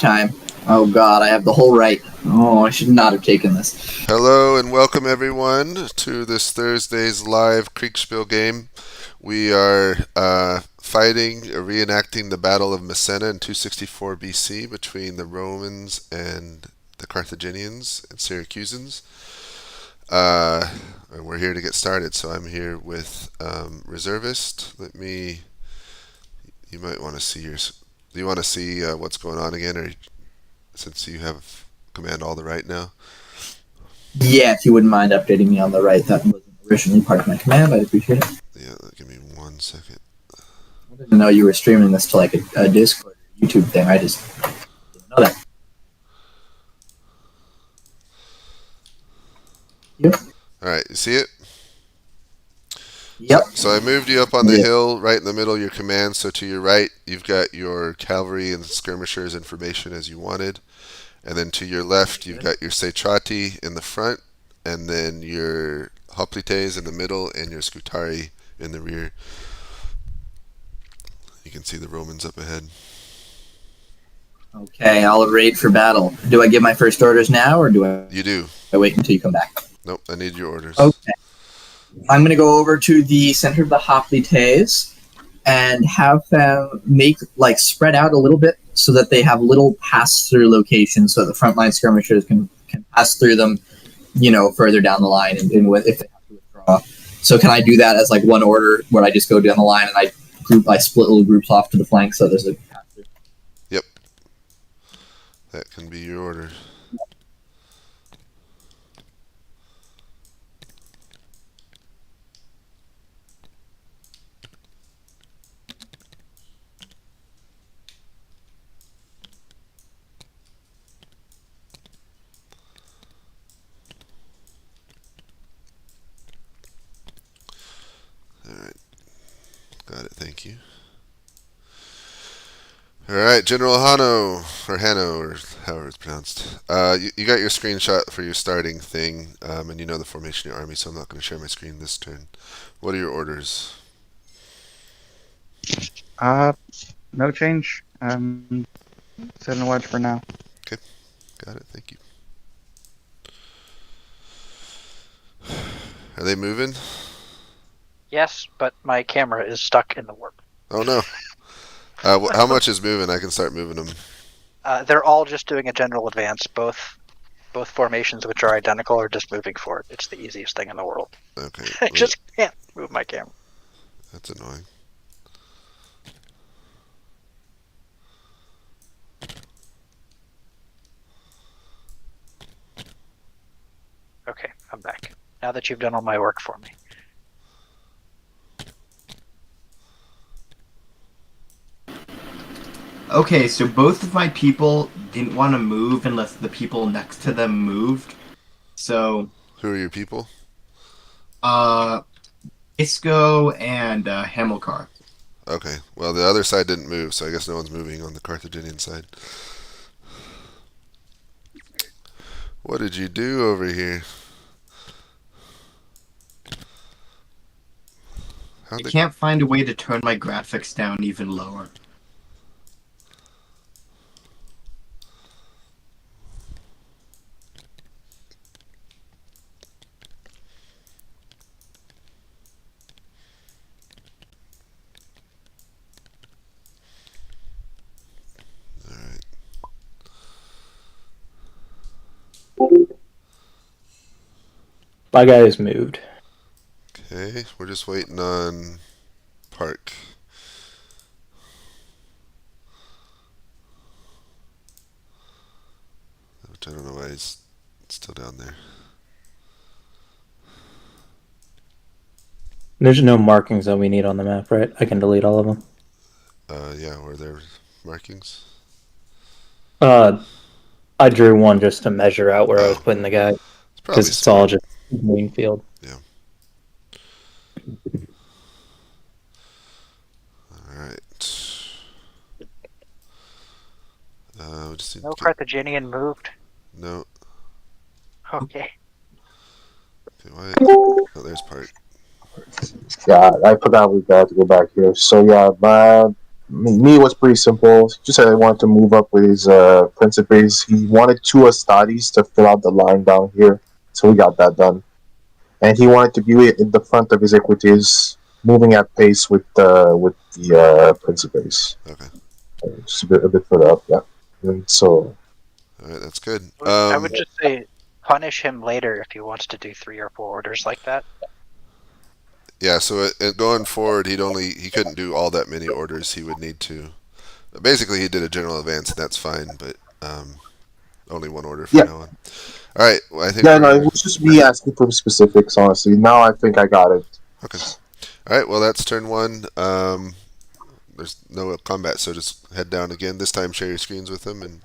time. Oh god, I have the whole right. Oh, I should not have taken this. Hello and welcome everyone to this Thursday's live Kriegsspiel game. We are reenacting the Battle of Massena in 264 BC between the Romans and the Carthaginians and Syracusans. And we're here to get started, so I'm here with reservist. You might want to see do you want to see what's going on again, or since you have command all the right now? Yeah, if you wouldn't mind updating me on the right, that wasn't originally part of my command. I'd appreciate it. Yeah, give me 1 second. I didn't know you were streaming this to like a Discord or YouTube thing. I just didn't know that. Yep. Alright, you see it? Yep. So I moved you up on the hill right in the middle of your command. So to your right, you've got your cavalry and skirmishers information as you wanted. And then to your left, you've got your Seitrati in the front, and then your Hoplites in the middle, and your Scutari in the rear. You can see the Romans up ahead. Okay, I'll raid for battle. Do I give my first orders now, or do I? You do. I wait until you come back? Nope, I need your orders. Okay. I'm going to go over to the center of the Hoplites and have them spread out a little bit so that they have little pass-through locations so the frontline skirmishers can pass through them, further down the line and if they have to withdraw. So can I do that as one order where I just go down the line and I split little groups off to the flank so there's a pass-through? Yep. That can be your order. Alright. Got it, thank you. Alright, General Hano, or however it's pronounced. You got your screenshot for your starting thing, and you know the formation of your army, so I'm not going to share my screen this turn. What are your orders? No change. Set in a wedge for now. Okay, got it, thank you. Are they moving? Yes, but my camera is stuck in the warp. Oh no. How much is moving? I can start moving them. They're all just doing a general advance. Both formations, which are identical, are just moving forward. It's the easiest thing in the world. Okay. I just can't move my camera. That's annoying. Okay, I'm back. Now that you've done all my work for me. Okay, so both of my people didn't want to move unless the people next to them moved. So, Who are your people? Isco and Hamilcar. Okay. Well, the other side didn't move, so I guess no one's moving on the Carthaginian side. What did you do over here? I can't find a way to turn my graphics down even lower. My guy has moved. Okay, we're just waiting on Park. Which I don't know why he's still down there. There's no markings that we need on the map, right? I can delete all of them. Yeah, were there markings? I drew one just to measure out where I was putting the guy. Because it's all just green field. Yeah. Alright. We just need No Carthaginian moved? No. Okay. Okay, why? Oh, there's Park. Yeah, I forgot we got to go back here. So yeah, Me was pretty simple. He just said I wanted to move up with his Principes. He wanted 2 Astades to fill out the line down here, so we got that done. And he wanted to be in the front of his equities, moving at pace with the Principes. Okay. Just a bit further up, yeah. And so, All right, that's good. I would just say punish him later if he wants to do 3 or 4 orders like that. Yeah, so going forward, he couldn't do all that many orders. He would need to. Basically, he did a general advance, and that's fine. But only 1 order from now on. All right, well, I think. Yeah, no, it was just me asking for specifics. Honestly, now I think I got it. Okay. All right, well, that's turn 1. There's no combat, so just head down again. This time, share your screens with them, and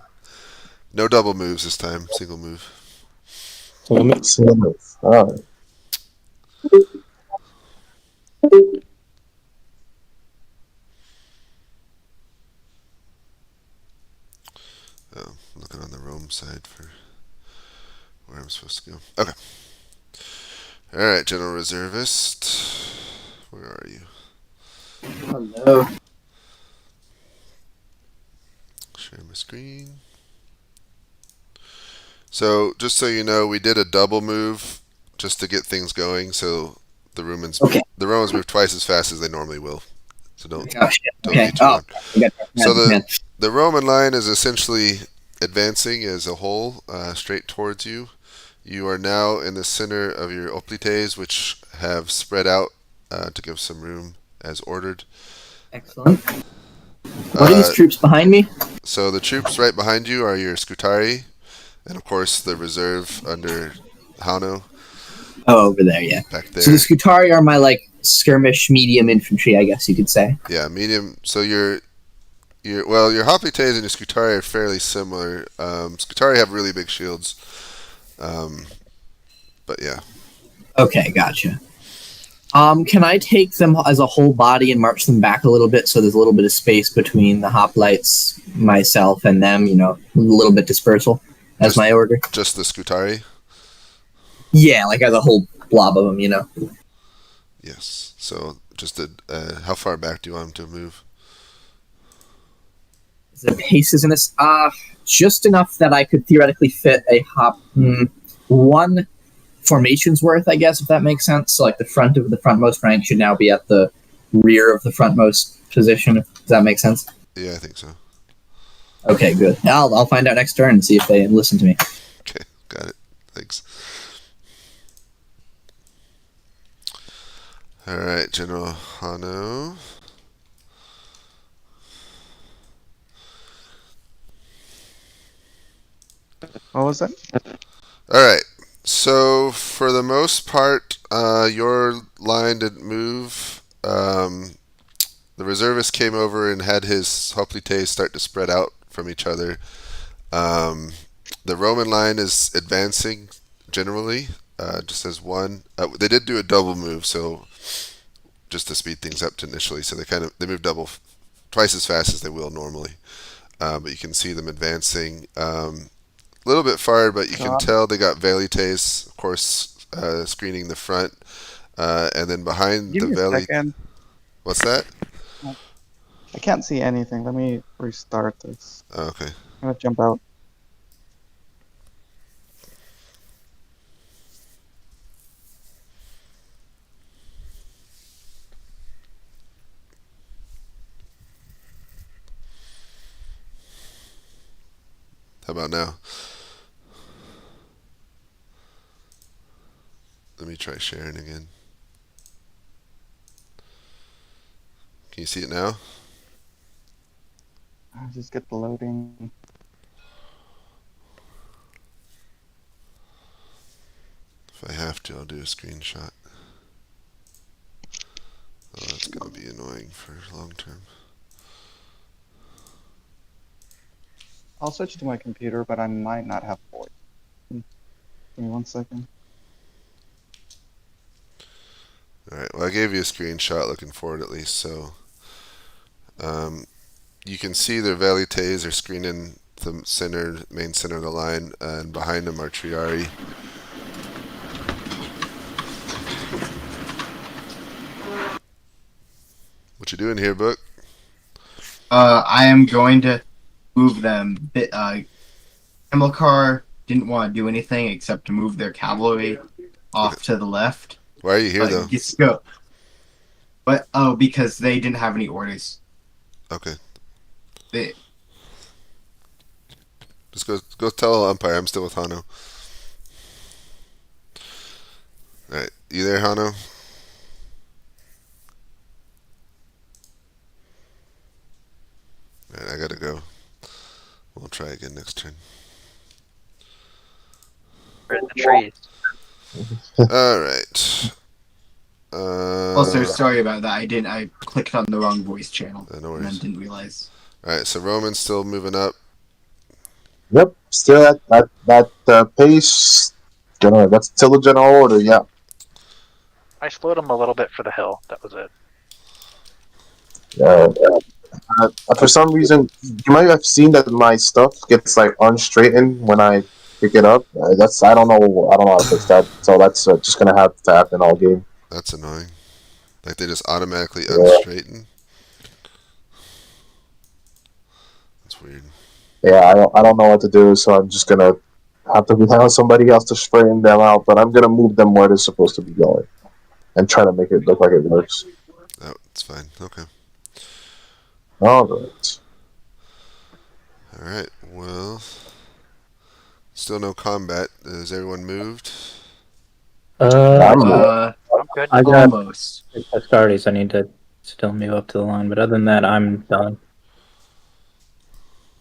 no double moves this time. Single move. Single move. All right. Oh, looking on the Rome side for where I'm supposed to go. Okay. All right, General Reservist. Where are you? Hello. Share my screen. So, just so you know, we did a double move just to get things going. So the Romans move twice as fast as they normally will. So don't get too long. So the Roman line is essentially advancing as a whole, straight towards you. You are now in the center of your oplites, which have spread out to give some room as ordered. Excellent. What are these troops behind me? So the troops right behind you are your Scutari, and of course the reserve under Hano. Oh, over there, yeah. Back there. So the Scutari are my skirmish medium infantry, I guess you could say. Yeah, medium. So your hoplites and your Scutari are fairly similar. Scutari have really big shields, but yeah. Okay, gotcha. Can I take them as a whole body and march them back a little bit so there's a little bit of space between the hoplites, myself, and them? A little bit dispersal as my order. Just the Scutari. Yeah, as a whole blob of them, Yes. So just how far back do you want them to move? The paces in this, just enough that I could theoretically fit a one formation's worth, I guess, if that makes sense. So the front of the frontmost rank should now be at the rear of the frontmost position. Does that make sense? Yeah, I think so. Okay, good. I'll find out next turn and see if they listen to me. Okay, got it. Thanks. All right, General Hano. What was that? All right. So for the most part, your line didn't move. The reservist came over and had his hoplites start to spread out from each other. The Roman line is advancing generally, just as one. They did do a double move, so just to speed things up initially. So they move twice as fast as they will normally. But you can see them advancing. A little bit far, but you can tell they got velites, of course, screening the front, and then behind the velites. What's that? I can't see anything. Let me restart this. Oh, okay. I'm gonna jump out. How about now? Let me try sharing again. Can you see it now? I'll just get the loading. If I have to, I'll do a screenshot. Oh, that's going to be annoying for long term. I'll switch to my computer, but I might not have voice. Give me 1 second. Alright, well I gave you a screenshot looking forward at least, so you can see their velites are screening the main center of the line, and behind them are Triari. What you doing here, Book? I am going to move them. Hamilcar didn't want to do anything except to move their cavalry off to the left. Why are you here, though? Just go. But because they didn't have any orders. Okay. They, Just go tell Umpire I'm still with Hano. Alright, you there, Hano? Alright, I gotta go. We'll try again next turn. We're in the trees. Alright. also, sorry about that. I clicked on the wrong voice channel. No And then worries. didn't realize. Alright, so Roman's still moving up. Yep, still at that pace. That's still the general order. Yeah. I slowed him a little bit for the hill. That was it. For some reason, you might have seen that my stuff gets like unstraightened when I pick it up. I don't know how to fix that. So that's just gonna have to happen all game. That's annoying. Like they just automatically unstraighten. That's weird. Yeah, I don't know what to do, so I'm just gonna have to rely on somebody else to straighten them out. But I'm gonna move them where they're supposed to be going, and try to make it look like it works. Oh, it's fine. Okay. All right. Alright, well. Still no combat. Is everyone moved? I'm I'm good. I got Almost. Astartes. I need to still move up to the line, but other than that, I'm done.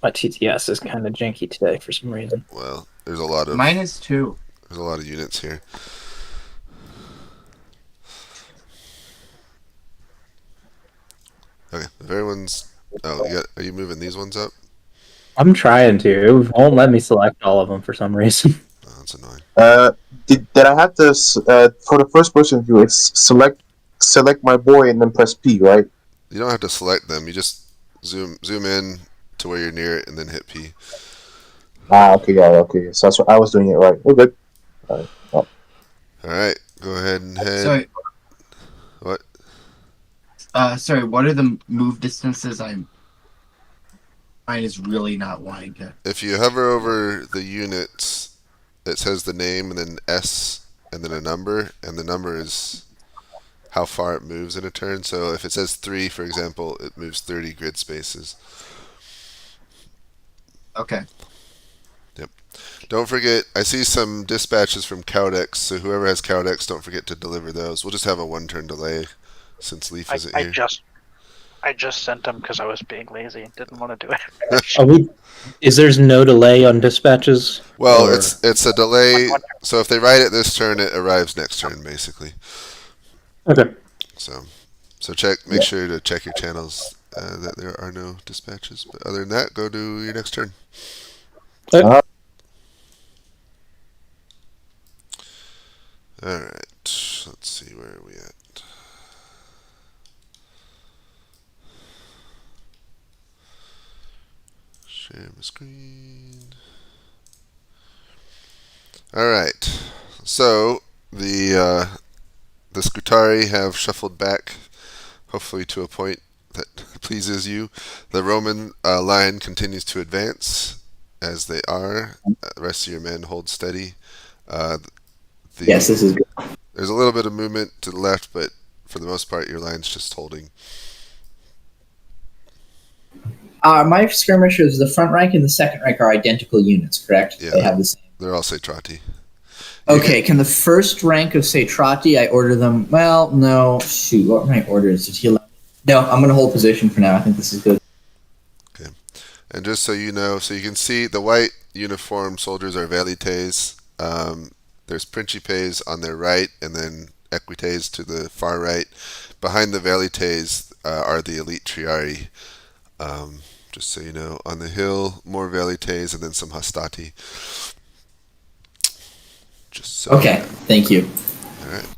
My TTS is kind of janky today for some reason. Well, there's a lot of -2. there's a lot of units here. Okay, if everyone's are you moving these ones up? I'm trying to. It won't let me select all of them for some reason. Oh, that's annoying. Did I have to for the first person view? It's select my boy and then press P, right? You don't have to select them. You just zoom in to where you're near it and then hit P. Okay, yeah, okay. So that's what I was doing it right. We're good. Alright, go ahead and head. Sorry. What? Sorry. What are the move distances? Mine is really not wanting to. If you hover over the units, it says the name and then S and then a number, and the number is how far it moves in a turn. So if it says 3, for example, it moves 30 grid spaces. Okay. Don't forget, I see some dispatches from Cowdex, so whoever has Cowdex, don't forget to deliver those. We'll just have a 1-turn delay since Leaf isn't here. I just sent them because I was being lazy and didn't want to do it. There's no delay on dispatches? Well, it's a delay, so if they write it this turn, it arrives next turn, basically. Okay. So make sure to check your channels that there are no dispatches. But other than that, go to your next turn. Alright, let's see, where are we at? Share my screen. Alright, so the Scutari have shuffled back, hopefully to a point that pleases you. The Roman line continues to advance, as they are. The rest of your men hold steady. Yes, this is good. There's a little bit of movement to the left, but for the most part, your line's just holding. My skirmishers, the front rank and the second rank are identical units, correct? Yeah, they have the same. They're all Satrati. Okay, can the first rank of Satrati, I order them? Well, no. Shoot, what my order is? Did he allow? No, I'm going to hold position for now. I think this is good. Okay. And just so you know, so you can see the white uniform soldiers are Velites. There's Principes on their right, and then Equites to the far right. Behind the Velites are the elite Triari. Just so you know, on the hill, more Velites, and then some Hastati. Just so Okay, thank you.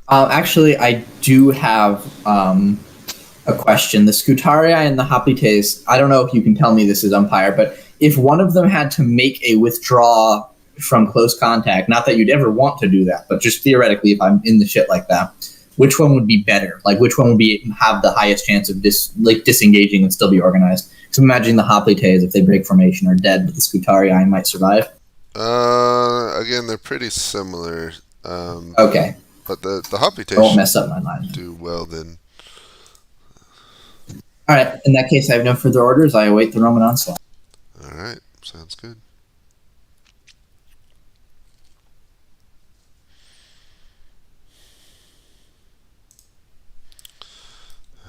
All right. Actually, I do have a question. The Scutarii and the Hoplites, I don't know if you can tell me this is umpire, but if one of them had to make a withdraw from close contact, not that you'd ever want to do that, but just theoretically, if I'm in the shit like that, which one would be better? Like, which one would have the highest chance of disengaging and still be organized? So imagine the Hoplites, if they break formation, are dead, but the Scutarii might survive. Again, they're pretty similar. Okay. But the I won't Hoplites mess up my mind. do well then. All right. In that case, I have no further orders. I await the Roman onslaught. All right, sounds good.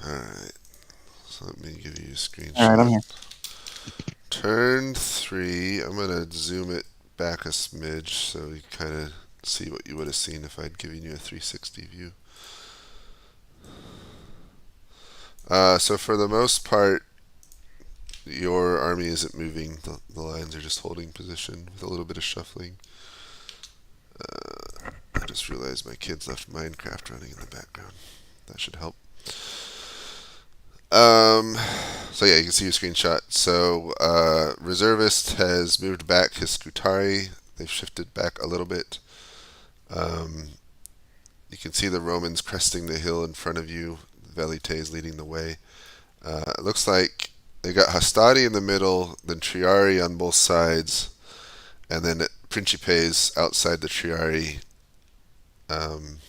All right, so let me give you a screenshot. All right, I'm here. Turn 3. I'm gonna zoom it back a smidge so you kind of see what you would have seen if I'd given you a 360 view. So for the most part, your army isn't moving. The lines are just holding position with a little bit of shuffling. I just realized my kids left Minecraft running in the background. That should help. So yeah, you can see your screenshot. So Reservist has moved back his Scutarii. They've shifted back a little bit. You can see the Romans cresting the hill in front of you. Velites leading the way. It looks like they got Hastati in the middle, then Triarii on both sides, and then Principes outside the Triarii, and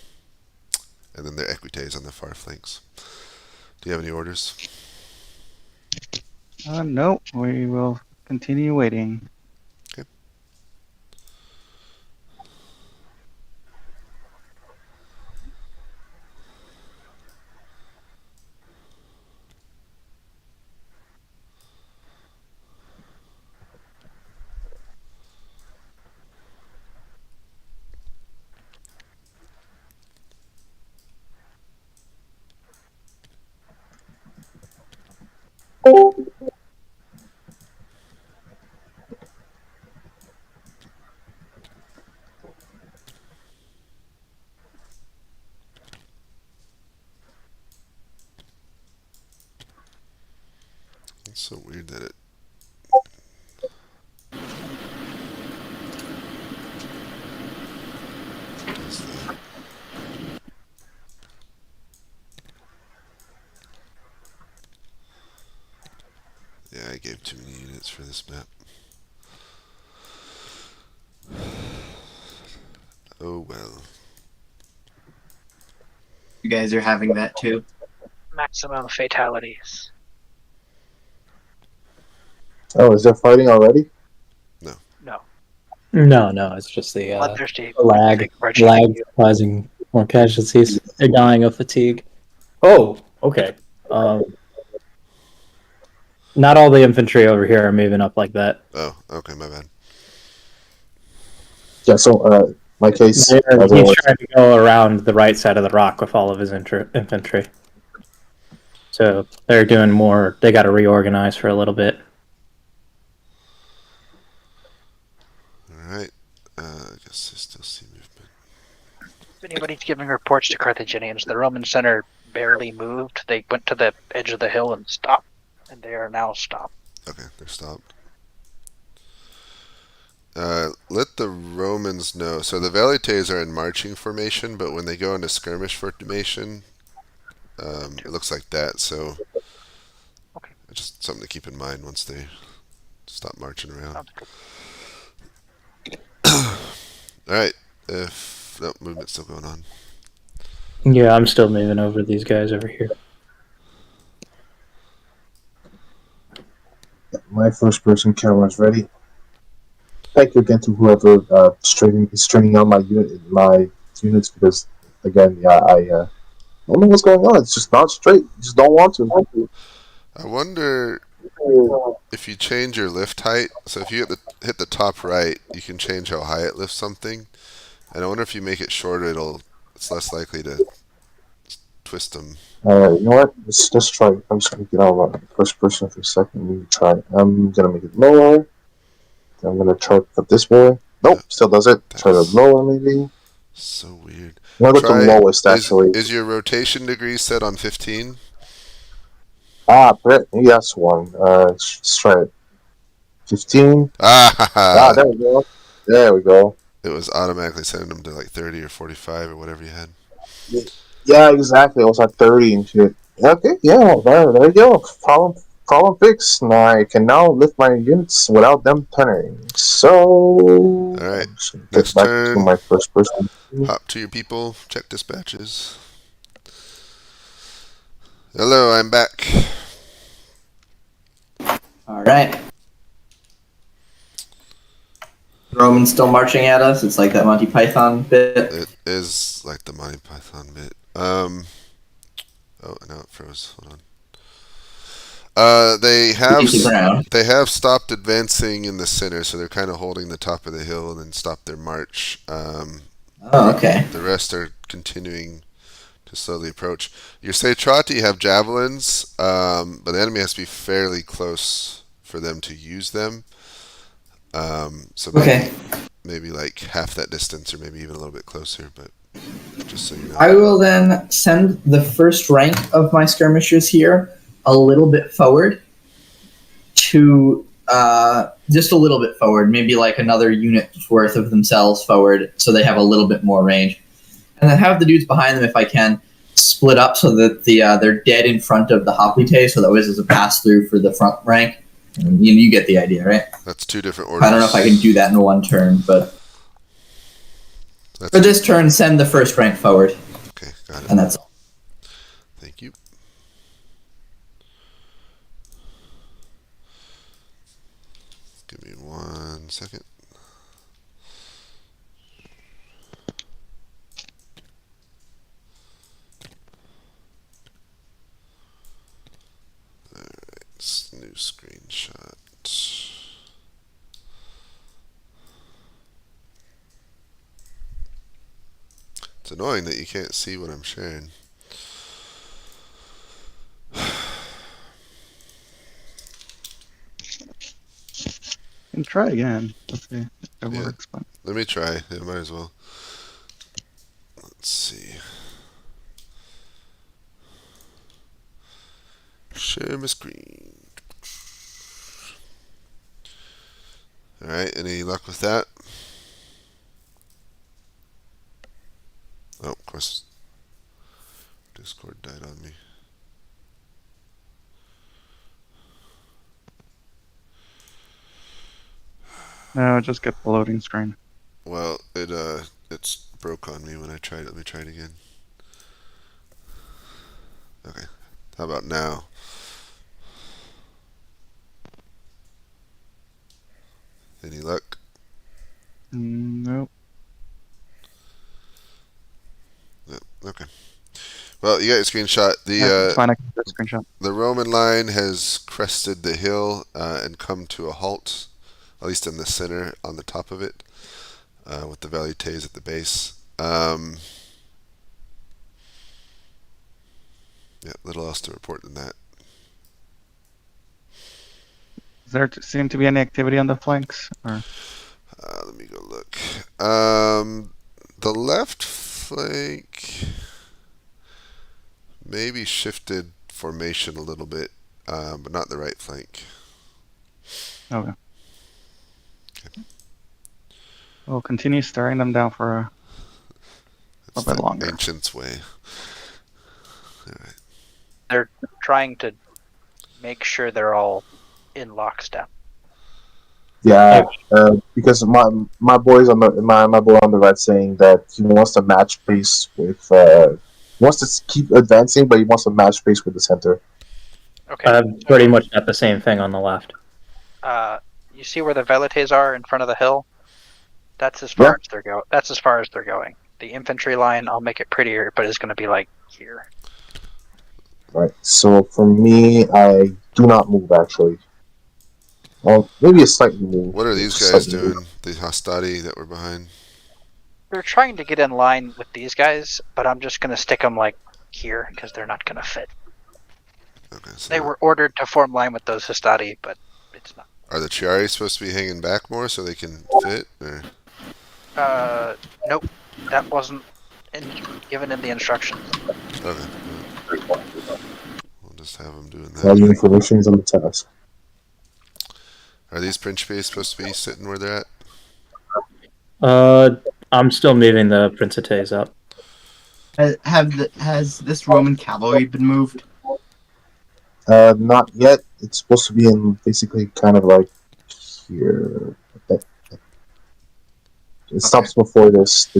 then their Equites on the far flanks. Do you have any orders? No, we will continue waiting. Okay. It's so weird that it. Does that. Yeah, I gave too many units for this map. Oh well. You guys are having that too? Maximum fatalities. Oh, is there fighting already? No. It's just the Bloodthirsty. lag causing more casualties. They're dying of fatigue. Oh, okay. Not all the infantry over here are moving up like that. Oh, okay, my bad. Yeah, so, my case... He's trying to go around the right side of the rock with all of his infantry. So they're doing more... They got to reorganize for a little bit. Alright. I guess I still see movement. If anybody's giving reports to Carthaginians, the Roman center barely moved. They went to the edge of the hill and stopped. And they are now stopped. Okay, they're stopped. Let the Romans know. So the Velites are in marching formation, but when they go into skirmish formation, it looks like that. So Okay. just something to keep in mind once they stop marching around. Sounds good. Alright, if no movement's still going on. Yeah, I'm still moving over these guys over here. My first-person camera is ready. Thank you again to whoever is training on my units because, again, yeah, I don't know what's going on. It's just not straight. Just don't want to. I wonder if you change your lift height. So if you hit the top right, you can change how high it lifts something. And I wonder if you make it shorter, it's less likely to twist them. You know what? Let's try it. I'm just going to get out of first person for a second. Let me try it. I'm going to make it lower. I'm going to try to put this way. Nope, still does it. Try to lower, maybe. So weird. I'm going to go to the lowest, actually. Is your rotation degree set on 15? Maybe that's one. Let's try it. 15. There we go. There we go. It was automatically sending them to like 30 or 45 or whatever you had. Yeah, exactly. It was at 30 and shit. Okay, yeah, well, there you go. Problem problem fixed. And I can now lift my units without them turning. So, Alright, get next back turn. to my first person. Hop to your people. Check dispatches. Hello, I'm back. All right. Roman's still marching at us. It's like that Monty Python bit. It is like the Monty Python bit. Oh, now it froze. Hold on. They have stopped advancing in the center, so they're kind of holding the top of the hill and then stop their march. Oh, okay. The rest are continuing to slowly approach. Your Seitrati have javelins, but the enemy has to be fairly close for them to use them. So maybe like half that distance, or maybe even a little bit closer. But just so you know, I will then send the first rank of my skirmishers here a little bit forward to just a little bit forward, maybe like another unit's worth of themselves forward, so they have a little bit more range. And then have the dudes behind them, if I can, split up so that they're dead in front of the Hoplite, so that way there's a pass through for the front rank. And you get the idea, right? that's two different orders. I don't know if I can do that in one turn, but for this turn, send the first rank forward, Okay, got it. and that's all. Thank you. Give me 1 second. Alright, new screenshot. It's annoying that you can't see what I'm sharing. And try again. Let's see if it Yeah. works. But Let me try. Yeah, might as well. Let's see. Share my screen. Alright, any luck with that? Oh, of course. Discord died on me. no, just get the loading screen. Well, it's broke on me when I tried it. Let me try it again. Okay. How about now? Any luck? Nope. No. Okay. Well, you got your screenshot. It's fine. I can get a screenshot. The Roman line has crested the hill and come to a halt, at least in the center, on the top of it, with the Valites at the base. Yeah, little else to report than that. Does there seem to be any activity on the flanks? Or Let me go look. The left flank maybe shifted formation a little bit, but not the right flank. okay. We'll continue staring them down for It's bit the longer. ancient's way. All right. They're trying to make sure they're all in lockstep. Yeah, because my boy's on my boy on the right saying that he wants to match pace with he wants to keep advancing, but he wants to match pace with the center. Okay. I've pretty much got the same thing on the left. You see where the Velites are in front of the hill? That's as far as they're going. That's as far as they're going. The infantry line, I'll make it prettier, but it's going to be like here. Right. So for me, I do not move actually. Well, maybe a slight move. What are these guys doing? The Hastati that were behind? They're trying to get in line with these guys, but I'm just going to stick them like here because they're not going to fit. Okay, so They were ordered to form line with those Hastati, but it's not. Are the Chiari supposed to be hanging back more so they can fit? Or? Nope. That wasn't given in the instructions. Okay. We'll just have them doing All the that. information is on the task. Are these Principes supposed to be sitting where they're at? I'm still moving the Principes up. Has this Roman cavalry been moved? Not yet. It's supposed to be in basically kind of like here. It stops before this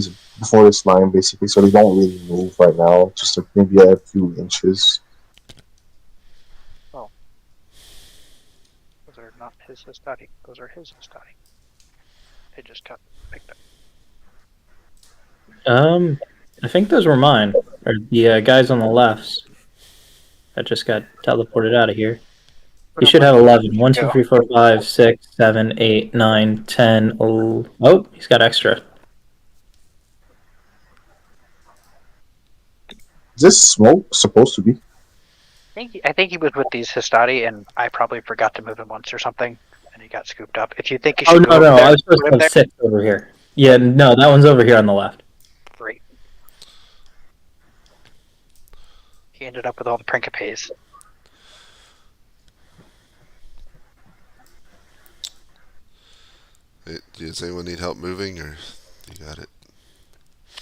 line basically, so they don't really move right now. Just like maybe a few inches. Those are not his histati. Those are his histati. They just got picked up. I think those were mine, or the guys on the left that just got teleported out of here. He should have 11. 1, 2, 3, 4, 5, 6, 7, 8, 9, 10. Oh, he's got extra. Is this smoke supposed to be? I think he was with these histati, and I probably forgot to move him once or something, and he got scooped up. If you think he Oh, should no, move there, I was supposed put to him there. have 6 over here. Yeah, no, that one's over here on the left. Great. He ended up with all the principes. Does anyone need help moving, or you got it?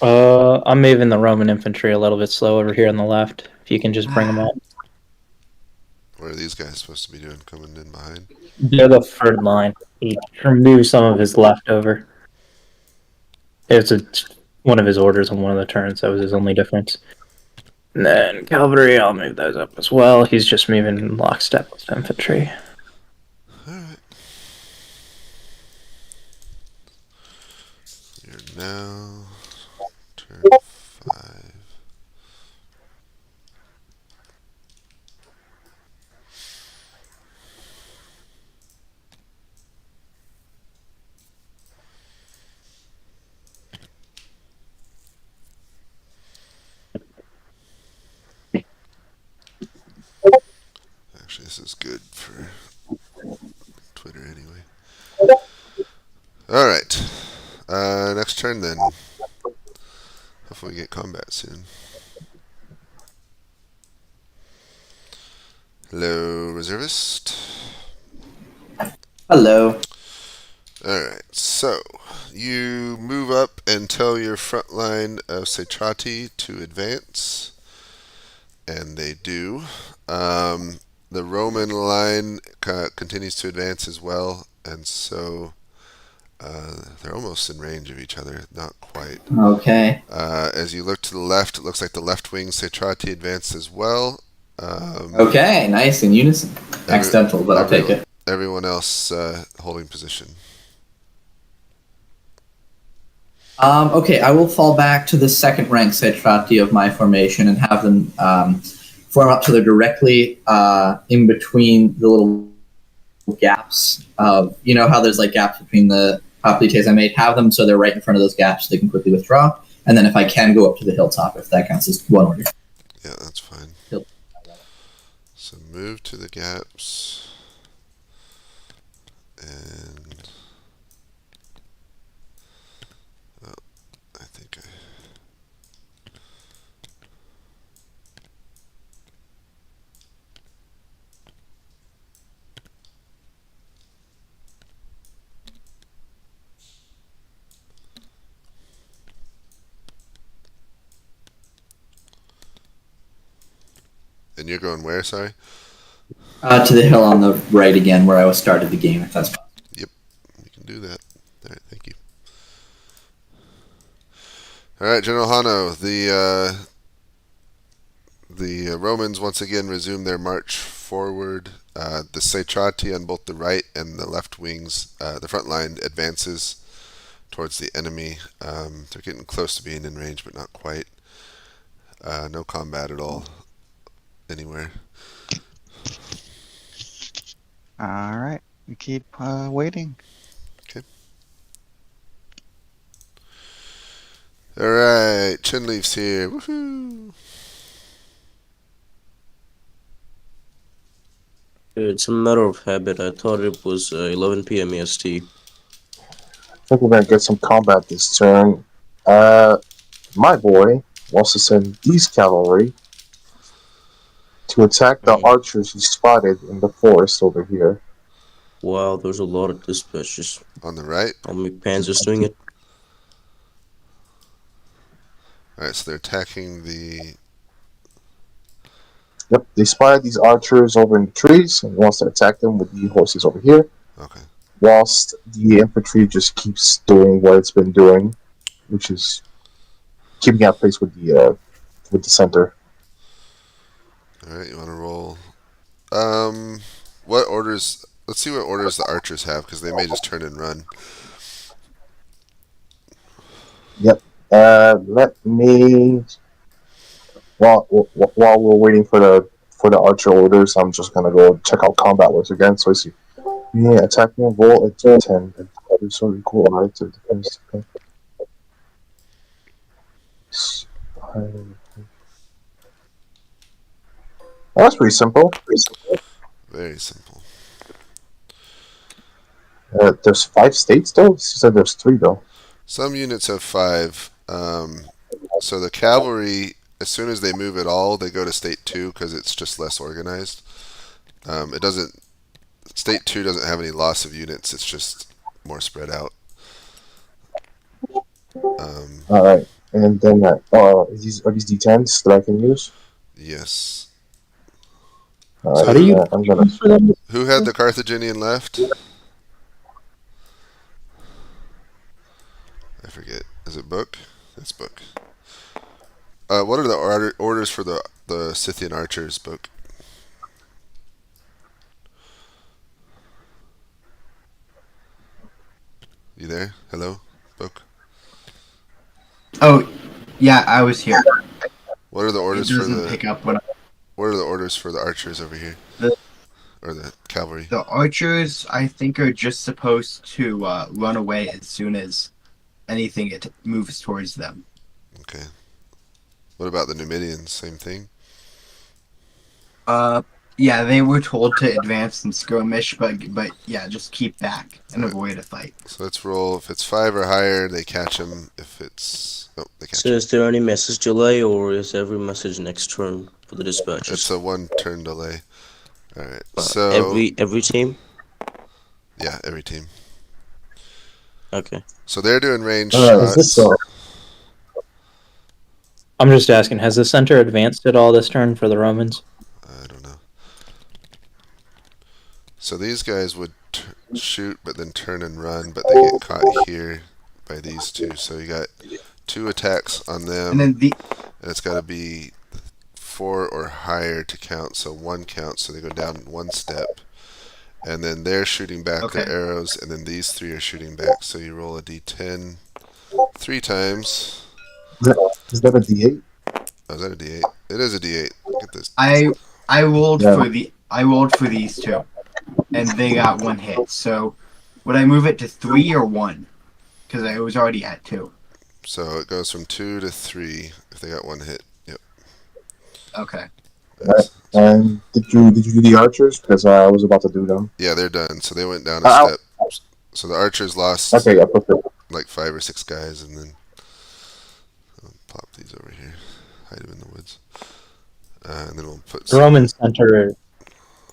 I'm moving the Roman infantry a little bit slow over here on the left. If you can just bring them up. What are these guys supposed to be doing, coming in behind? They're the third line. He removed some of his leftover. It's one of his orders on one of the turns. That was his only difference. And then cavalry, I'll move those up as well. He's just moving in lockstep with infantry. Alright. You're now turn 5. Actually, this is good for Twitter anyway. Alright. Next turn then. Hopefully we get combat soon. Hello, reservist. Hello. Alright, so you move up and tell your front line of Satrati to advance. And they do. The Roman line continues to advance as well, and so they're almost in range of each other, not quite. Okay. As you look to the left, it looks like the left wing Satrati advanced as well. Okay, nice, in unison. Accidental, but I'll take it. Everyone else holding position. Okay, I will fall back to the second rank Satrati of my formation and have them form up so they're directly in between the little gaps of, you know how there's like gaps between the hoplites I made? Have them so they're right in front of those gaps so they can quickly withdraw. And then if I can, go up to the hilltop if that counts as one order. Yeah, that's fine. Hill. So move to the gaps. And I think And you're going where, sorry? To the hill on the right again where I started the game, if that's possible. Yep, you can do that. All right, thank you. All right, General Hano, the Romans once again resume their march forward. The Satrati on both the right and the left wings, the front line advances towards the enemy. They're getting close to being in range, but not quite. No combat at all anywhere. All right, we keep waiting. Okay. All right, Chinleaf's here. Woohoo! It's a matter of habit. I thought it was 11 p.m. EST. I think we're gonna get some combat this turn. My boy wants to send these cavalry to attack the archers he spotted in the forest over here. Wow, there's a lot of dispatches. On the right. How many panzers doing it? All right, so they're attacking the Yep, they spotted these archers over in the trees and wants to attack them with the horses over here. Okay. Whilst the infantry just keeps doing what it's been doing, which is keeping at pace with the center. All right. You want to roll? What orders? Let's see what orders the archers have, because they may just turn and run. Yep. Let me. While we're waiting for the archer orders, I'm just gonna go check out combat once again. So I see. Yeah, attacking a roll at 10. That is so cool. Alright, so it depends. Okay. Oh, that's pretty simple. Very simple. There's 5 states though. You said there's 3 though. Some units have 5. So the cavalry, as soon as they move at all, they go to state 2 because it's just less organized. It doesn't. State 2 doesn't have any loss of units. It's just more spread out. All right, and then are these D10s that I can use? Yes. All right, How do you? I'm gonna. Who had the Carthaginian left? I forget. Is it Book? It's Book. What are the orders for the Scythian archers, Book? You there? Hello, Book. Oh, yeah, I was here. What are the It orders for doesn't the? pick up when What are the orders for the archers over here? Or the cavalry? the archers, I think, are just supposed to run away as soon as anything it moves towards them. Okay. What about the Numidians? Same thing? Yeah, they were told to advance and skirmish, but yeah, just keep back and avoid a fight. So let's roll. If it's 5 or higher, they catch them. If it's... Oh, they catch So them. is there any message delay, or is every message next turn for the dispatches? It's a 1 turn delay. Alright, so... every team? Yeah, every team. Okay. So they're doing range Is this shots. I'm just asking, has the center advanced at all this turn for the Romans? I don't know. So these guys would shoot, but then turn and run, but they get caught here by these two. So you got 2 attacks on them, And then and it's got to be 4 or higher to count. So 1 counts, so they go down 1 step. And then they're shooting back their arrows, and then these 3 are shooting back. So you roll a d10 3 times. Is that a D8? Oh, is that a d8? It is a d8. Look at this. I rolled Yeah. for these 2, and they got 1 hit. So would I move it to 3 or 1? Because I was already at 2. So it goes from 2 to 3 if they got 1 hit. Yep. Okay. That's- And did you do the archers? Because I was about to do them. Yeah, they're done. So they went down a step. So the archers lost Okay, yeah, perfect. like 5 or 6 guys, and then I'll pop these over here, hide them in the woods, and then we'll put. The Roman center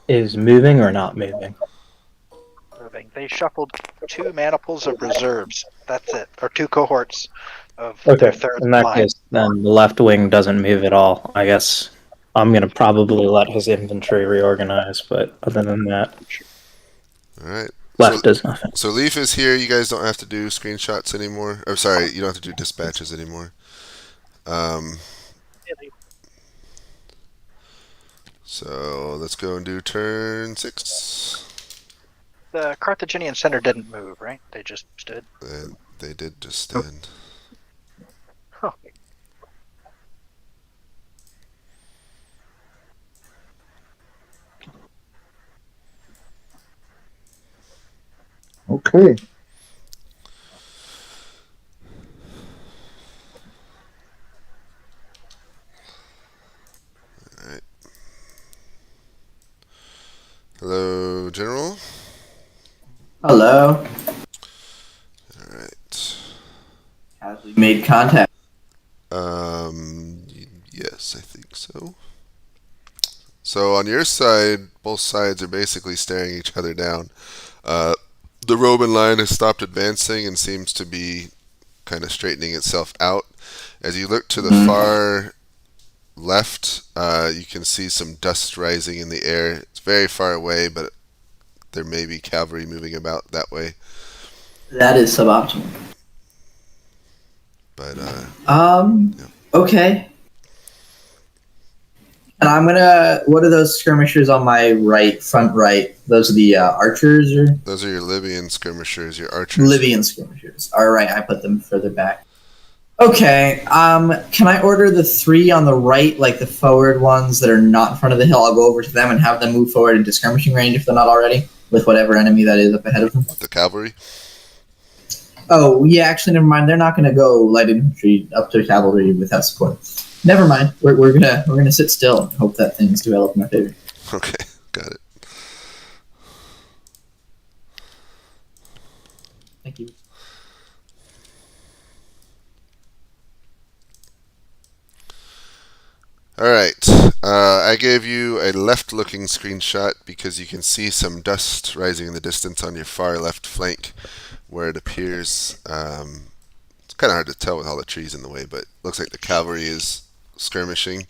is moving or not moving? Moving. They shuffled 2 maniples of reserves. That's it, or 2 cohorts of Okay, their third in that line. case, then the left wing doesn't move at all. I guess I'm going to probably let his infantry reorganize, but other than that, All right. left does nothing. So Leaf is here. You guys don't have to do screenshots anymore. Or sorry, you don't have to do dispatches anymore. So let's go and do turn 6. The Carthaginian center didn't move, right? They just stood. And they did just stand. Huh. Okay. Hello, General. Hello. All right. Have we made contact? Yes, I think so. So on your side, both sides are basically staring each other down. The Roman line has stopped advancing and seems to be kind of straightening itself out. As you look to the far left, you can see some dust rising in the air. It's very far away, but there may be cavalry moving about that way. That is suboptimal. But Okay. And I'm gonna. What are those skirmishers on my right, front right? Those are the archers, or those are your Libyan skirmishers, your archers. Libyan skirmishers. All right, I put them further back. Okay. Can I order the 3 on the right, like the forward ones that are not in front of the hill? I'll go over to them and have them move forward into skirmishing range if they're not already, with whatever enemy that is up ahead of them. The cavalry. Oh yeah, actually, never mind. They're not gonna go light infantry up to cavalry without support. Never mind. We're gonna sit still and hope that things develop in our favor. Okay, got it. Thank you. Alright, I gave you a left-looking screenshot because you can see some dust rising in the distance on your far left flank where it appears. It's kind of hard to tell with all the trees in the way, but it looks like the cavalry is skirmishing.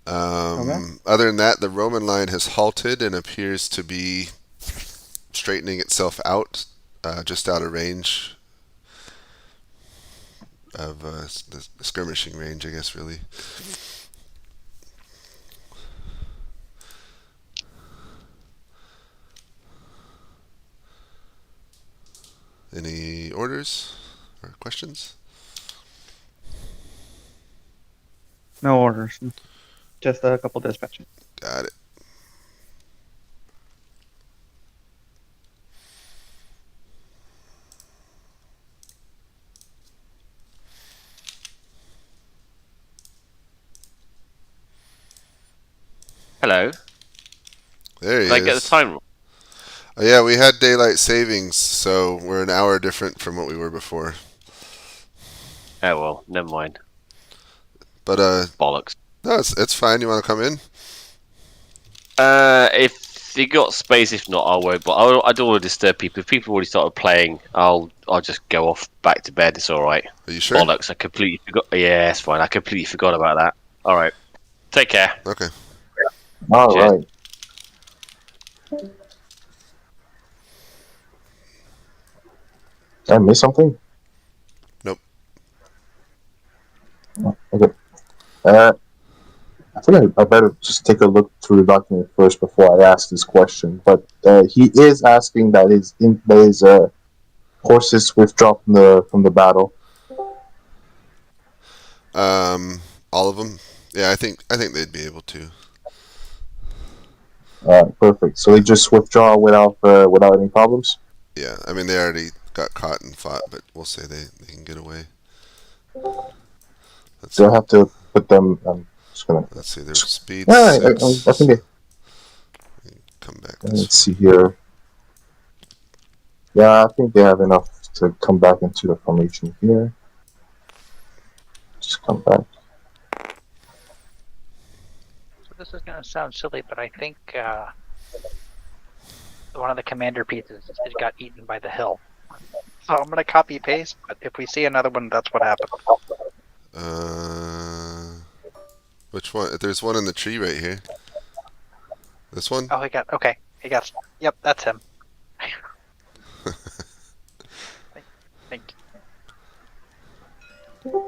Other than that, the Roman line has halted and appears to be straightening itself out, just out of range of the skirmishing range, I guess, really. Any orders or questions? No orders. Just a couple dispatches. Got it. Hello. There he Did I is. get the time wrong? Oh, yeah, we had daylight savings, so we're an hour different from what we were before. Oh well, never mind. But Bollocks. no, it's fine. You want to come in? If you got space, if not, I won't. But I don't want to disturb people. If people already started playing, I'll just go off back to bed. It's all right. Are you sure? Bollocks! I completely forgot. Yeah, it's fine. I completely forgot about that. All right. Take care. Okay. All Cheers. right. Did I miss something? Nope. Oh, okay. I think I better just take a look through the document first before I ask this question. But he is asking that his horses withdraw from the battle. All of them. Yeah, I think they'd be able to. Perfect. So they just withdraw without any problems. Yeah, I mean they already got caught and fought, but we'll say they can get away. So I have to put them. I'm just gonna. Let's see, their speed. Yeah, 6. I think Come back. let's see here. Yeah, I think they have enough to come back into the formation here. Just come back. This is going to sound silly, but I think one of the commander pieces it got eaten by the hill. So I'm going to copy paste, but if we see another one, that's what happened. Which one? There's one in the tree right here. This one? Oh, he got. Yep, that's him. Thank you.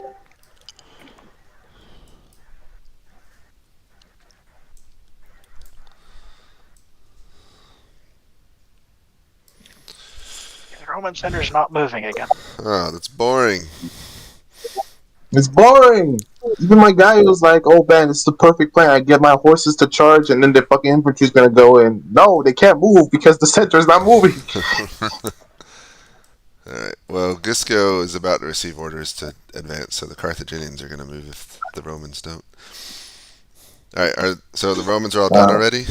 The Roman center's not moving again. Oh, that's boring. It's boring. Even my guy was like, "Oh man, it's the perfect plan. I get my horses to charge, and then the fucking infantry's gonna go in." No, they can't move because the center's not moving. Alright, well, Gisco is about to receive orders to advance, so the Carthaginians are going to move if the Romans don't. Alright, so the Romans are all done already?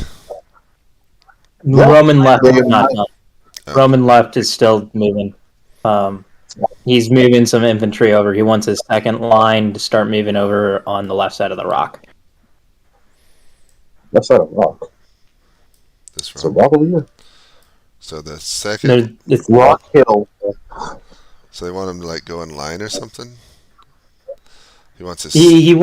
Yeah. Roman left Yeah. is not done. Oh. Roman left is still moving. He's moving some infantry over. He wants his second line to start moving over on the left side of the rock. That's not a rock. This It's a rock. rock over here. So the second. It's Rock Hill. So they want them to like go in line or something? He wants his. He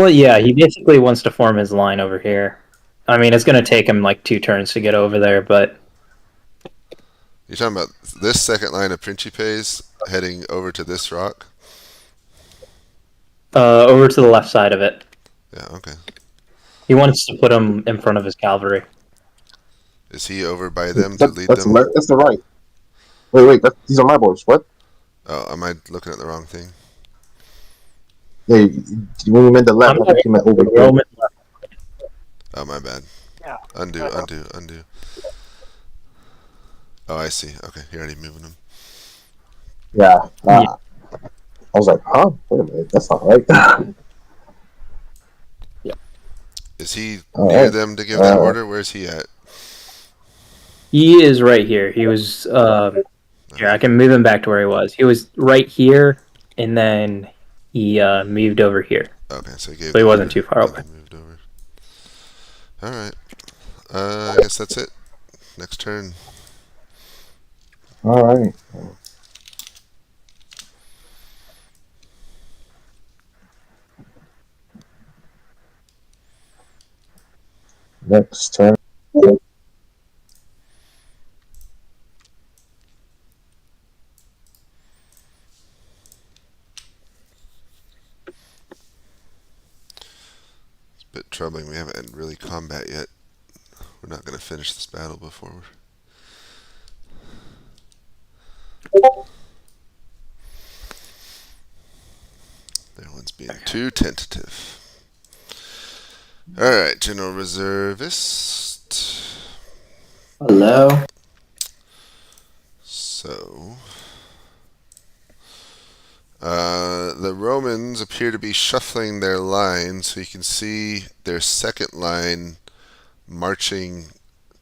basically wants to form his line over here. I mean, it's going to take him like 2 turns to get over there, but You're talking about this second line of Principes heading over to this rock? over to the left side of it. Yeah, okay. He wants to put him in front of his cavalry. Is he over by them to lead That's them? that's the right. Wait, these are my boys. What? Oh, am I looking at the wrong thing? Yeah, when you meant the left, I think you meant over here. Roman left. Oh, my bad. Yeah. Undo. Oh, I see. Okay, you're already moving them. Yeah. I was like, huh? Wait a minute, that's not right. Is he All near right. them to give that order? Where's he at? He is right here. He was here. I can move him back to where he was. He was right here, and then he moved over here. Okay, so he gave. So he the wasn't order, too far and away. then moved over. All right. I guess that's it. Next turn. All right. Next turn. It's a bit troubling. We haven't had really combat yet. We're not going to finish this battle before we're... Everyone's being too tentative. Alright, General Reservist. Hello. So... the Romans appear to be shuffling their line, so you can see their second line marching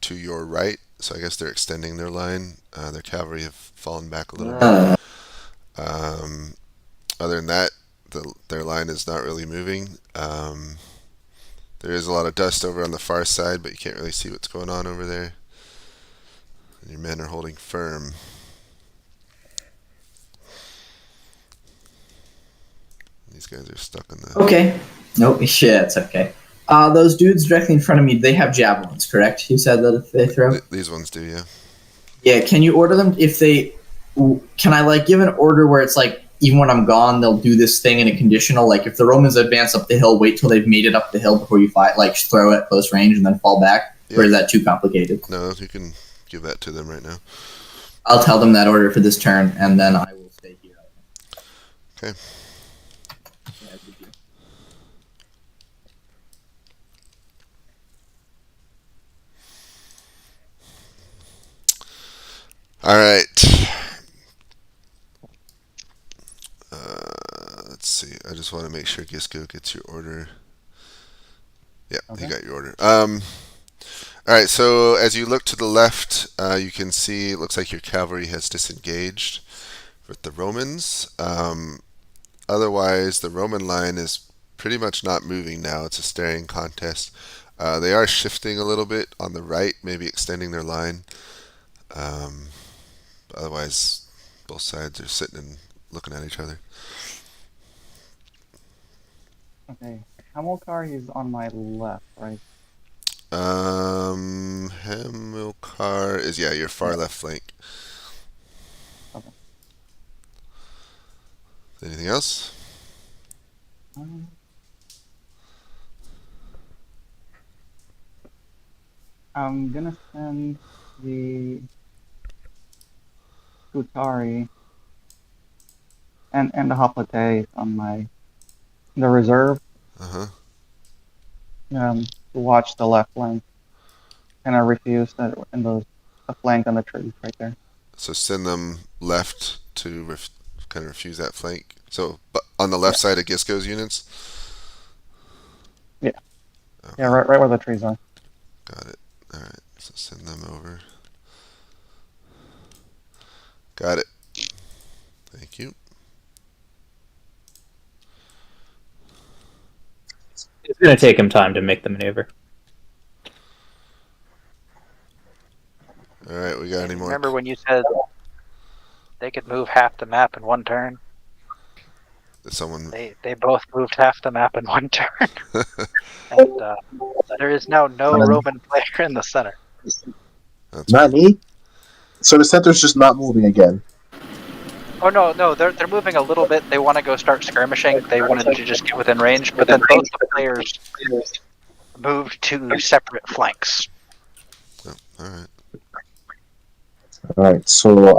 to your right. So I guess they're extending their line. Their cavalry have fallen back a little bit. Other than that, their line is not really moving. There is a lot of dust over on the far side, but you can't really see what's going on over there. And your men are holding firm. These guys are stuck in the... Okay. Nope. Shit. It's okay. Those dudes directly in front of me, they have javelins, correct? You said that if they throw. These ones do, yeah. Yeah. Can you order them if they? Can I like give an order where it's like even when I'm gone, they'll do this thing in a conditional. Like if the Romans advance up the hill, wait till they've made it up the hill before you fight. Like throw at close range and then fall back. Yeah. Or is that too complicated? No, you can give that to them right now. I'll tell them that order for this turn, and then I will stay here. Okay. All right. Let's see. I just want to make sure Gisco gets your order. Yeah, Okay. he got your order. All right. So as you look to the left, you can see it looks like your cavalry has disengaged with the Romans. Otherwise, the Roman line is pretty much not moving now. It's a staring contest. They are shifting a little bit on the right, maybe extending their line. Otherwise, both sides are sitting and looking at each other. Okay. Hamilcar, he's on my left, right? Hamilcar is, yeah, your far left flank. Okay. Anything else? I'm gonna send the Scutari and the Hoplite on the reserve Uh-huh. to watch the left flank. And I refuse that in the flank on the trees right there. So send them left to kind of refuse that flank. So but on the left side of Gisco's units? Yeah. Okay. Yeah, right where the trees are. Got it. All right. So send them over. Got it. Thank you. It's going to take him time to make the maneuver. All right. We got any more? Remember when you said they could move half the map in one turn? Someone. They both moved half the map in one turn, and there is now no Roman player in the center. That's Not me. So the center's just not moving again. Oh no, they're moving a little bit. They want to go start skirmishing. They wanted to just get within range, but then both the players moved to separate flanks. Oh, all right. All right. So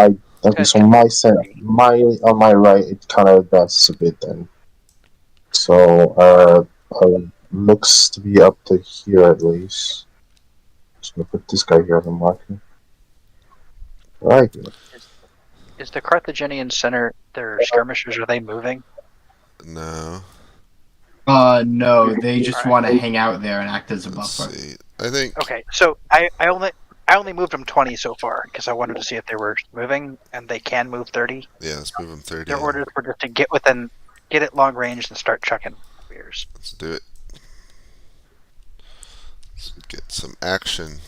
so my center, on my right, it kind of advances a bit then. So looks to be up to here at least. Just gonna put this guy here on the marker. Right. Is the Carthaginian center their skirmishers? Are they moving? No. No, they just want to hang out there and act as a Let's buffer. see. I think. Okay, so I only moved them 20 so far because I wanted to see if they were moving, and they can move 30. Yeah, let's move them 30. Their orders were just to get it long range and start chucking spears. Let's do it. Let's get some action.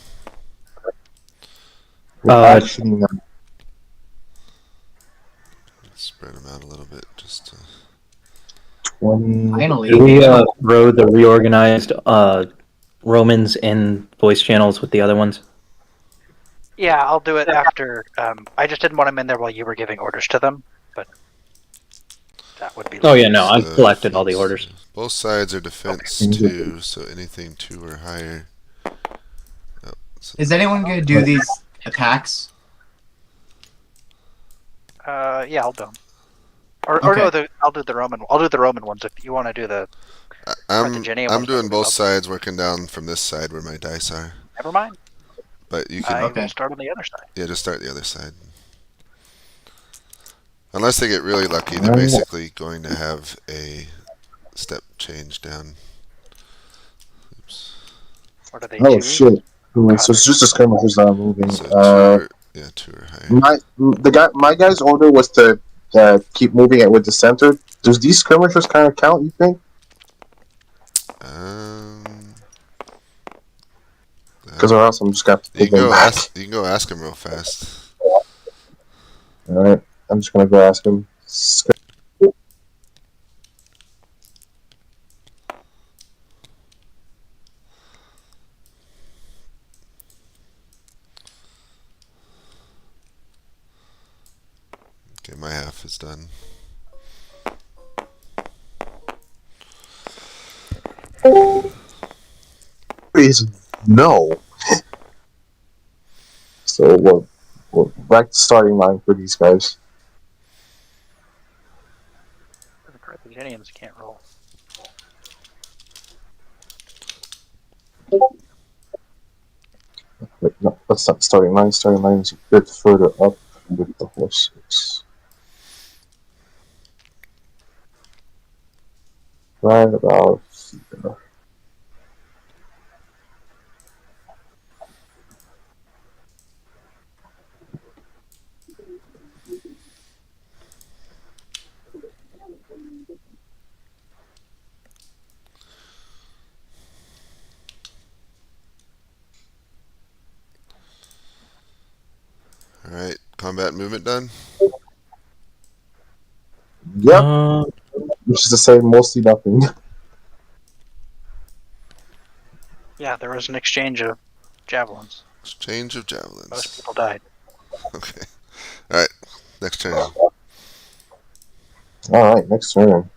Actually, Spread them out a little bit, just to... 20. Finally, Do we throw the reorganized Romans in voice channels with the other ones? Yeah, I'll do it after. I just didn't want them in there while you were giving orders to them, but that would be. Oh yeah, no, I've collected all the orders. Both sides are defense 2, so anything 2 or higher. Oh, is anyone going to do these attacks? Yeah, I'll do them. Or Okay. no, I'll do the Roman. I'll do the Roman ones if you want to do the. I'm Carthaginian I'm ones, doing both I'll- sides, working down from this side where my dice are. Never mind. But you I can will start on the other side. yeah, just start the other side. Unless they get really lucky, they're basically going to have a step change down. Oops. What are they? Oh 2? shit! So it's just the skirmishers that are moving. So 2 or, yeah, 2 or higher. My guy's order was to keep moving it with the center. Does these skirmishers kind of count? You think? Because or else I'm just gonna You take them back. you can go ask him real fast. All right, I'm just gonna go ask him. Okay, my half is done. Is no. So we're back to starting line for these guys. The Carthaginians can't roll. Wait, no, that's not starting line. Starting line is a bit further up with the horses. Right about here. Alright, combat movement done? Yep. Which is to say, mostly nothing. Yeah, there was an exchange of javelins. Exchange of javelins. Most people died. Okay. Alright, next turn. Alright, next turn.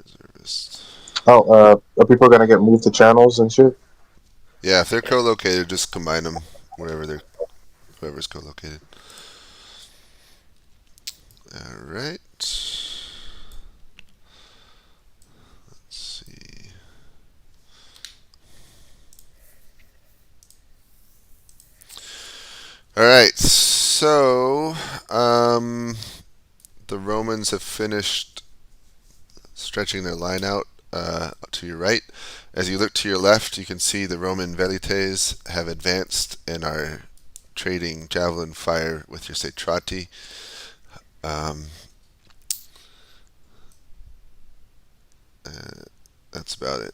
Reservist. Oh, are people gonna get moved to channels and shit? Yeah, if they're co-located, just combine them whoever's co-located. Alright. Let's see. Alright, so the Romans have finished stretching their line out to your right. As you look to your left, you can see the Roman velites have advanced and are trading javelin fire with your satrati. That's about it.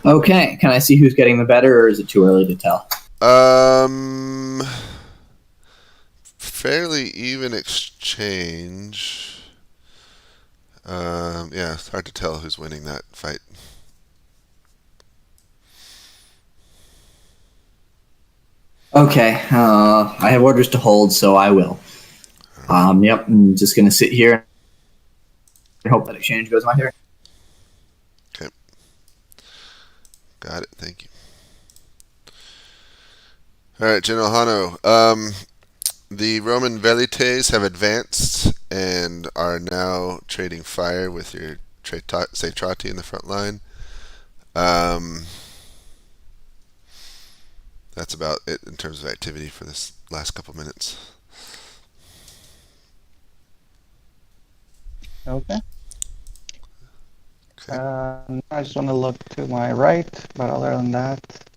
Okay, can I see who's getting the better, or is it too early to tell? Fairly even exchange. Yeah, it's hard to tell who's winning that fight. Okay, I have orders to hold, so I will. Yep, I'm just gonna sit here and hope that exchange goes my favor. Okay. Got it. Thank you. All right, General Hano. The Roman velites have advanced and are now trading fire with your Satrati in the front line. That's about it in terms of activity for this last couple minutes. Okay. Okay. I just want to look to my right, but other than that,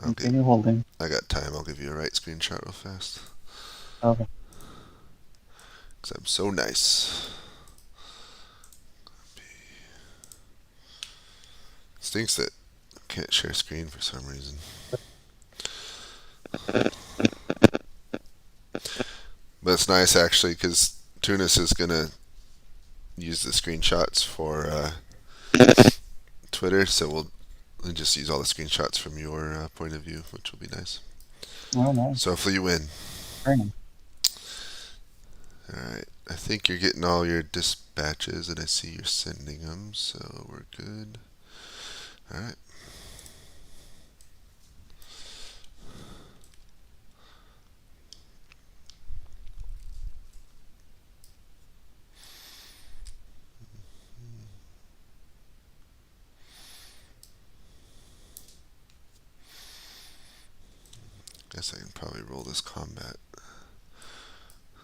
continue holding. I got time. I'll give you a right screenshot real fast. Okay. Because I'm so nice. Stinks that I can't share screen for some reason. But it's nice actually because Tunis is going to use the screenshots for Twitter, so we'll just use all the screenshots from your point of view, which will be nice. Oh, nice. So hopefully you win. Very nice. Alright, I think you're getting all your dispatches, and I see you're sending them, so we're good. Alright. Guess I can probably roll this combat.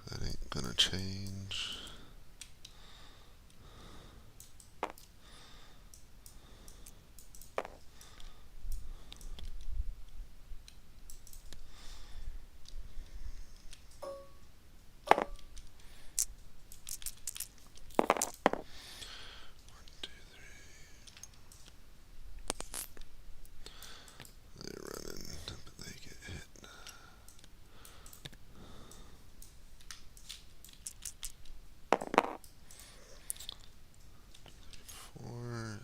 That ain't gonna change. They're running, but they get hit. 4.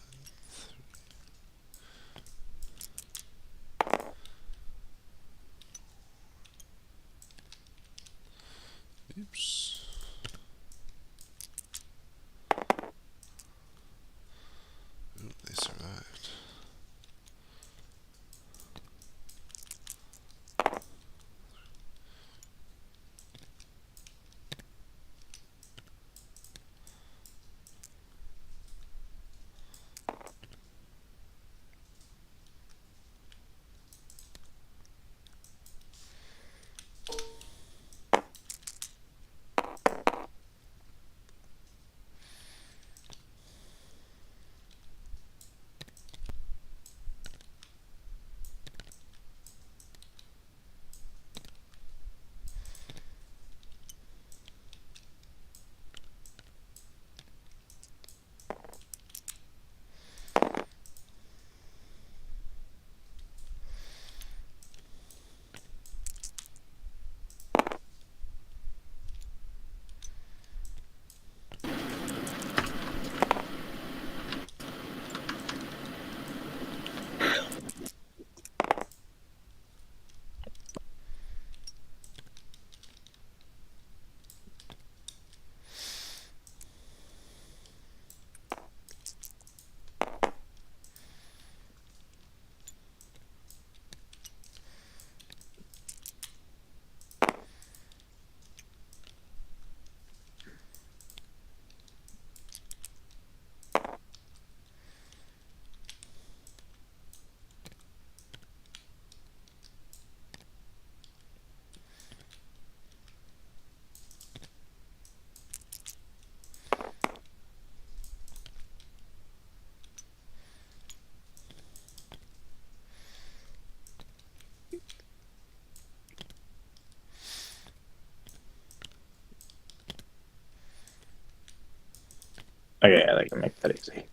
Oops. Ooh, they survived. Okay, I can make that easy.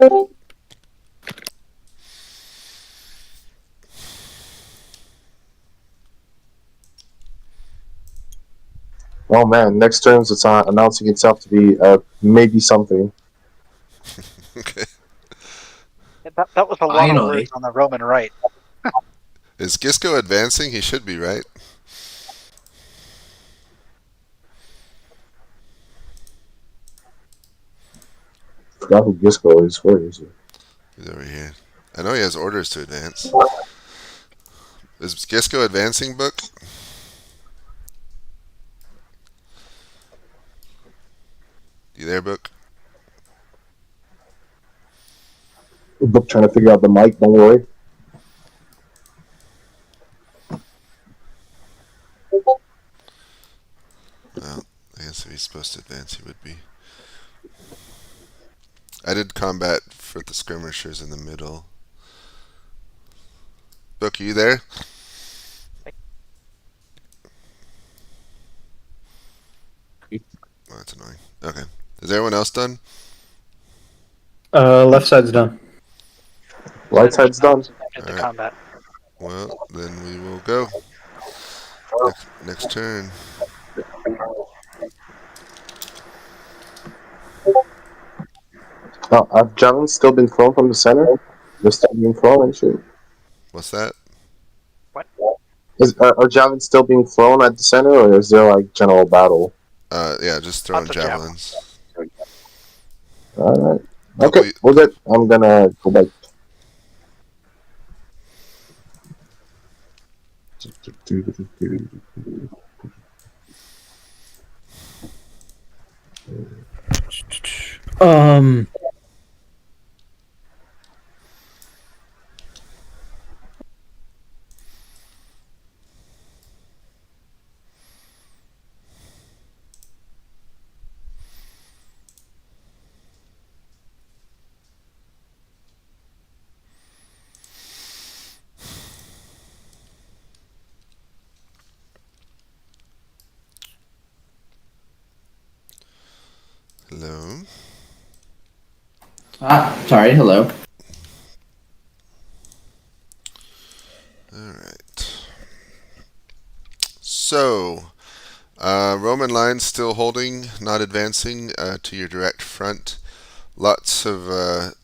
Oh man, next turns it's announcing itself to be maybe something. Okay. That was a lot of Finally. words on the Roman right. Is Gisco advancing? He should be, right? Forgot who Gisco is. Where is he? He's over here. I know he has orders to advance. Is Gisco advancing, Book? You there, Book? Book trying to figure out the mic. Don't worry. Well, I guess if he's supposed to advance, he would be. I did combat for the skirmishers in the middle. Book, are you there? Oh, that's annoying. Okay. Is everyone else done? Left side's done. Right side's done. Into Alright. combat. Well, then we will go. Next turn. Oh, have javelins still been thrown from the center? They're still being thrown and shit. What's that? Are javelins still being thrown at the center, or is there like general battle? Yeah, just throwing Lots of javelins. All right. Couple- Okay, we're good. I'm gonna go back. Um. Hello. Sorry, hello. Alright. So, Roman lines still holding, not advancing to your direct front. Lots of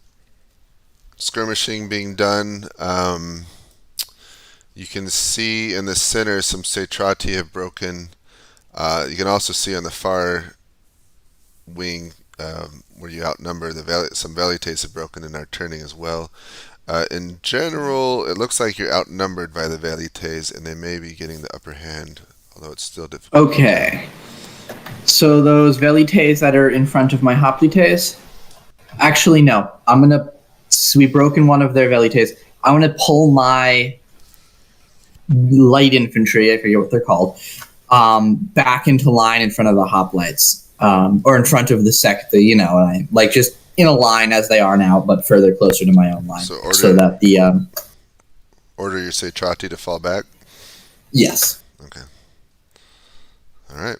skirmishing being done. You can see in the center some Satrati have broken. You can also see on the far wing where you outnumber, some Velites have broken and are turning as well. In general, it looks like you're outnumbered by the Velites, and they may be getting the upper hand, although it's still difficult. Okay. So those velites that are in front of my hoplites? Actually, no. We've broken one of their velites. I'm gonna pull my light infantry, I forget what they're called, back into line in front of the hoplites. Or in front of just in a line as they are now, but further closer to my own line. So that the order your Satrati to fall back? yes. Okay. Alright.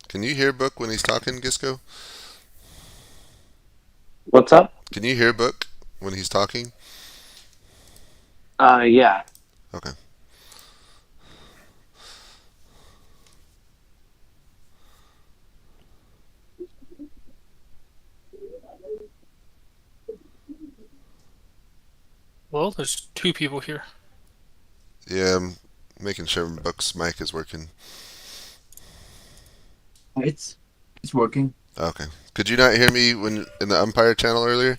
Can you hear Book when he's talking, Gisco? What's up? Can you hear Book when he's talking? Yeah. Okay. Well, there's two people here. Yeah, I'm making sure Buck's mic is working. It's working. Okay. Could you not hear me when in the umpire channel earlier?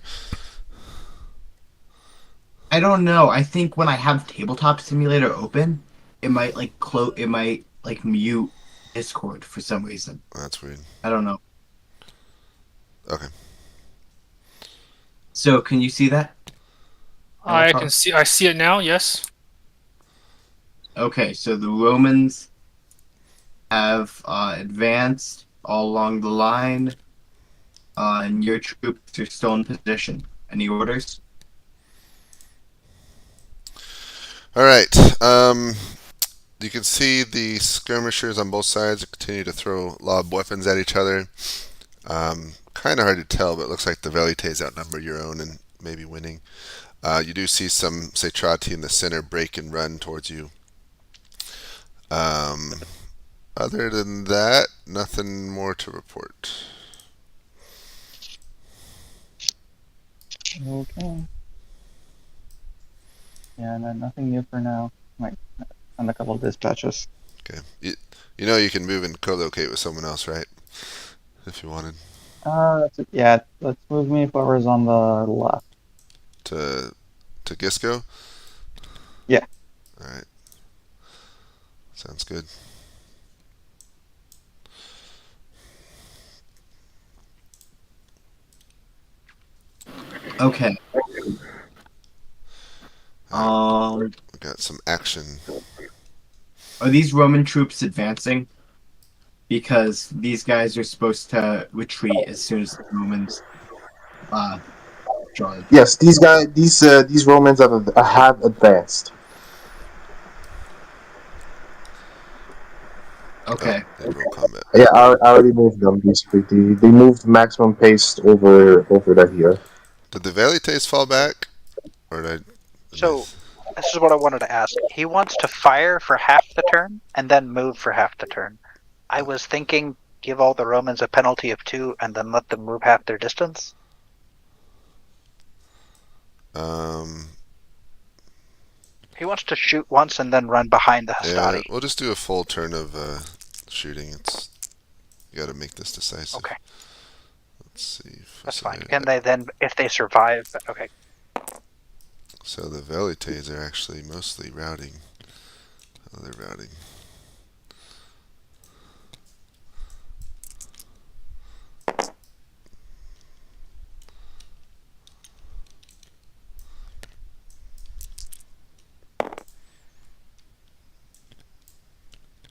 I don't know. I think when I have Tabletop Simulator open, it might like mute Discord for some reason. That's weird. I don't know. Okay. So can you see that? I can see. I see it now. Yes. Okay, so the Romans have advanced all along the line, and your troops are still in position. Any orders? All right. You can see the skirmishers on both sides continue to lob weapons at each other. Kind of hard to tell, but it looks like the Velites outnumber your own and maybe winning. You do see some Satrati in the center break and run towards you. Other than that, nothing more to report. Okay. Yeah, nothing new for now. Might send a couple of dispatches. Okay. You know you can move and co-locate with someone else, right? If you wanted. Yeah, let's move me whoever's on the left. To Gisco? Yeah. Alright. Sounds good. Okay. We got some action. Are these Roman troops advancing? Because these guys are supposed to retreat as soon as the Romans join. Yes, these Romans have advanced. Okay. Combat. Yeah, I already moved them. Basically, they moved maximum pace over that here. Did the Velites fall back, or did So, this is what I wanted to ask. He wants to fire for half the turn and then move for half the turn. I was thinking give all the Romans a penalty of 2 and then let them move half their distance. He wants to shoot once and then run behind the Hastati. Yeah, we'll just do a full turn of shooting. You got to make this decisive. Okay. Let's see. That's fine. Can they then, if they survive? Okay. So the Velites are actually mostly routing. Oh, they're routing.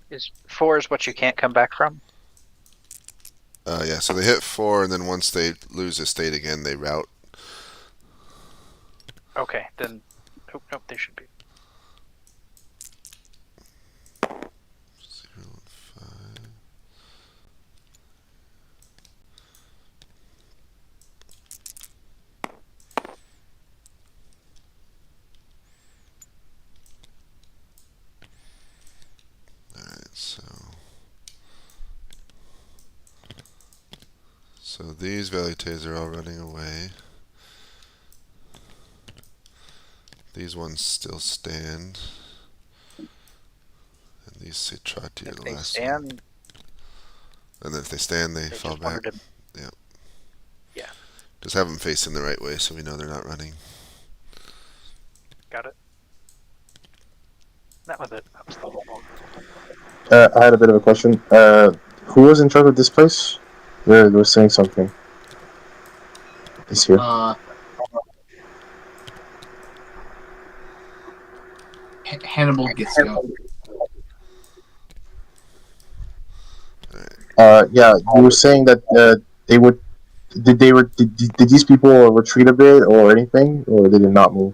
Is 4 is what you can't come back from? Yeah, so they hit 4, and then once they lose a state again, they route. Okay, then. Nope, they should be. 0 and 5. Alright, so these Velites are all running away. These ones still stand. And these Satrati are the last one. And then if they stand, they fall back. Yeah. Yeah. Just have them facing the right way so we know they're not running. Got it. That was it. That was the whole. I had a bit of a question. Who was in charge of this place? They were saying something. It's here. Hannibal gets go. Yeah, you were saying that they would. Did these people retreat a bit or anything, or they did not move?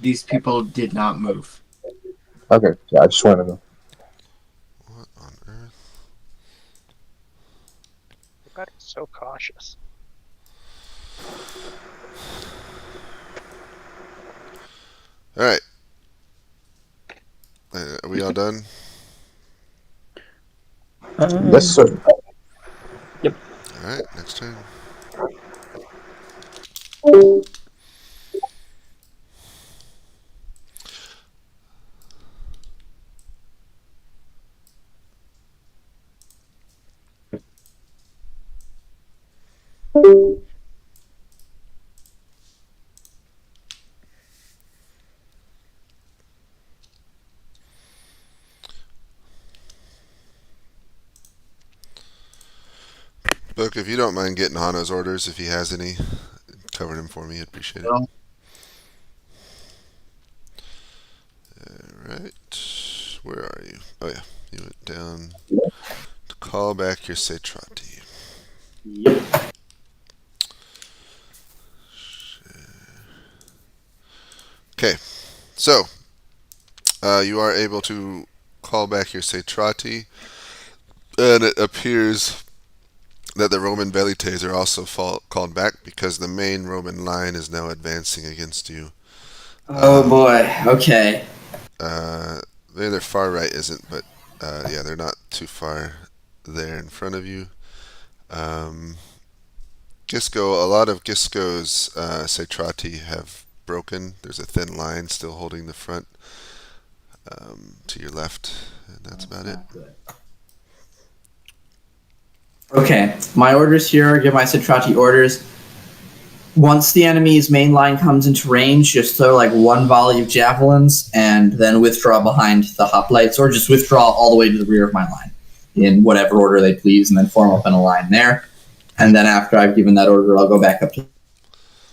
These people did not move. Okay, yeah, I just wanted to know. What on earth? Everybody's so cautious. Alright. Are we all done? Yes, sir. Yep. Alright, next turn. Book, if you don't mind getting Hano's orders, if he has any, cover them for me. I'd appreciate it. Well, Alright. Where are you? Oh, yeah. You went down to call back your Setrati. Yep. Okay. So, you are able to call back your Setrati, and it appears that the Roman velites are also called back because the main Roman line is now advancing against you. Oh boy. Okay. Their far right isn't, but yeah, they're not too far there in front of you. Gisco, a lot of Gisco's Setrati have broken. There's a thin line still holding the front to your left, and that's about it. Okay, my orders here, give my Citrati orders. Once the enemy's main line comes into range, just throw like one volley of javelins and then withdraw behind the hoplites, or just withdraw all the way to the rear of my line in whatever order they please, and then form up in a line there. And then after I've given that order, I'll go back up to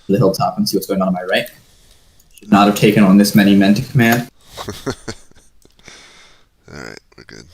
the hilltop and see what's going on my right. Should not have taken on this many men to command. Alright, we're good.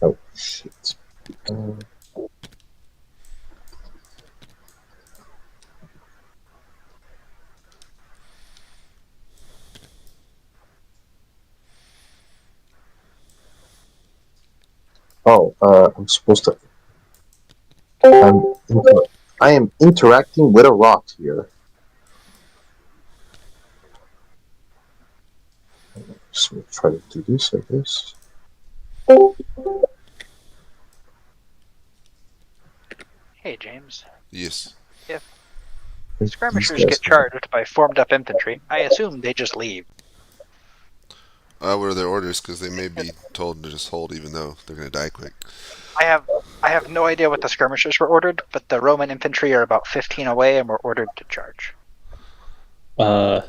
Oh, shit. I'm supposed to. I am interacting with a rock here. Just gonna try to do this, I guess. Hey, James. Yes. If skirmishers get charged by formed up infantry, I assume they just leave. What are their orders? Because they may be told to just hold, even though they're going to die quick. I have no idea what the skirmishers were ordered, but the Roman infantry are about 15 away and were ordered to charge. I've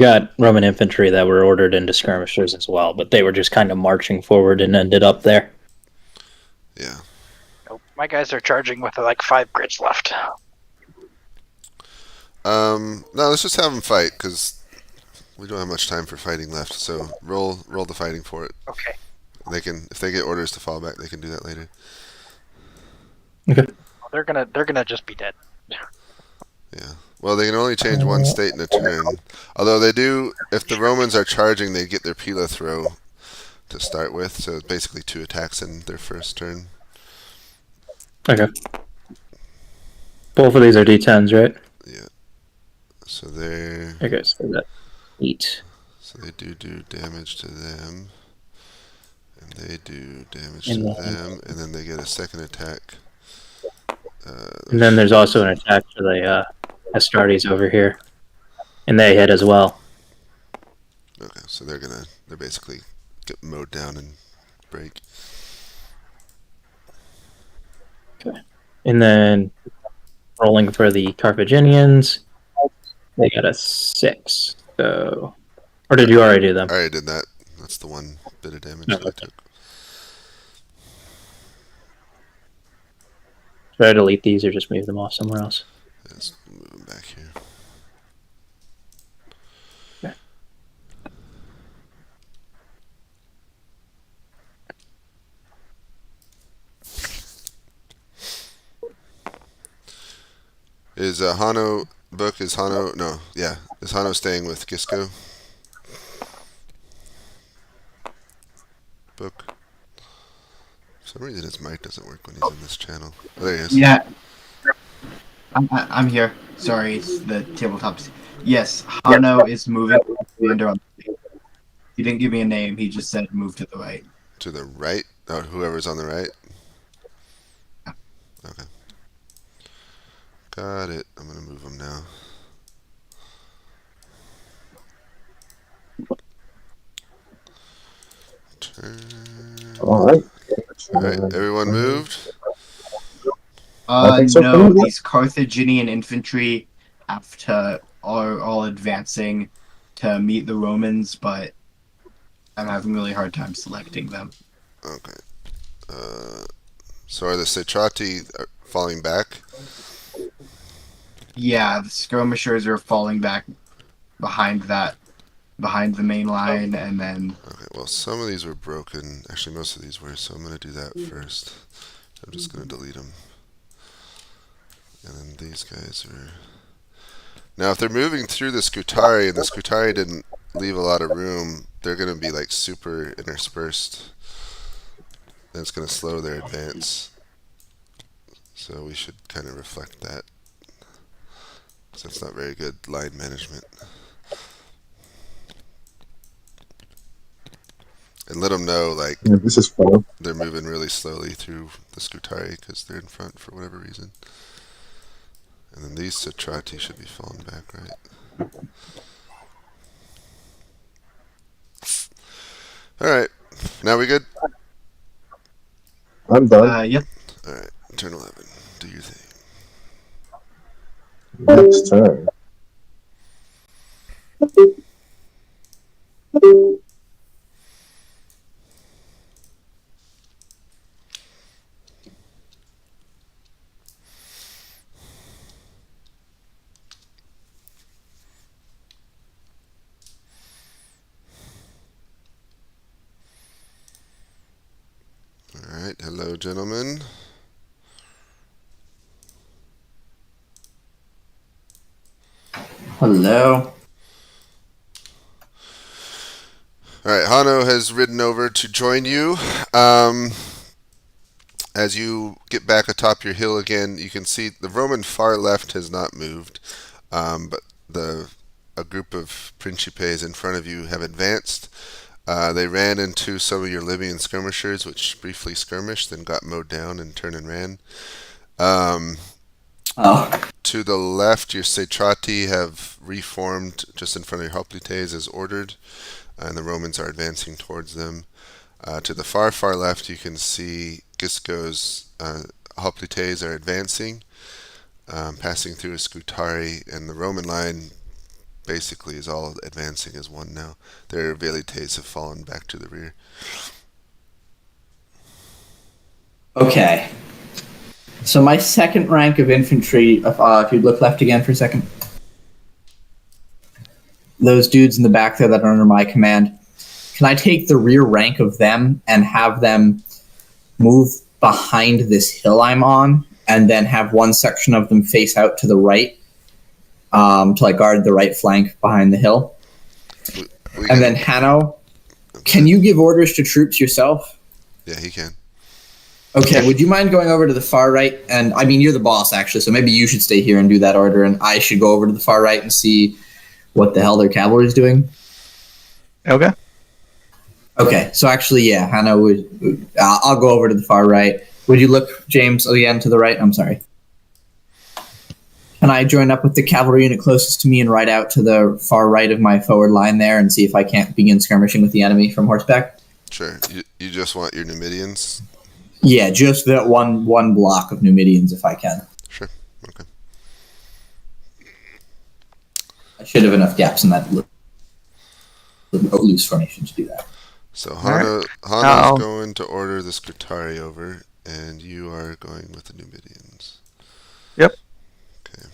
got Roman infantry that were ordered into skirmishers as well, but they were just kind of marching forward and ended up there. Yeah. Nope. My guys are charging with like 5 grids left. No, let's just have them fight, because we don't have much time for fighting left. So roll the fighting for it. Okay. They can, if they get orders to fall back, they can do that later. Okay. They're gonna just be dead. Yeah. Well, they can only change one state in a turn. Although they do, if the Romans are charging, they get their Pila throw to start with. So it's basically 2 attacks in their first turn. Okay. Both of these are D10s, right? Yeah. So they're... Okay, so that's 8. So they do damage to them. And they do damage And to then- them. And then they get a second attack. And then there's also an attack to the Astartes over here. And they hit as well. Okay, so they're basically get mowed down and break. Okay. And then rolling for the Carthaginians, they got a 6. So, or did you already do them? I already did that. That's the one bit of damage that I took. Should I delete these or just move them off somewhere else? Let's move them back here. Okay. Is Hano book? Is Hano no? Yeah, is Hano staying with Gisco? Book. For some reason his mic doesn't work when he's in this channel. Oh, there he is. Yeah, I'm here. Sorry, it's the tabletops. Yes, Hano is moving commander on. He didn't give me a name. He just said move to the right. To the right? Oh, whoever's on the right? Yeah. Okay. Got it. I'm going to move him now. Turn. Alright. Alright, everyone moved? I think so, No, too. these Carthaginian infantry are all advancing to meet the Romans, but I'm having a really hard time selecting them. Okay. So are the Cetrati falling back? Yeah, the skirmishers are falling back behind the main line, and then Okay, well, some of these were broken. Actually, most of these were, so I'm going to do that first. I'm just going to delete them. And then these guys are... Now, if they're moving through the Scutari, and the Scutari didn't leave a lot of room, they're going to be, like, super interspersed. And it's going to slow their advance. So we should kind of reflect that. So that's not very good line management. And let them know, like, Yeah, this is fun. they're moving really slowly through the Scutari because they're in front for whatever reason. And then these Cetrati should be falling back, right? Alright. Now we good? I'm done. yep. Alright. Turn 11. Do your thing. Next turn. Alright. Hello, gentlemen. Hello. Alright. Hano has ridden over to join you. As you get back atop your hill again, you can see the Roman far left has not moved, but a group of Principes in front of you have advanced. They ran into some of your Libyan skirmishers, which briefly skirmished, then got mowed down and turned and ran. To the left, your Cetrati have reformed just in front of your hoplites as ordered, and the Romans are advancing towards them. To the far left, you can see Gisco's hoplites are advancing, passing through a Scutari, and the Roman line basically is all advancing as one now. Their velites have fallen back to the rear. Okay. So my second rank of infantry, if you'd look left again for a second. Those dudes in the back there that are under my command. Can I take the rear rank of them and have them move behind this hill I'm on, and then have one section of them face out to the right, to like guard the right flank behind the hill? And then Hano, can you give orders to troops yourself? Yeah, he can. Okay, would you mind going over to the far right? And I mean, you're the boss actually, so maybe you should stay here and do that order, and I should go over to the far right and see what the hell their cavalry is doing. Okay. Okay, so actually, yeah, Hannah would. I'll go over to the far right. Would you look, James, again to the right? I'm sorry. Can I join up with the cavalry unit closest to me and ride out to the far right of my forward line there and see if I can't begin skirmishing with the enemy from horseback? Sure. You just want your Numidians? Yeah, just that one block of Numidians if I can. Sure. Okay. I should have enough gaps in that loose formation to do that. So Hana's going to order the Scutari over, and you are going with the Numidians. Yep. Okay.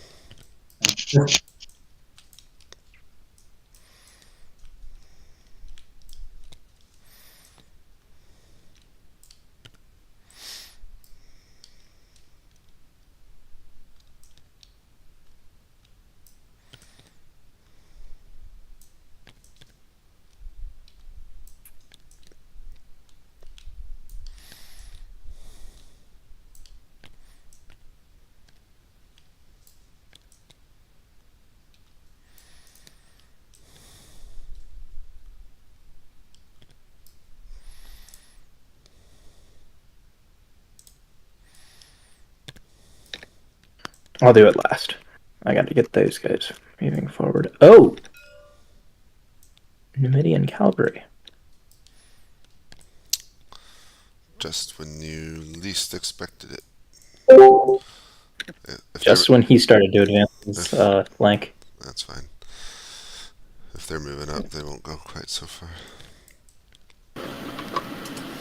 I'll do it last. I got to get those guys moving forward. Oh! Numidian cavalry. Just when you least expected it. Just when he started to advance his flank. That's fine. If they're moving up, they won't go quite so far.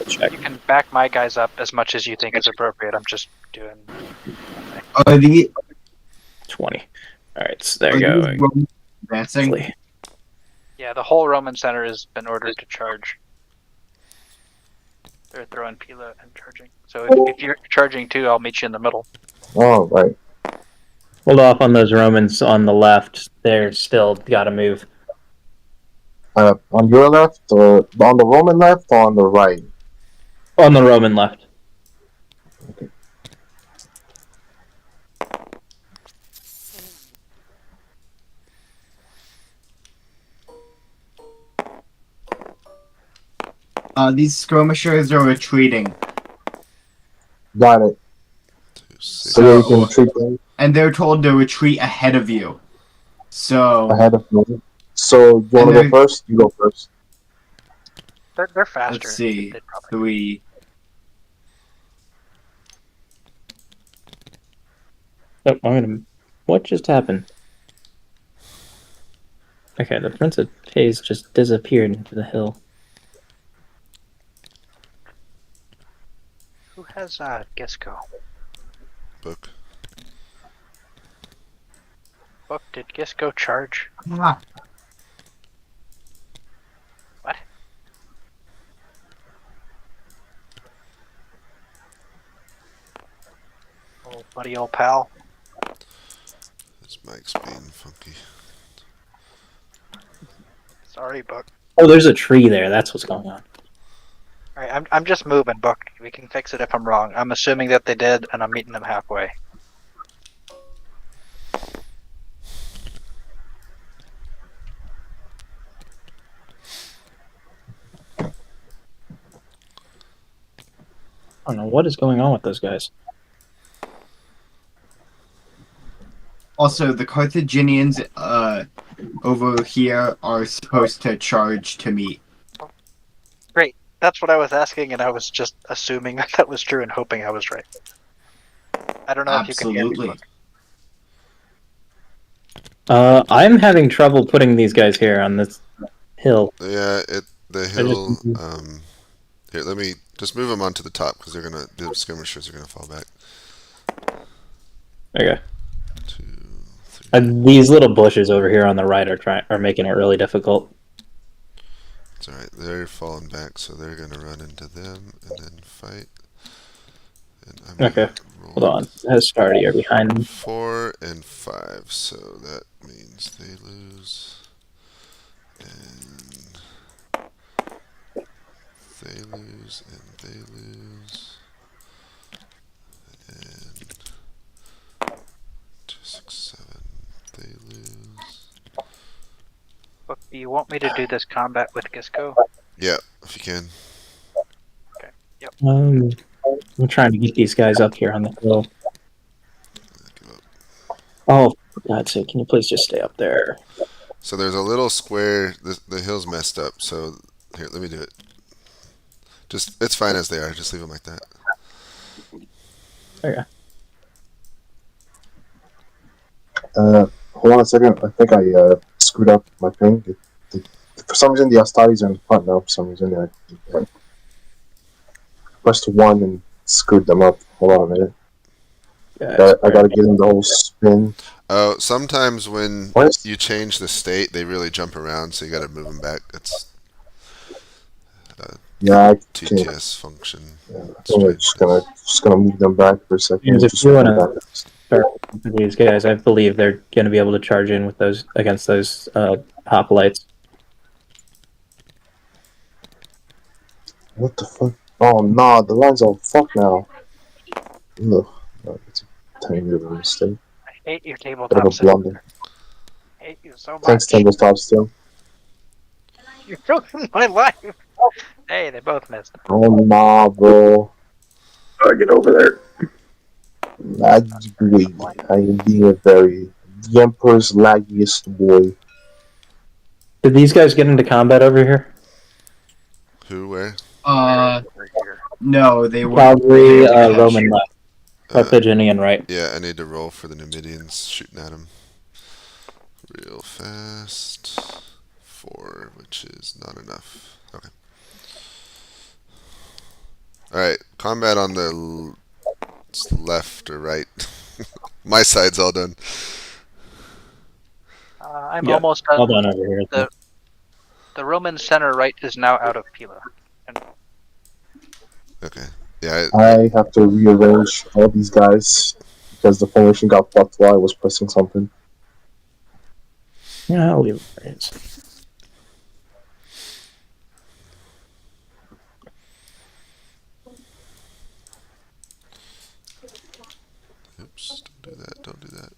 Check. You can back my guys up as much as you think is appropriate. I'm just doing. Are the 20. Alright, so there you go. Romans advancing? Yeah, the whole Roman center has been ordered to charge. They're throwing Pila and charging. So if you're charging too, I'll meet you in the middle. Oh, right. Hold off on those Romans on the left. They're still got to move. On your left, or on the Roman left, or on the right? On the Roman left. Okay. These skirmishers are retreating. Got it. So you can retreat them And they're told to retreat ahead of you. So ahead of me. So you want to go first? You go first. They're faster. let's see. 3. Oh, what just happened? Okay, the Prince of Pays just disappeared into the hill. Who has Gisco? Book. Book, did Gisco charge? Ah, What? Oh, buddy, old pal. This mic's being funky. Sorry, Book. Oh, there's a tree there. That's what's going on. Alright, I'm just moving, Book. We can fix it if I'm wrong. I'm assuming that they did, and I'm meeting them halfway. I don't know what is going on with those guys. also, the Carthaginians over here are supposed to charge to meet. Great. That's what I was asking, and I was just assuming that was true and hoping I was right. I don't know if you can hear me. Absolutely. Book. I'm having trouble putting these guys here on this hill. Yeah, the hill. Here, let me just move them onto the top because the skirmishers are gonna fall back. Okay. 2, 3. These little bushes over here on the right are making it really difficult. It's alright. They're falling back, so they're gonna run into them and then fight. And I'm Okay. Hold on. Hastari are behind them. 4 and 5, so that means they lose. And they lose, and they lose. And 2, 6, 7, they lose. Book, do you want me to do this combat with Gisco? Yeah, if you can. I'm trying to get these guys up here on the hill. Give up. Oh, for God's sake, can you please just stay up there? So there's a little square. The hill's messed up. So here, let me do it. It's fine as they are. Just leave them like that. Okay. Hold on a second. I think I screwed up my thing. For some reason, the Astaris are in front now. For some reason, I pressed 1 and screwed them up. Hold on a minute. Yeah, I gotta give them the whole spin. Oh, sometimes when What? you change the state, they really jump around. So you got to move them back. It's Yeah, I TTS can't. function. Yeah, I think I'm just gonna move them back for a second. If Just you move wanna- them back. start with these guys. I believe they're going to be able to charge in with those against those hoplites. What the fuck? Oh nah, the line's all fucked now. Ugh. No, it's a tiny bit of a mistake. I hate your Bit of tabletop a system. blunder. I hate you so much. Thanks, tabletop still. You're ruining my life. Hey, they both missed. Oh nah, bro. Get over there. I agree. I am being the Emperor's laggiest boy. Did these guys get into combat over here? Who, where? No, they were. Cavalry, Roman left. Carthaginian right. Yeah, I need to roll for the Numidians shooting at him. Real fast. 4, which is not enough. Okay. Alright, combat on the left or right. My side's all done. I'm almost done. All done over here. The Roman center right is now out of Pila. Okay. Yeah. I have to rearrange all these guys because the formation got fucked while I was pressing something. Yeah, I'll leave it where it is. Oops, don't do that, don't do that.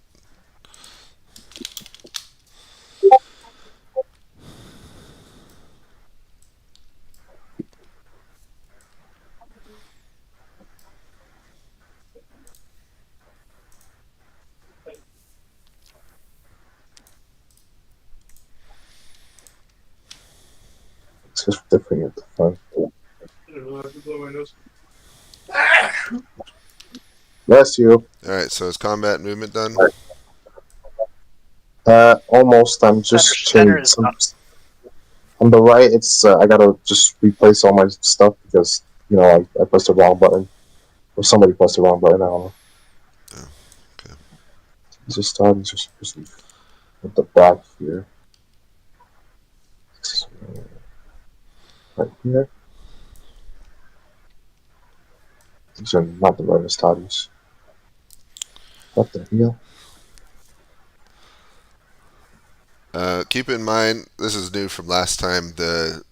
It's just different at the front. Bless you. Alright, so is combat movement done? Almost. I'm just changing some. On the right, it's I gotta just replace all my stuff because I pressed the wrong button, or somebody pressed the wrong button. I don't know. Oh, okay. Just starting just at the back here. Right here. These are not the right studies. What the hell? Keep in mind, this is new from last time, the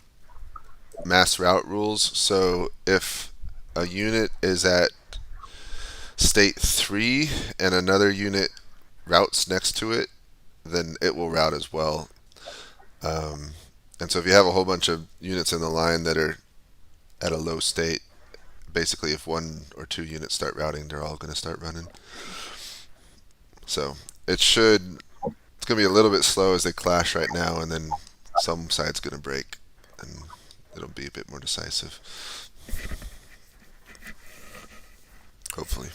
mass route rules. So if a unit is at state 3 and another unit routes next to it, then it will route as well. And so if you have a whole bunch of units in the line that are at a low state, basically if 1 or 2 units start routing, they're all going to start running. So it's going to be a little bit slow as they clash right now, and then some side's going to break, and it'll be a bit more decisive. Hopefully.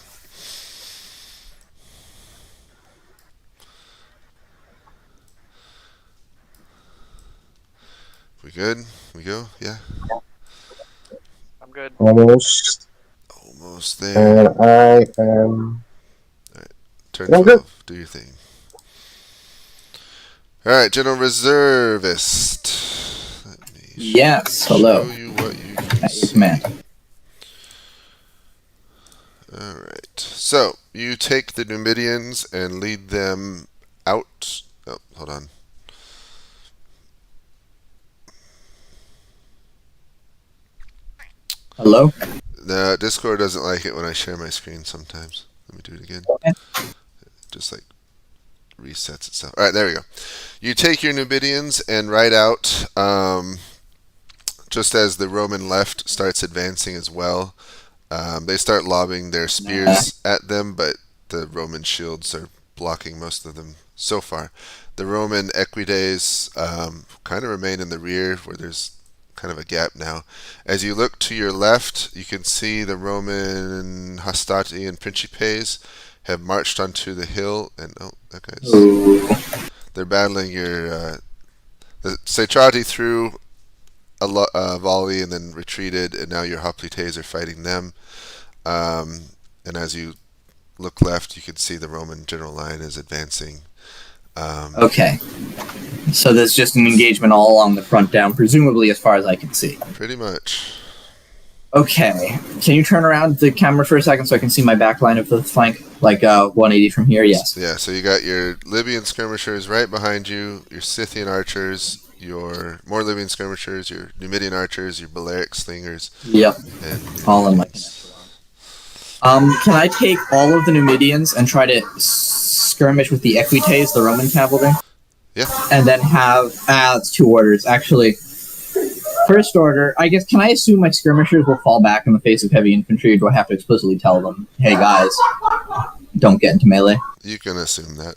We good? We go? Yeah? I'm good. Almost there. And I am. Alright, turn 12. Do your thing. Alright, General Reservist. Let me Yes, hello. show you what you can see. Command. Alright, so you take the Numidians and lead them out. Oh, hold on. Hello? The Discord doesn't like it when I share my screen sometimes. Let me do it again. It just like resets itself. Alright, there we go. You take your Numidians and ride out just as the Roman left starts advancing as well. They start lobbing their spears at them, but the Roman shields are blocking most of them so far. The Roman equidaes kind of remain in the rear where there's kind of a gap now. As you look to your left, you can see the Roman hastati and principes have marched onto the hill, and that guy's they're battling your the Satrati threw a volley and then retreated, and now your hoplites are fighting them. And as you look left, you can see the Roman general line is advancing. Okay. So there's just an engagement all along the front down, presumably as far as I can see. Pretty much. Okay. Can you turn around the camera for a second so I can see my back line of the flank? Like 180 from here? Yes. Yeah, so you got your Libyan skirmishers right behind you, your Scythian archers, your more Libyan skirmishers, your Numidian archers, your Balearic slingers. Yep. All in like can I take all of the Numidians and try to skirmish with the Equites, the Roman cavalry? Yeah. And then have it's 2 orders. Actually, first order, I guess, can I assume my skirmishers will fall back in the face of heavy infantry, or do I have to explicitly tell them, hey guys, don't get into melee. You can assume that.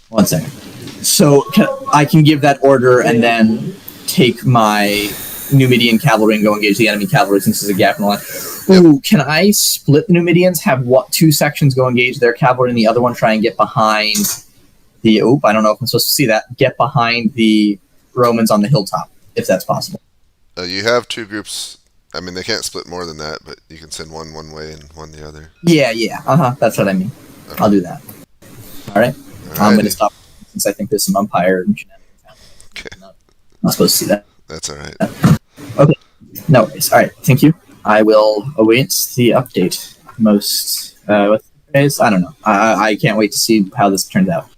1 second. So I can give that order and then take my Numidian cavalry and go engage the enemy cavalry since there's a gap in the line. Ooh, can I split the Numidians? Have two sections go engage their cavalry and the other one try and get behind the... I don't know if I'm supposed to see that. Get behind the Romans on the hilltop, if that's possible. You have 2 groups. I mean, they can't split more than that, but you can send one way and one the other. Yeah. That's what I mean. Okay. I'll do that. All right. I'm going to stop since I think there's some umpire and shenanigans happening. Okay. I'm not supposed to see that. That's all right. Okay. No worries. All right. Thank you. I will await the update. What's the phrase? I don't know. I can't wait to see how this turns out.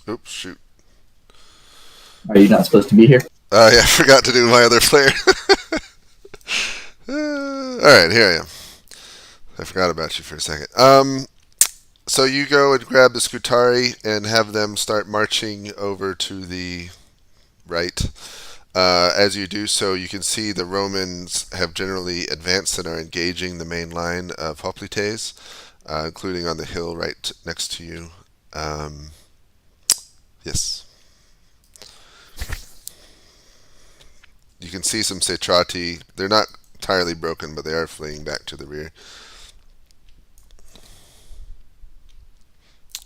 Oops, shoot. Are you not supposed to be here? Yeah, I forgot to do my other player. Alright, here I am. I forgot about you for a second. So you go and grab the Scutari and have them start marching over to the right. As you do so, you can see the Romans have generally advanced and are engaging the main line of hoplites, including on the hill right next to you. Yes. You can see some Satrati. They're not entirely broken, but they are fleeing back to the rear.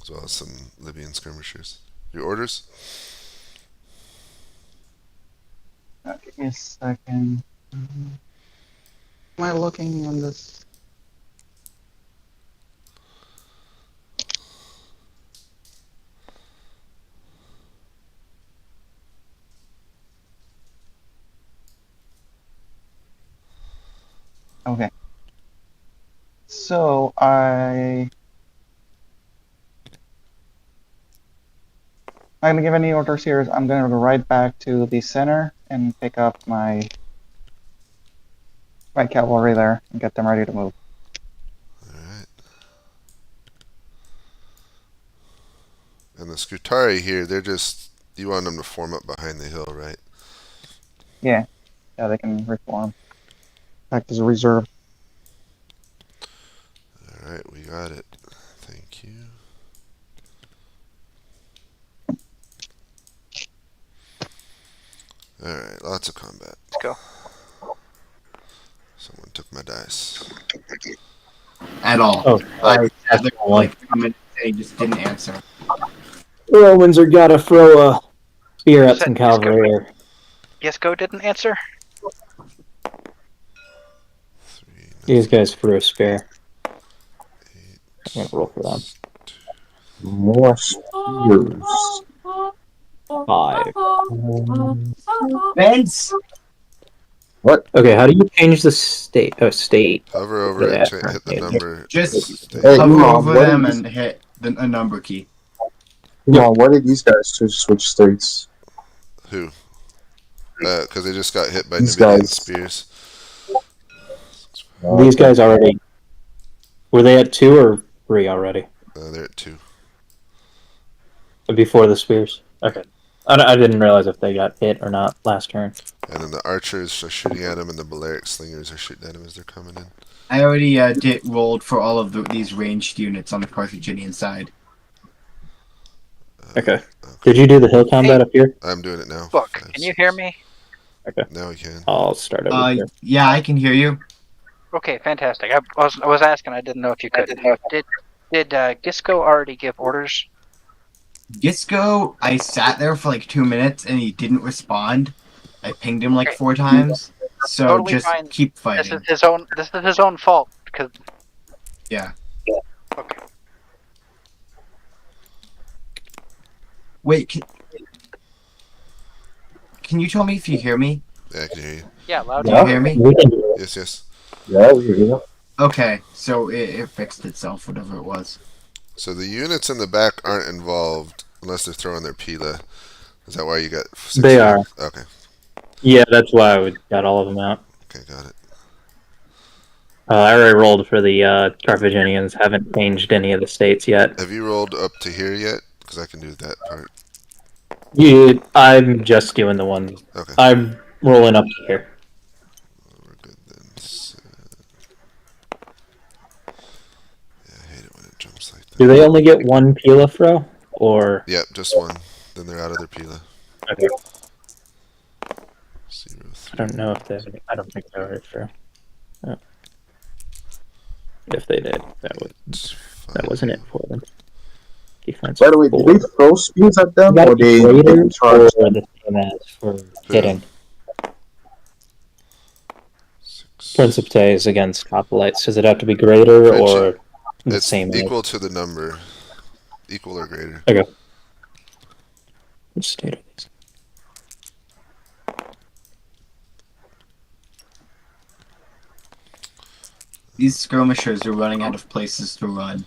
As well as some Libyan skirmishers. Your orders? Give me a second. Am I looking on this? Okay. So I'm not gonna give any orders here. I'm gonna go right back to the center and pick up my cavalry there and get them ready to move. Alright. And the Scutari here, they're just... You want them to form up behind the hill, right? Yeah, they can reform. Act as a reserve. Alright, we got it. Thank you. Alright, lots of combat. Let's go. Someone took my dice. At all. Oh, I that's the the one. comment they just didn't answer. Romans are gotta throw a spear at Said some yes, go. cavalry. Or Yes, go didn't answer. these guys threw a spear. I'm gonna roll for them. More spears. 5. Vince! Okay, how do you change the state? Oh, state. Hover over it, Yeah. hit the number. Just Stay. Hey, hover Mom, over what them is- and hit a number key. Come on, why did these guys switch states? Who? Because they just got hit by These Numidian guys. spears. These guys already. Were they at 2 or 3 already? They're at 2. Before the spears. Okay. I didn't realize if they got hit or not last turn. And then the archers are shooting at him, and the Balearic slingers are shooting at him as they're coming in. I already rolled for all of these ranged units on the Carthaginian side. Okay. Did you do the hill combat up here? I'm doing it now. Book, can you hear me? Okay. Now we can. I'll start over here. Yeah, I can hear you. Okay, fantastic. I was asking. I didn't know if you could. Did Gisco already give orders? Gisco, I sat there for like 2 minutes and he didn't respond. I pinged him like 4 times. So Totally just fine. keep This fighting. is his own. This is his own fault. Because Yeah. okay. Wait, can you tell me if you hear me? Yeah, I can hear you. Yeah, loud. Do you hear me? Yes, yes. Yeah, we hear you. Okay, so it fixed itself, whatever it was. So the units in the back aren't involved unless they're throwing their Pila. Is that why you got 16? They are. Okay. Yeah, that's why we got all of them out. Okay, got it. I already rolled for the Carthaginians. Haven't changed any of the states yet. Have you rolled up to here yet? Because I can do that part. Yeah, I'm just doing the one. Okay. I'm rolling up to here. We're good then. So... Yeah, I hate it when it jumps like that. Do they only get one Pila throw? Or... Yep, just one. Then they're out of their Pila. Okay. 0, 3. I don't know if they... I don't think they were through. Oh. If they did, that wasn't it for them. Defense. By the way, did they throw spears at them or they charge them? The same as for hitting. Principes against hoplites. Does it have to be greater or the It's same? equal to the number. Equal or greater. Okay. Which state are these? These skirmishers are running out of places to run.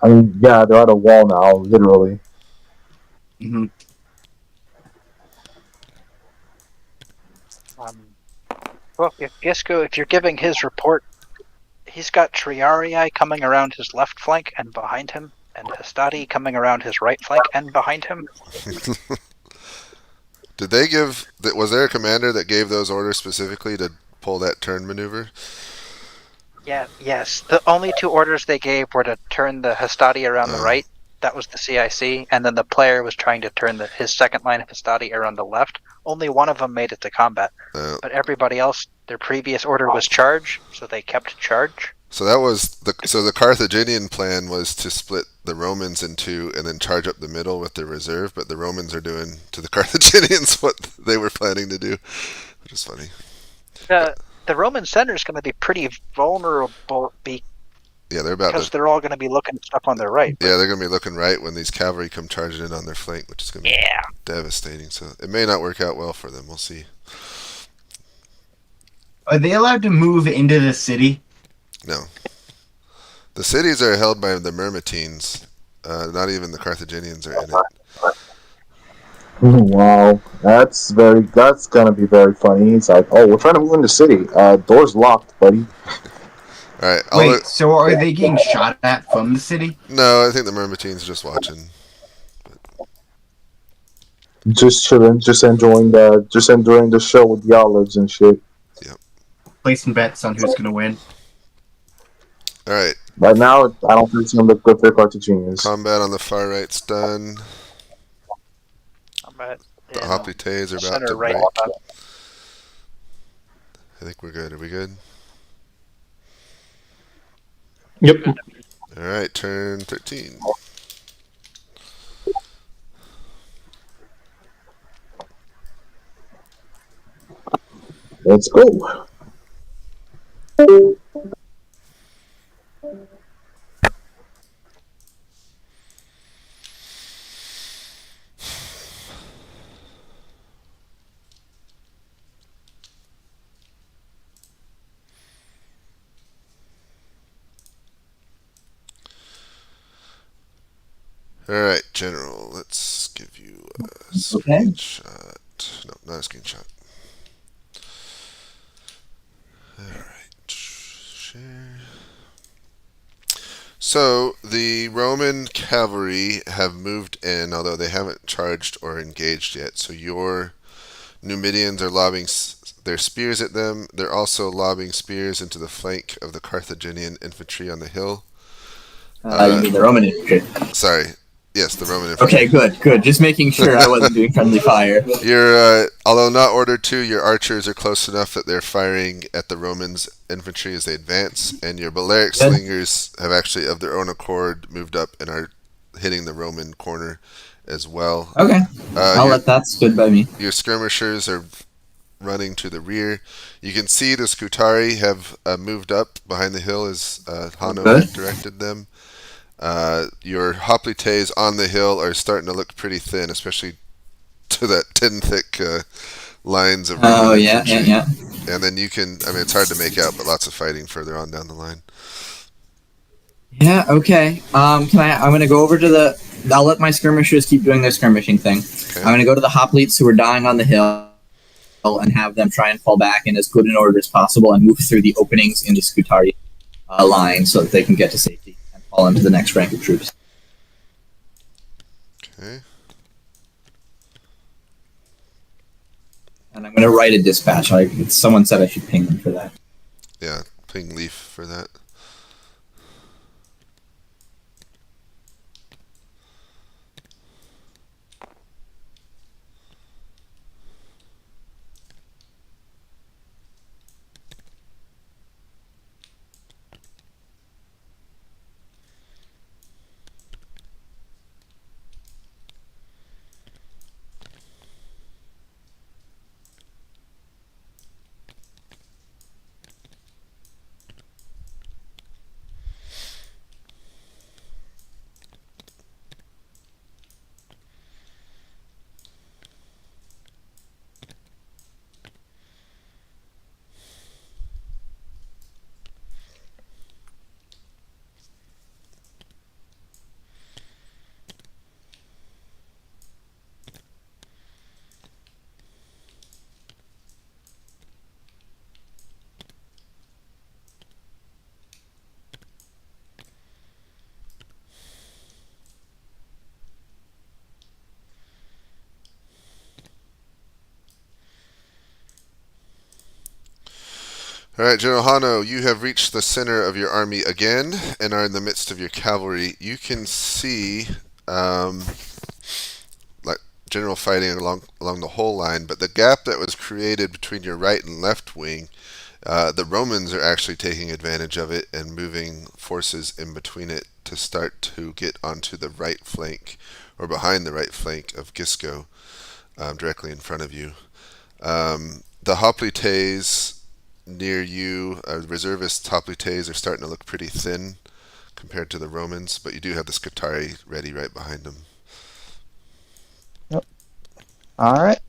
I mean, yeah, they're at a wall now, literally. Mm-hmm. Well, if Gisco, if you're giving his report, he's got Triarii coming around his left flank and behind him, and Hastati coming around his right flank and behind him. Did they give... Was there a commander that gave those orders specifically to pull that turn maneuver? Yeah, yes. The only 2 orders they gave were to turn the Hastati around the right. That was the CIC. And then the player was trying to turn his second line of Hastati around the left. Only one of them made it to combat. But everybody else, their previous order was charge, so they kept charge. So that was the Carthaginian plan was to split the Romans in 2 and then charge up the middle with their reserve, but the Romans are doing to the Carthaginians what they were planning to do, which is funny. The Roman center is going to be pretty vulnerable Yeah, they're about because they're all going to be looking stuff on their right. Yeah, they're going to be looking right when these cavalry come charging in on their flank, which is going to be devastating. So it may not work out well for them. We'll see. Are they allowed to move into the city? No. The cities are held by the Myrmidons. Not even the Carthaginians are in it. Wow, that's gonna be very funny. It's like, oh, we're trying to move in the city. Door's locked, buddy. All right. Wait, so are they getting shot at from the city? No, I think the Myrmidons are just watching. Just chilling, just enjoying the show with the olives and shit. Yep. Placing bets on who's gonna win. All right. Right now, I don't think it's gonna look good for Carthaginians. Combat on the far right's done. Combat. The hoplites are about to break. I think we're good. Are we good? Yep. All right, turn 13. Let's go. All right, General. Let's give you a screenshot. No, not a screenshot. All right, share. So the Roman cavalry have moved in, although they haven't charged or engaged yet. So your Numidians are lobbing their spears at them. They're also lobbing spears into the flank of the Carthaginian infantry on the hill. You mean the Roman infantry? Sorry. Yes, the Roman infantry. Okay, good. Just making sure I wasn't doing friendly fire. Your although not ordered to, your archers are close enough that they're firing at the Romans' infantry as they advance, and your Balearic slingers have actually, of their own accord, moved up and are hitting the Roman corner as well. Okay, that's good by me. Your skirmishers are running to the rear. You can see the Scutari have moved up behind the hill as Hanno had directed them. Your hoplites on the hill are starting to look pretty thin, especially to that tin thick lines of Roman infantry. Yeah. And then you can, I mean, it's hard to make out, but lots of fighting further on down the line. Yeah, okay. I'm gonna go over to I'll let my skirmishers keep doing their skirmishing thing. Okay. I'm gonna go to the hoplites who are dying on the hill and have them try and fall back in as good an order as possible and move through the openings in the Scutari line so that they can get to safety and fall into the next rank of troops. Okay. And I'm going to write a dispatch. Someone said I should ping them for that. Yeah, ping Leaf for that. Alright, General Hanno, you have reached the center of your army again and are in the midst of your cavalry. You can see like general fighting along the whole line, but the gap that was created between your right and left wing, the Romans are actually taking advantage of it and moving forces in between it to start to get onto the right flank or behind the right flank of Gisco, directly in front of you. The hoplites near you, reservist hoplites, are starting to look pretty thin compared to the Romans, but you do have the Scutari ready right behind them. Yep. Alright,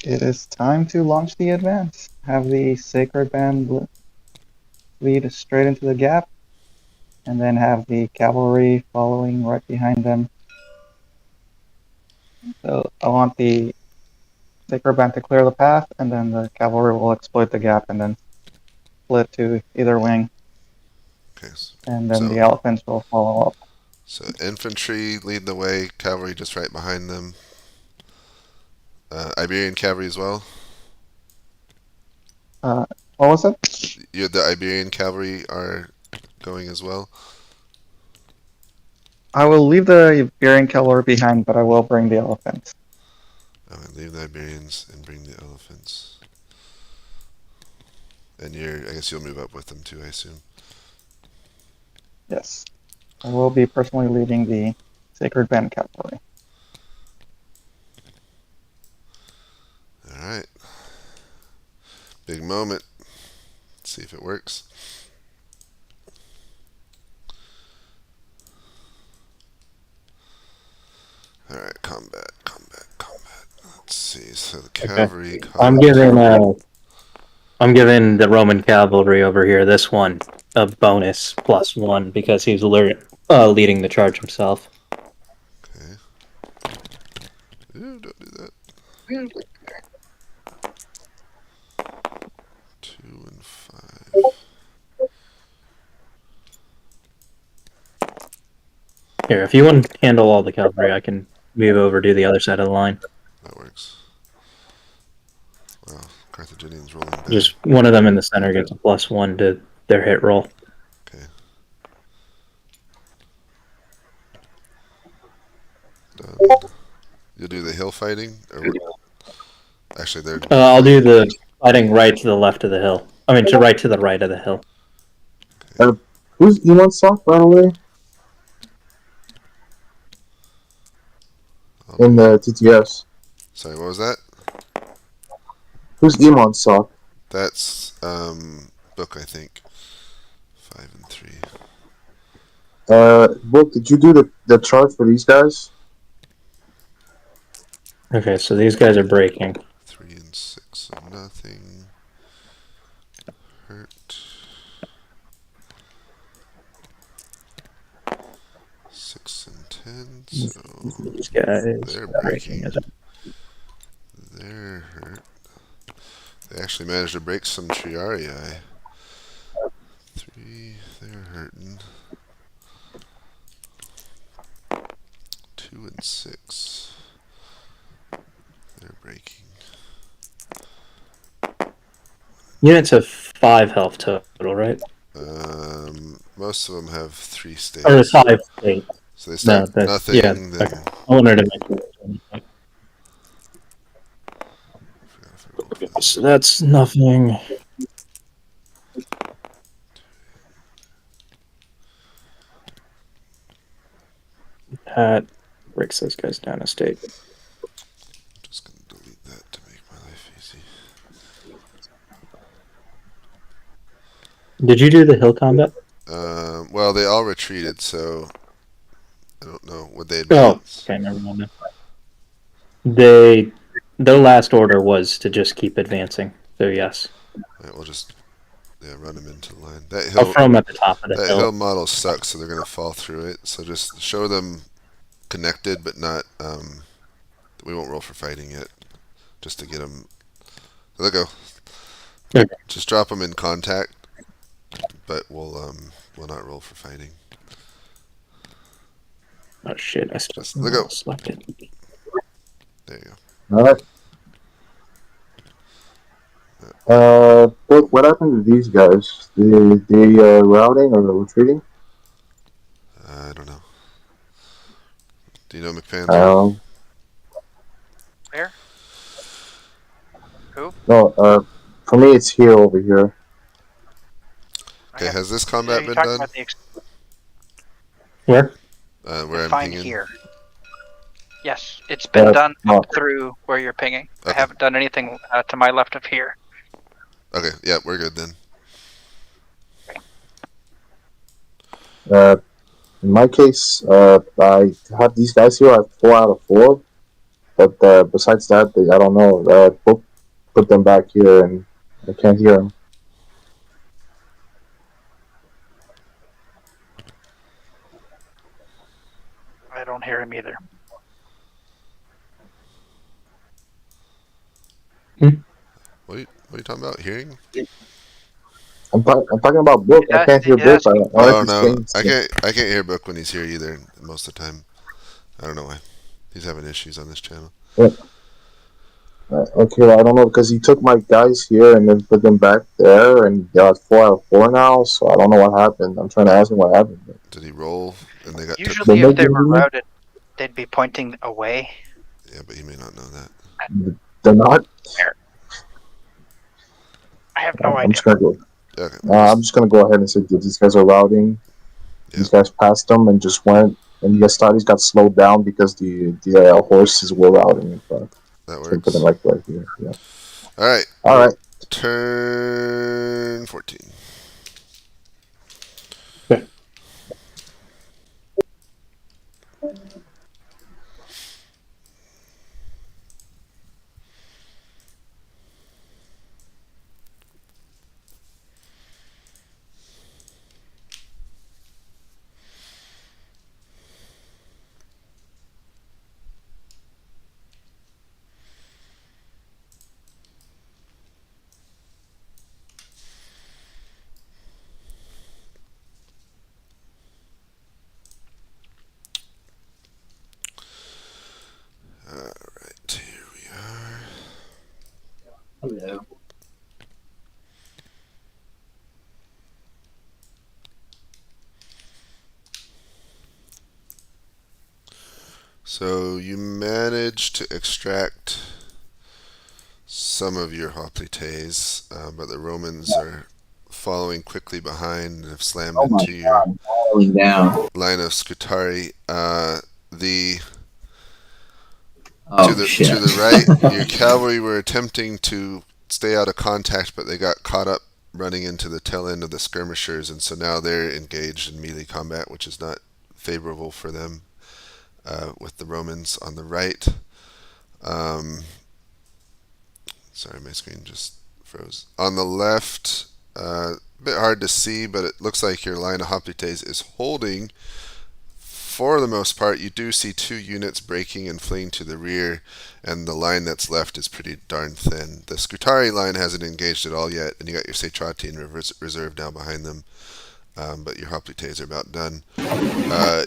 it is time to launch the advance. Have the Sacred Band lead straight into the gap, and then have the cavalry following right behind them. So I want the Sacred Band to clear the path, and then the cavalry will exploit the gap and then split to either wing. Okay. And then the elephants will follow up. So infantry lead the way, cavalry just right behind them. Iberian cavalry as well? What was it? The Iberian cavalry are going as well? I will leave the Iberian cavalry behind, but I will bring the elephants. Leave the Iberians and bring the elephants. And I guess you'll move up with them too, I assume. Yes. I will be personally leading the Sacred Band cavalry. Alright. Big moment. Let's see if it works. Alright, combat. Let's see. So the cavalry. Okay. I'm giving the Roman cavalry over here this one a bonus +1 because he's leading the charge himself. Okay. Ooh, don't do that. 2 and 5. Here, if you want to handle all the cavalry, I can move over to the other side of the line. That works. Wow, Carthaginians rolling bad. Just one of them in the center gets a +1 to their hit roll. Okay. Done. You'll do the hill fighting? Or what? Actually, they're... I'll do the fighting right to the left of the hill. I mean, to the right of the hill. Who's Elon Sock, by the way? In the TTS. Sorry, what was that? Who's Elon Sock? That's Book, I think. 5 and 3. Book, did you do the chart for these guys? Okay, so these guys are breaking. 3 and 6, so nothing. Hurt. 6 and 10, so These guys they're are breaking. breaking. They're hurt. They actually managed to break some Triarii. 3, they're hurting. 2 and 6. They're breaking. Units have 5 health total, right? Most of them have 3 states. Or 5 states. So they start nothing, yeah, then... okay. I wanted to make sure. So that's nothing. That breaks those guys down a state. I'm just going to delete that to make my life easy. Did you do the hill combat? Well, they all retreated, so I don't know. Would they advance? Oh, okay, never mind. Their last order was to just keep advancing. So yes. Alright, we'll just run them into the line. That I'll hill, throw them at the top of the that hill. hill model sucks, so they're going to fall through it. So just show them connected, but not. We won't roll for fighting yet, just to get them. There they go. Okay. Just drop them in contact, but we'll not roll for fighting. Oh shit! I Just let go. selected. There you All right. What happened to these guys? They routing or retreating? I don't know. Do you know McPanzer? Where? Who? No, for me it's here over here. Okay, has this combat been done? Where? Where I'm Find pinging? here. Yes, it's been done no. up through where you're pinging. Okay. I haven't done anything to my left of here. Okay, yeah, we're good then. In my case, I have these guys here at 4 out of 4, but besides that, I don't know. Book put them back here, and I can't hear them. I don't hear him either. What are you talking about? Hearing? I'm talking about Book. I can't hear Book. Oh no, I can't hear Book when he's here either. Most of the time, I don't know why. He's having issues on this channel. Yeah. Okay, I don't know because he took my guys here and then put them back there, and they're at 4 out of 4 now. So I don't know what happened. I'm trying to ask him what happened. Did he roll and they got? Usually, if they were routed, they'd be pointing away. Yeah, but he may not know that. They're not. I have no I'm idea. just gonna go. Okay. I'm just gonna go ahead and say that these guys are routing. Yeah. These guys passed them and just went, and the Astartes got slowed down because the horses were routing in front. That So works. put them like right here. Yeah. All right. All right. Turn 14. So you managed to extract some of your hoplites, but the Romans are following quickly behind and have slammed Oh my into your god, falling down. line of Scutari. The Oh shit. to the right, your cavalry were attempting to stay out of contact, but they got caught up running into the tail end of the skirmishers, and so now they're engaged in melee combat, which is not favorable for them. With the Romans on the right. Sorry, my screen just froze. On the left, a bit hard to see, but it looks like your line of hoplites is holding. For the most part, you do see 2 units breaking and fleeing to the rear, and the line that's left is pretty darn thin. The Scutari line hasn't engaged at all yet, and you got your Seitrati in reserve down behind them. But your hoplites are about done.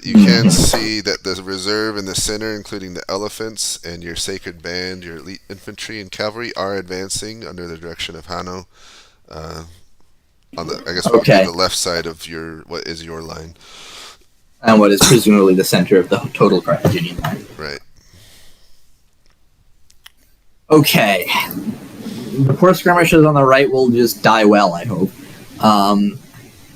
You can see that the reserve in the center, including the elephants and your sacred band, your elite infantry and cavalry, are advancing under the direction of Hanno. On the, I guess, what would be the left side of what is your line, and what is presumably the center of the total Carthaginian line. Right. Okay. The poor skirmishers on the right will just die well, I hope.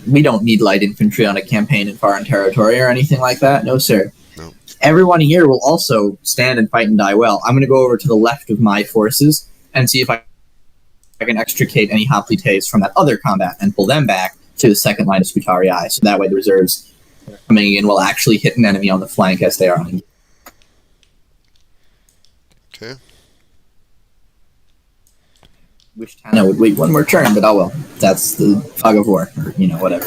We don't need light infantry on a campaign in foreign territory or anything like that. No, sir. No. Everyone here will also stand and fight and die well. I'm going to go over to the left of my forces and see if I can extricate any hoplites from that other combat and pull them back to the second line of Scutarii. So that way the reserves coming in will actually hit an enemy on the flank as they are on. Okay. Wish Tana would wait one more turn, but oh well. That's the fog of war, or, whatever.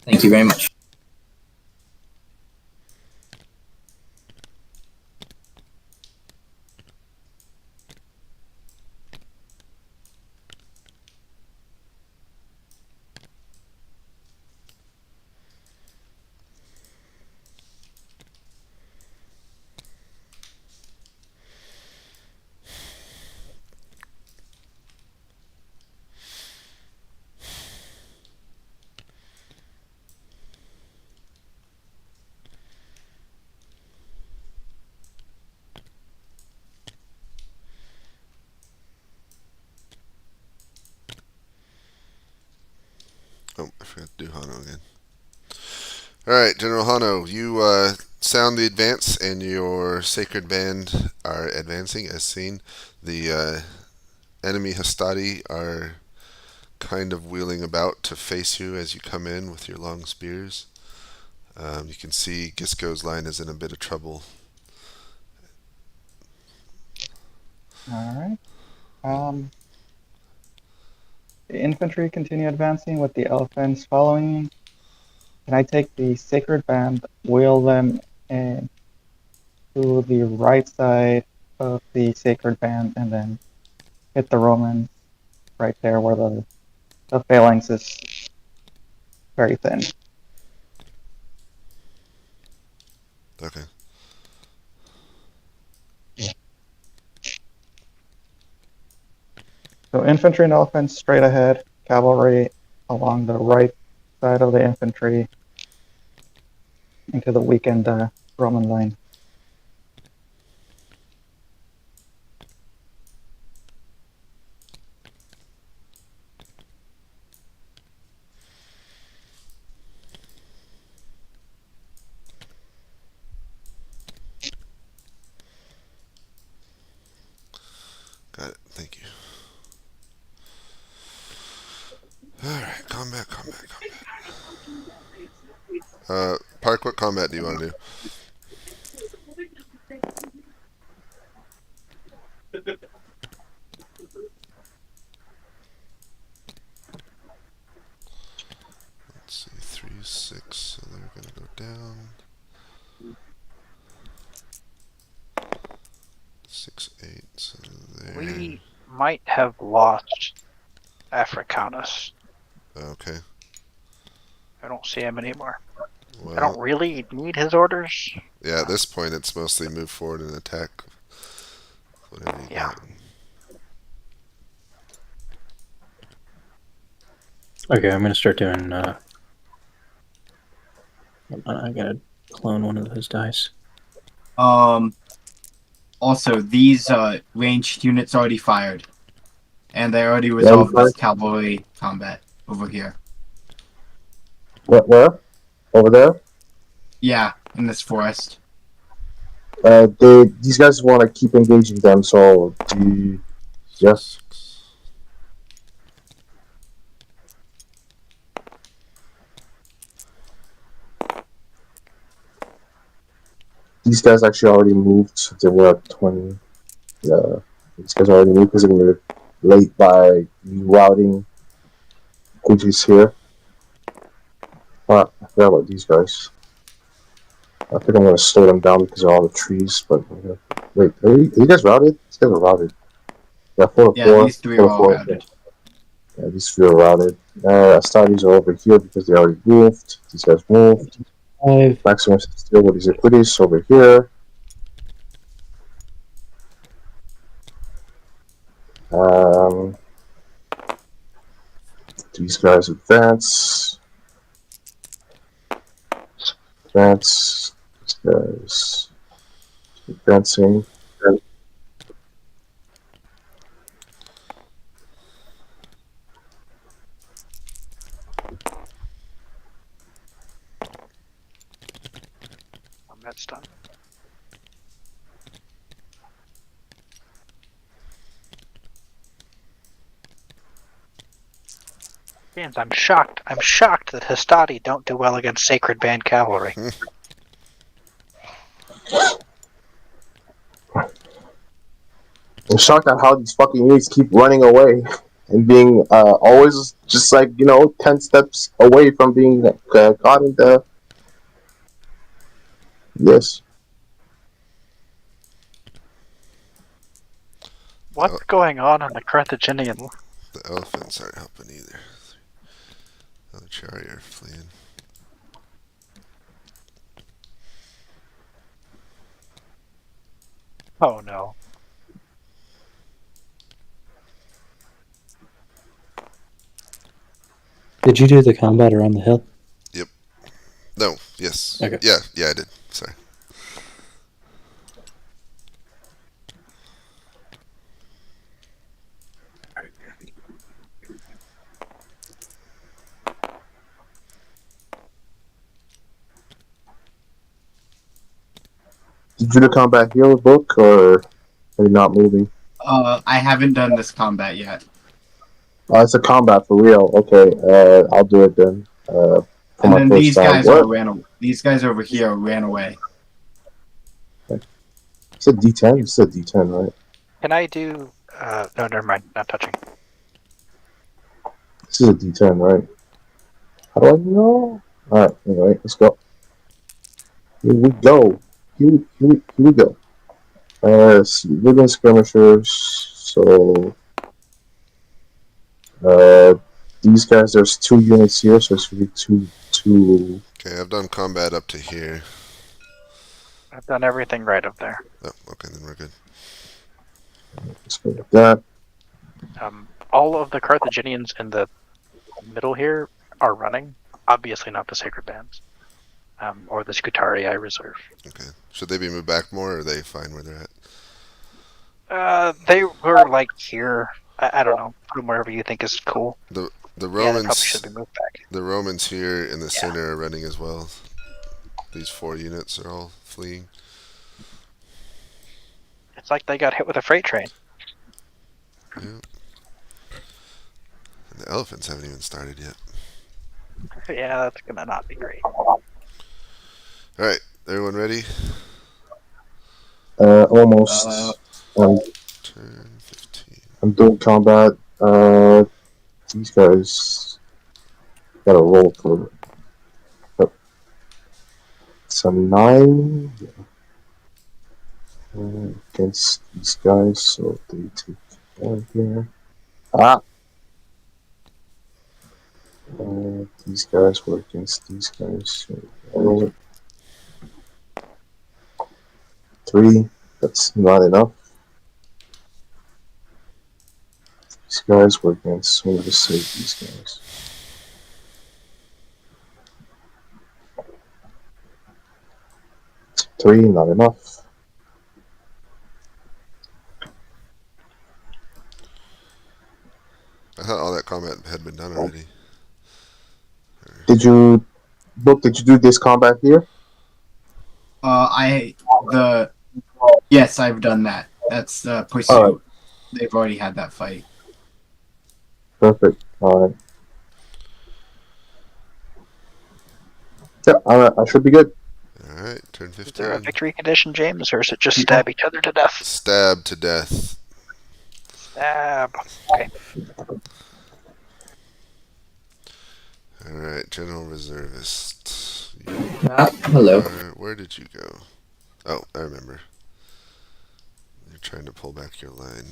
Thank you very much. Oh, I forgot to do Hanno again. Alright, General Hanno, you sound the advance, and your sacred band are advancing as seen. The enemy hastati are kind of wheeling about to face you as you come in with your long spears. You can see Gisco's line is in a bit of trouble. Alright. The infantry continue advancing with the elephants following. Can I take the sacred band, wheel them in to the right side of the sacred band, and then hit the Romans right there where the phalanx is very thin? Okay. So infantry and elephants straight ahead, cavalry along the right side of the infantry into the weakened Roman line. Got it. Thank you. Alright, combat. Park, what combat do you want to do? Let's see, 3, 6, so they're going to go down. 6, 8, so there. We might have lost Africanus. Okay. I don't see him anymore. Well, I don't really need his orders. Yeah, at this point it's mostly move forward and attack. Whatever you got. Okay, I'm gonna start doing. I gotta clone one of those dice. Also, these ranged units already fired, and they already Yeah, resolved fired? this cavalry combat over here. Where? Over there? Yeah, in this forest. These guys want to keep engaging them, so yeah. These guys actually already moved. They were at 20. Yeah, these guys already moved because they were late by routing Gucci's here. I forgot about these guys. I think I'm going to slow them down because of all the trees, but wait, are you guys routed? These guys are routed. Yeah, 4 to 4. Yeah, these three are all 4. routed. Yeah, these 3 are routed. Astartes are over here because they already moved. These guys moved. Maximus is still with his equities over here. These guys advance. Advance. These guys advancing. That's done. James, I'm shocked. I'm shocked that Hastati don't do well against Sacred Band Cavalry. I'm shocked at how these fucking units keep running away and being always just 10 steps away from being caught in the. Yes. What's going on the Carthaginian? The elephants aren't helping either. Another chariot fleeing. Oh no. Did you do the combat around the hill? Yep. No. Yes. Okay. Yeah, I did. Sorry. Did you do the combat here book or are you not moving? I haven't done this combat yet. Oh, it's a combat for real. Okay, I'll do it then. And then these guys all ran away. These guys over here ran away. It's a D10. It's a D10, right? Can I do? No, never mind. Not touching. This is a D10, right? How do I know? All right. Anyway, let's go. Here we go. Here we go. Living skirmishers. So, these guys. There's 2 units here, so it should be two. Okay, I've done combat up to here. I've done everything right up there. Oh, okay, then we're good. Let's go with that. All of the Carthaginians in the middle here are running. Obviously not the Sacred Bands. Or the Scutari I reserve. Okay. Should they be moved back more, or are they fine where they're at? They were like here. I don't know. Put them wherever you think is cool. The Yeah, they Romans. probably should be moved back. The Romans here in the center are running as well. These 4 units are all fleeing. It's like they got hit with a freight train. Yeah. And the elephants haven't even started yet. Yeah, that's gonna not be great. Alright, everyone ready? Almost. Turn 15. I'm doing combat. These guys gotta roll for some 9 against these guys, so they take 1 here. These guys were against these guys. So roll it. 3. That's not enough. These guys were against. So I'm gonna save these guys. 3, not enough. Did you do this combat here? Yes, I've done that. That's pursuit. All right. They've already had that fight. Perfect. All right. Yeah, I should be good. All right, turn Is there a 15. victory condition, James, or is it just stab each other to death? Stab to death. Stab. Okay. All right, General Reservist. Hello. Where did you go? Oh, I remember. You're trying to pull back your line.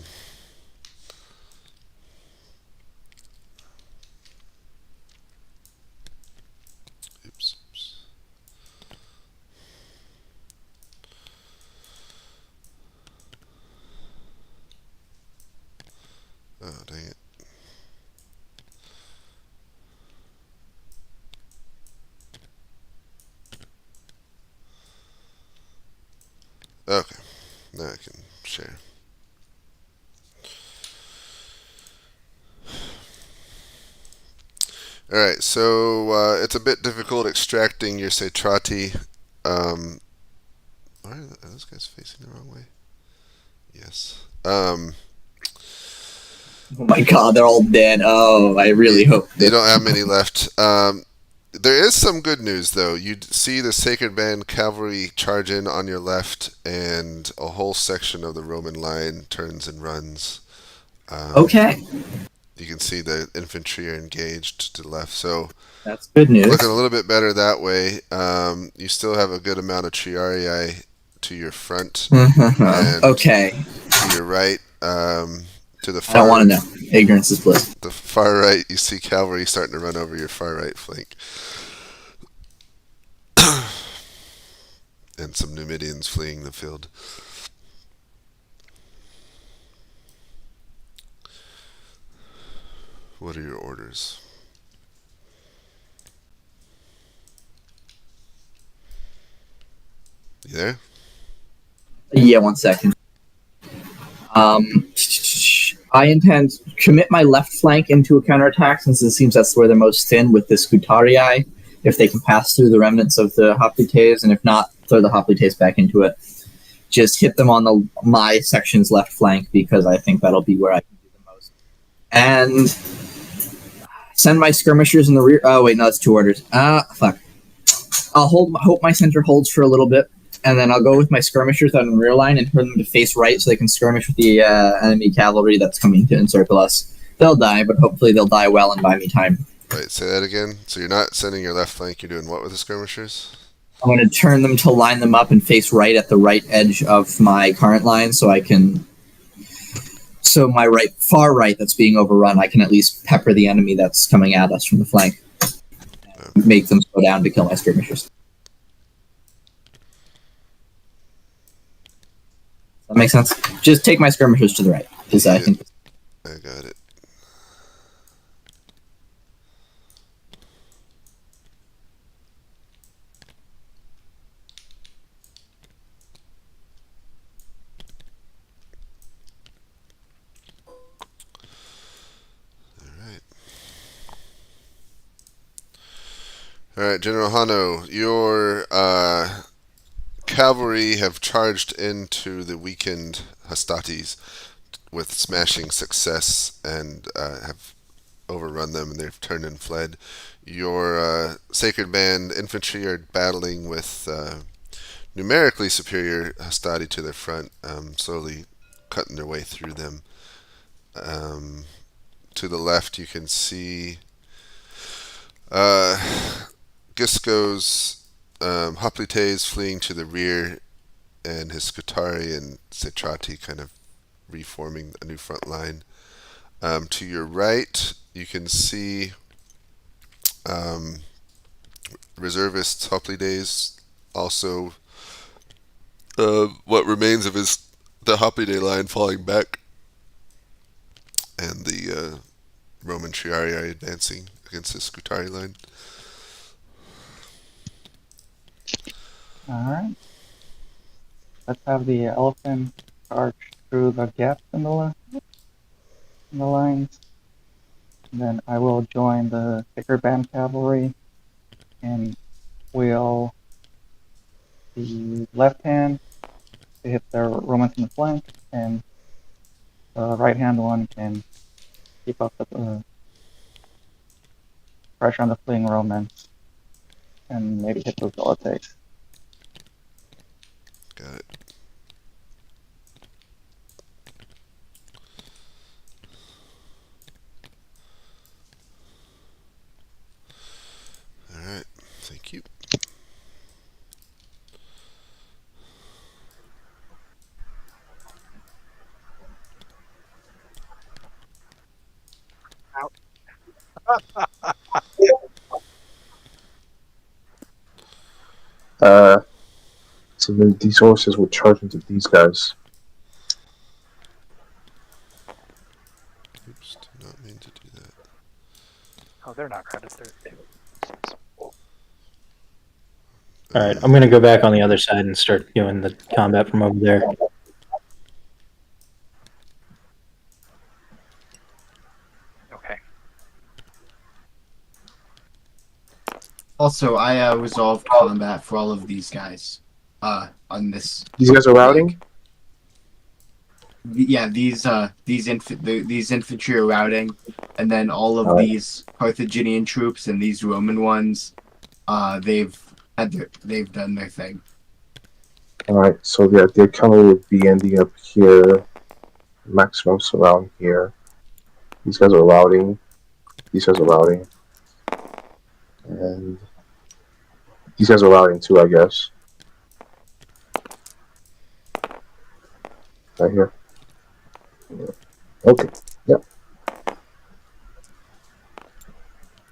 Oops. Oh, dang it. Okay, now I can share. Alright, so it's a bit difficult extracting your Seitrati. Are those guys facing the wrong way? Yes. Oh my god, they're all dead. Oh, I really hope. You don't have many left. There is some good news, though. You see the Sacred Band cavalry charge in on your left, and a whole section of the Roman line turns and runs. Okay. You can see the infantry are engaged to the left, so that's good news. Looking a little bit better that way. You still have a good amount of Triarii to your front. And okay. to your right. To the far, I don't want to know. Ignorance is bliss. The far right, you see cavalry starting to run over your far right flank. And some Numidians fleeing the field. What are your orders? You there? Yeah, 1 second. I intend to commit my left flank into a counterattack, since it seems that's where they're most thin with the Scutarii, if they can pass through the remnants of the Hoplites, and if not, throw the Hoplites back into it. Just hit them on my section's left flank, because I think that'll be where I can do the most. And send my skirmishers in the rear. Oh, wait, no, that's 2 orders. Fuck. I'll hope my center holds for a little bit, and then I'll go with my skirmishers on the rear line and turn them to face right so they can skirmish with the enemy cavalry that's coming to encircle us. They'll die, but hopefully they'll die well and buy me time. Wait, say that again. So you're not sending your left flank, you're doing what with the skirmishers? I'm going to turn them to line them up and face right at the right edge of my current line so I can... So my far right that's being overrun, I can at least pepper the enemy that's coming at us from the flank. And make them slow down to kill my skirmishers. That makes sense? Just take my skirmishers to the right, because I think... I got it. Alright, General Hano, your cavalry have charged into the weakened Hastatis with smashing success and have overrun them, and they've turned and fled. Your Sacred Band infantry are battling with numerically superior Hastati to their front, slowly cutting their way through them. To the left, you can see Gisco's Hoplites fleeing to the rear, and his Scutari and Seitrati kind of reforming a new front line. To your right, you can see reservists Hoplites, also what remains of the Hoplite line falling back, and the Roman Triarii advancing against the Scutari line. Alright. Let's have the elephant charge through the gaps in the lines. And then I will join the thicker band cavalry can wheel the left hand to hit the Romans in the flank, and the right hand one can keep up the pressure on the fleeing Romans and maybe hit those Galates. Got it. All right. Thank you. So these horses would charge into these guys. Oops, did not mean to do that. Oh, they're not credit. Alright, I'm gonna go back on the other side and start doing the combat from over there. Okay. Also, I resolved combat for all of these guys. On this. These guys are routing? Yeah, these infantry are routing, and then all of these Carthaginian troops and these Roman ones, they've done their thing. Alright, so the artillery would be ending up here. Maximum surround here. These guys are routing. These guys are routing. And these guys are routing too, I guess. Right here. Okay. Yep.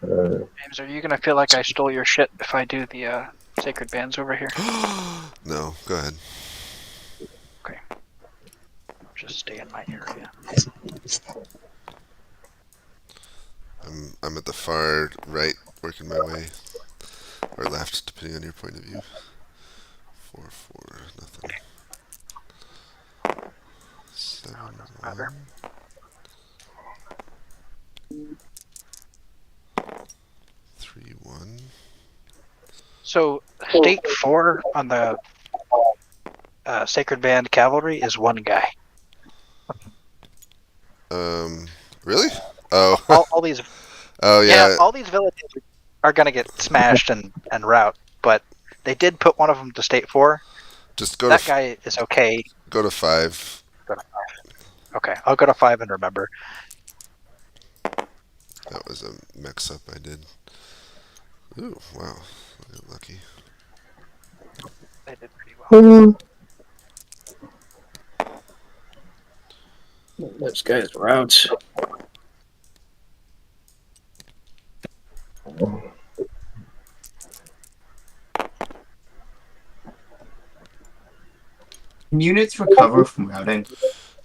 James, are you gonna feel like I stole your shit if I do the sacred bands over here? No, go ahead. Okay. I'll just stay in my area. I'm at the far right, working my way, or left, depending on your point of view. 4-4, nothing. 7-1. 3-1. So, state 4 on the Sacred Band Cavalry is one guy. Really? Oh. all these. Oh yeah. All these villages are gonna get smashed and rout, but they did put one of them to state 4. Just go. That guy is okay. Go to 5. Go to 5. Okay, I'll go to 5 and remember. That was a mix-up I did. Ooh, wow. I got lucky. They did pretty well. Those guys routes. Can units recover from routing?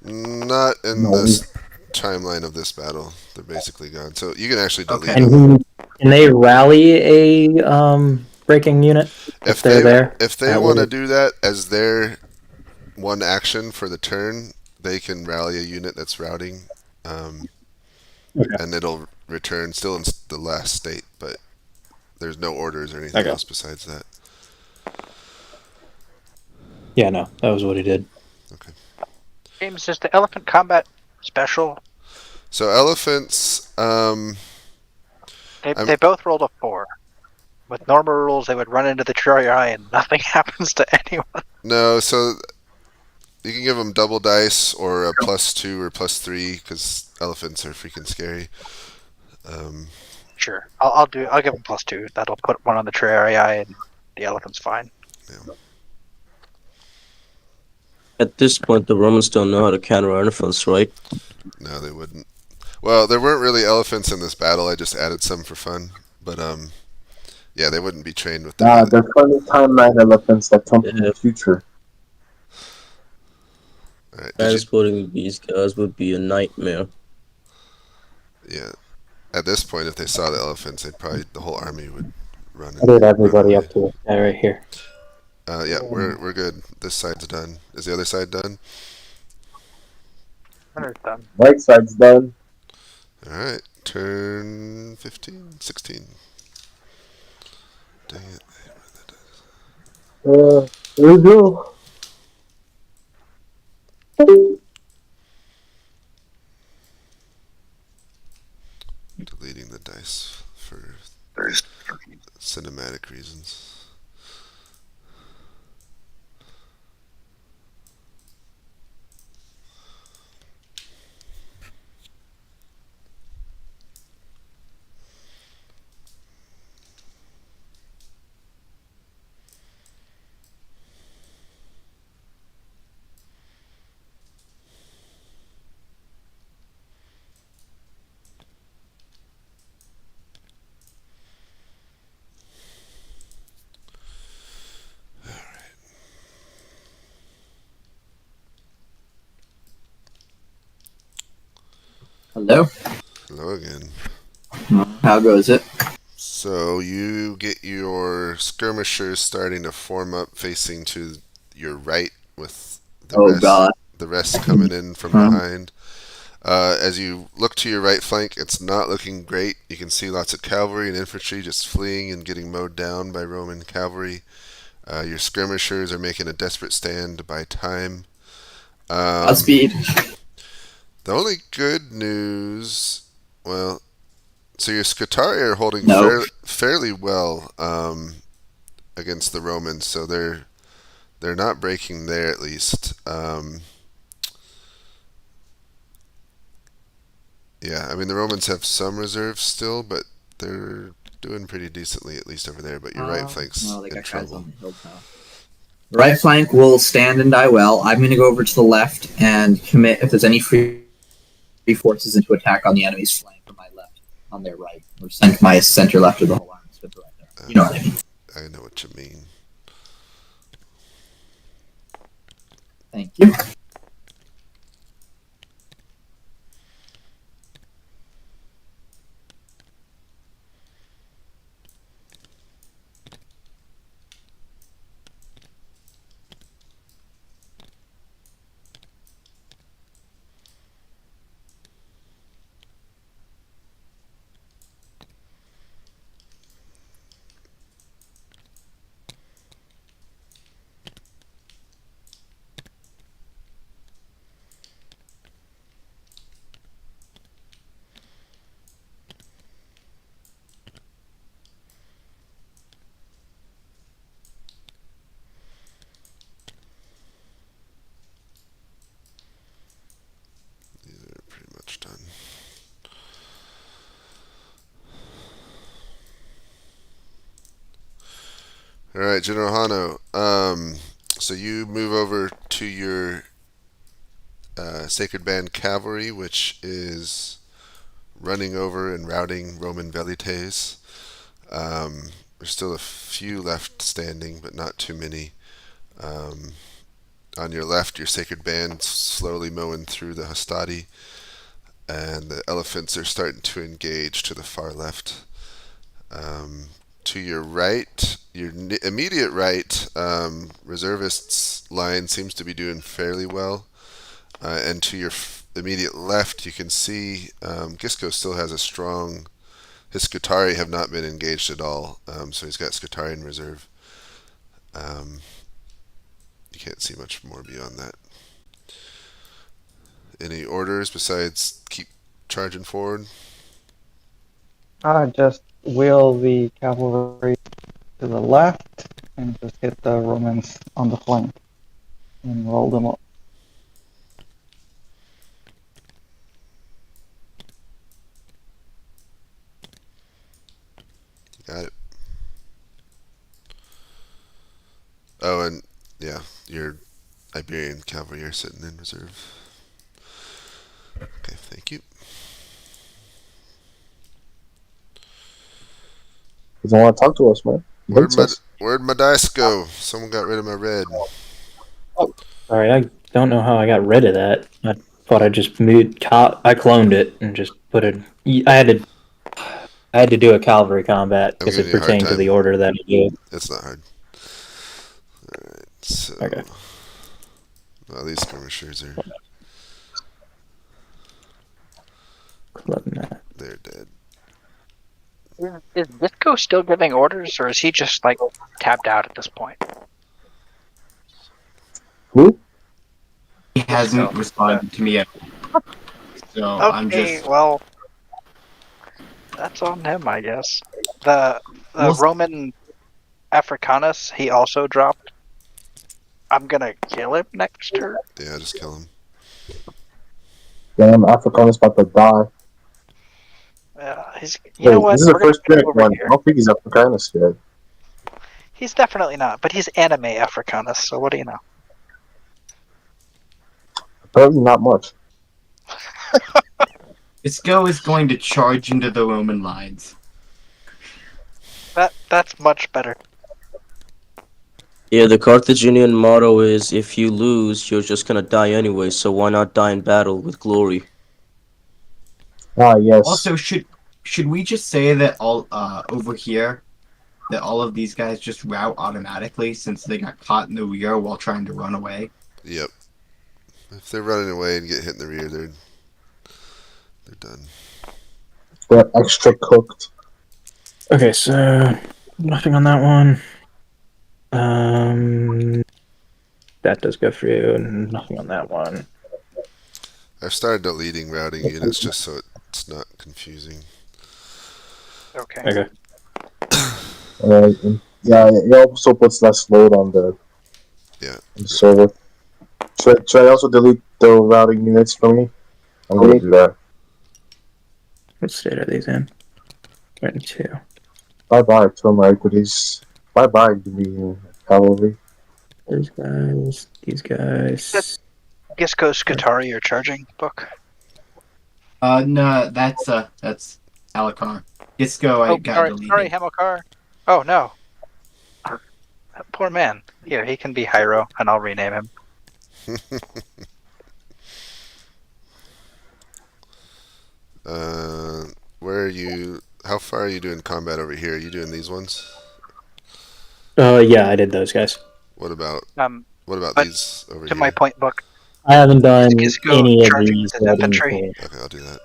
Not in this timeline of this battle. They're basically gone. So you can actually delete Okay. them. Can they rally a breaking unit if they're there? If they want to do that as their one action for the turn, they can rally a unit that's routing, and it'll return still in the last state, but there's no orders or anything else besides that. Yeah, no, that was what he did. Okay. James, is the elephant combat special? So elephants, they both rolled a 4. With normal rules, they would run into the Triarii and nothing happens to anyone. No, so you can give them double dice or a +2 or +3 because elephants are freaking scary. Sure, I'll give them +2. That'll put one on the Triarii and the elephant's fine. Yeah. At this point, the Romans don't know how to counter elephants, right? No, they wouldn't. Well, there weren't really elephants in this battle. I just added some for fun, but yeah, they wouldn't be trained with that. They're funny timeline elephants that come from the future. All right, Transporting these guys would be a nightmare. Yeah. At this point, if they saw the elephants, the whole army would run. I did everybody up to this guy right here. Yeah, we're good. This side's done. Is the other side done? Center's done. Right side's done. All right, turn 15, 16. Dang it. There we go. Deleting the dice for cinematic reasons. Hello. Hello again. How goes it? So you get your skirmishers starting to form up facing to your right with Oh God. the rest coming in from behind. As you look to your right flank, it's not looking great. You can see lots of cavalry and infantry just fleeing and getting mowed down by Roman cavalry. Your skirmishers are making a desperate stand to buy time. Godspeed. The only good news, well, so your Scutari are holding No. fairly well against the Romans, so they're not breaking there at least. Yeah, I mean the Romans have some reserves still, but they're doing pretty decently at least over there. But your right flank's Well, they in got guys trouble. on the hilltop. Right flank will stand and die well. I'm going to go over to the left and commit if there's any free forces into attack on the enemy's flank or my left on their right, or send my center left of the whole army to the right there. You know what I mean? I know what you mean. Thank you. These are pretty much done. All right, General Hano. So you move over to your Sacred Band cavalry, which is running over and routing Roman velites. There's still a few left standing, but not too many. On your left, your Sacred Band slowly mowing through the hastati, and the elephants are starting to engage to the far left. To your right, your immediate right, reservists line seems to be doing fairly well. And to your immediate left, you can see Gisco still has a strong. His Scutari have not been engaged at all, so he's got Scutari in reserve. You can't see much more beyond that. Any orders besides keep charging forward? Just wheel the cavalry to the left and just hit the Romans on the flank and roll them up. Got it. Oh, and yeah, your Iberian cavalry are sitting in reserve. Okay, thank you. Doesn't want to talk to us, man. Where'd my dice go? Someone got rid of my red. Sorry, I don't know how I got rid of that. I thought I just I cloned it and just put it. I had to do a cavalry combat I'm because it giving you a hard pertained to time. the order that I did. It's not hard. Alright, so. Okay. Well, these skirmishers are. Loving that. They're dead. Is Disco still giving orders, or is he just like tapped out at this point? Who? He hasn't Disco. responded to me yet. So I'm Okay, just. well, that's on him, I guess. The We'll- Roman Africanus, he also dropped. I'm gonna kill him next turn. Yeah, just kill him. Damn, African is about to die. You know Wait, what? this is the We're gonna first put him pick over one. here. I don't think he's Africanus yet. He's definitely not, but he's anime Africanus, so what do you know? Apparently not much. Disco is going to charge into the Roman lines. That's much better. Yeah, the Carthaginian motto is if you lose, you're just gonna die anyway, so why not die in battle with glory? Ah, yes. Also, should we just say that all over here that all of these guys just route automatically since they got caught in the rear while trying to run away? Yep. If they're running away and get hit in the rear, they're done. They're extra cooked. Okay, so nothing on that one. That does go for you, and nothing on that one. I've started deleting routing units just so it's not confusing. Okay. Okay. And yeah, it also puts less load on the server. Should I also delete the routing units for me? I'm gonna do that. What state are these in? 22. Bye bye, term equities. Bye bye, the cavalry. These guys. Gisco Scutari or charging book. No, that's Alikar. Disco, I got deleted. Sorry, Hamilcar. Oh no. Poor man. Here, he can be Hyro, and I'll rename him. Where are you? How far are you doing combat over here? Are you doing these ones? Yeah, I did those guys. What about but these over here? To my point book. I haven't done Gisco any of charging these. with his infantry. Okay, I'll do that.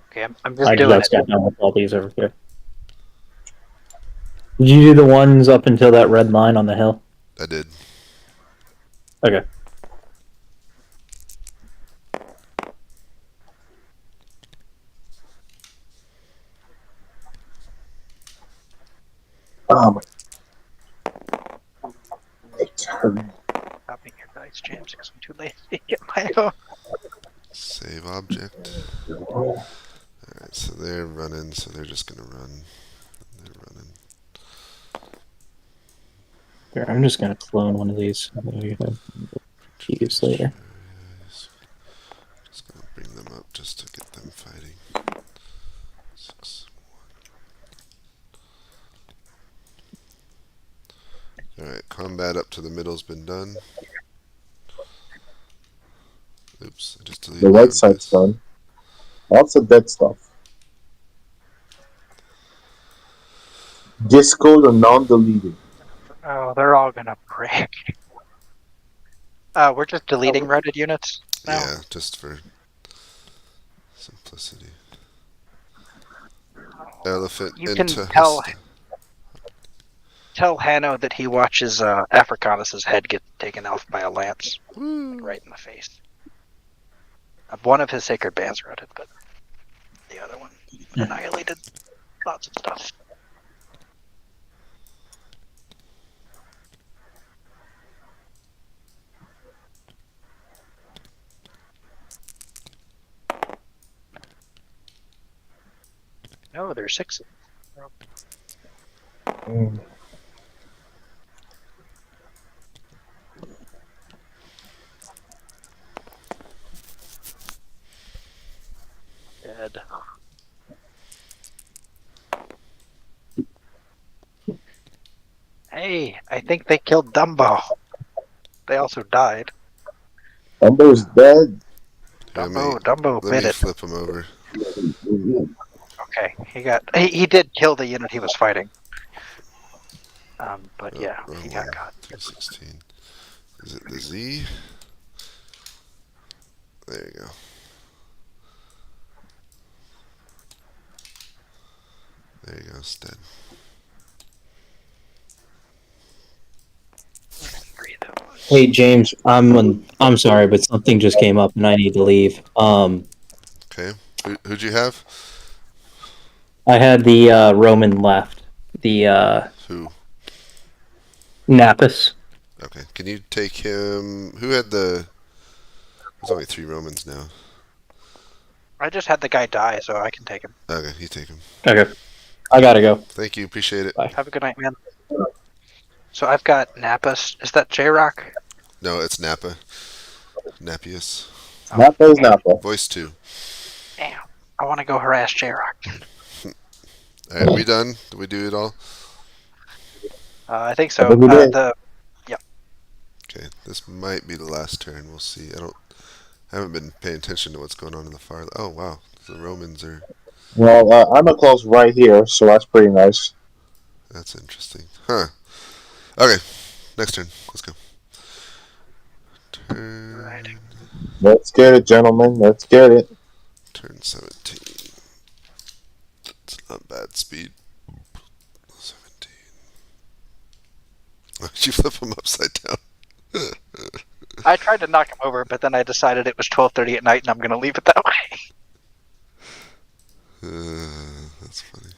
Okay, I'm just doing just got done with all these over here. Did you do the ones up until that red line on the hill? I did. Okay. Copying your dice, James, because I'm too lazy to get my own. Save object. Alright, so they're running, so they're just gonna run. They're running. Here, I'm just gonna clone one of these. Use later. Just gonna bring them up just to get them fighting. 6, 1. Alright, combat up to the middle's been done. Oops, I just deleted The right side's done. Lots of dead stuff. Disco are non-deleted. Oh, they're all gonna break. We're just deleting routed units now. Yeah, just for simplicity. Elephant You into can tell Hanno that he watches Africanus's head get taken off by a lance right in the face. One of his sacred bands routed, but the other one annihilated lots of stuff. No, there's 6. Dead. Hey, I think they killed Dumbo. They also died. Dumbo's dead. Dumbo Let bit me it. flip him over. Okay, he did kill the unit he was fighting. But yeah, he got caught. 316. Is it the Z? There you go. There you go, it's dead. Hey James, I'm sorry, but something just came up and I need to leave. Okay. Who'd you have? I had the Roman left, the Who? Napus. Okay. Can you take him? Who had the? There's only 3 Romans now. I just had the guy die, so I can take him. Okay, you take him. Okay, I gotta go. Thank you. Appreciate it. Bye. Have a good night, man. So I've got Napus. Is that J-Rock? No, it's Nappa. Napius. Napa is Napa. Voice 2. Damn. I want to go harass J-Rock. Alright, we done? Did we do it all? I think so. I think we did. Okay, this might be the last turn. We'll see. I haven't been paying attention to what's going on in the far. Oh wow, the Romans are. Well, I'm a close right here, so that's pretty nice. That's interesting, huh? Okay, next turn. Let's go. Turn. Let's get it, gentlemen. Let's get it. Turn 17. It's not bad speed. 17. Why'd you flip them upside down? I tried to knock him over, but then I decided it was 12:30 at night, and I'm going to leave it that way. That's funny.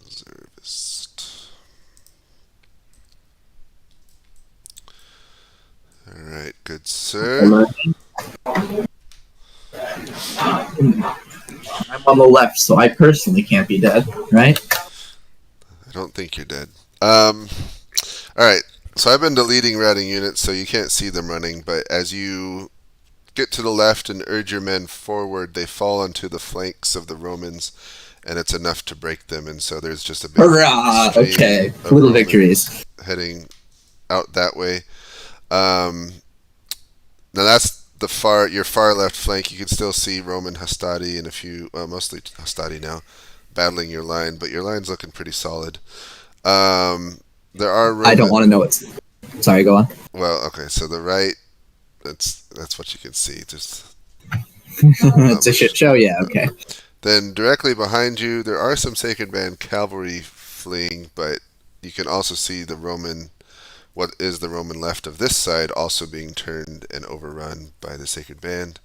Reservist. Alright, good sir. I'm on the left, so I personally can't be dead, right? I don't think you're dead. Alright, so I've been deleting routing units so you can't see them running, but as you get to the left and urge your men forward, they fall onto the flanks of the Romans, and it's enough to break them, and so there's just a big Hurrah! stream Okay, of little Romans victories. heading out that way. Now that's your far left flank. You can still see Roman Hastati and a few, mostly Hastati now, battling your line, but your line's looking pretty solid. There are Roman. I don't want to know what's. Sorry, go on. Well, okay, so the right, that's what you can see. Just It's a shit show, yeah, okay. Then directly behind you, there are some Sacred Band cavalry fleeing, but you can also see the Roman. What is the Roman left of this side also being turned and overrun by the Sacred Band,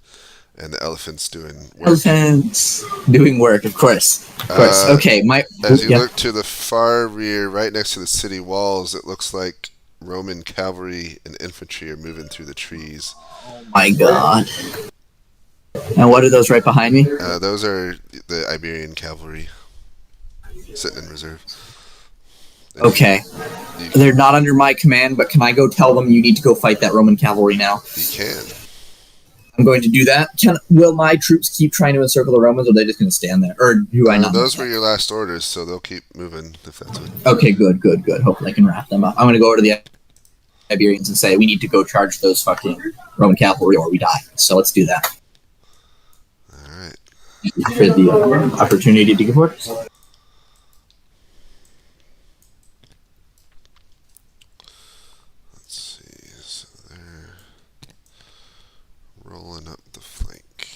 and the elephants doing work. Elephants doing work, of course. Of course. Okay, As you look to the far rear, right next to the city walls, it looks like Roman cavalry and infantry are moving through the trees. Oh my god. And what are those right behind me? Those are the Iberian cavalry sitting in reserve. Okay. They're not under my command, but can I go tell them you need to go fight that Roman cavalry now? You can. I'm going to do that. Will my troops keep trying to encircle the Romans, or are they just going to stand there? Or do I not? Those were your last orders, so they'll keep moving if that's what. Okay, good. Hopefully I can wrap them up. I'm going to go over to the Iberians and say, we need to go charge those fucking Roman cavalry or we die. So let's do that. Alright. For the opportunity to give orders. So they're rolling up the flank.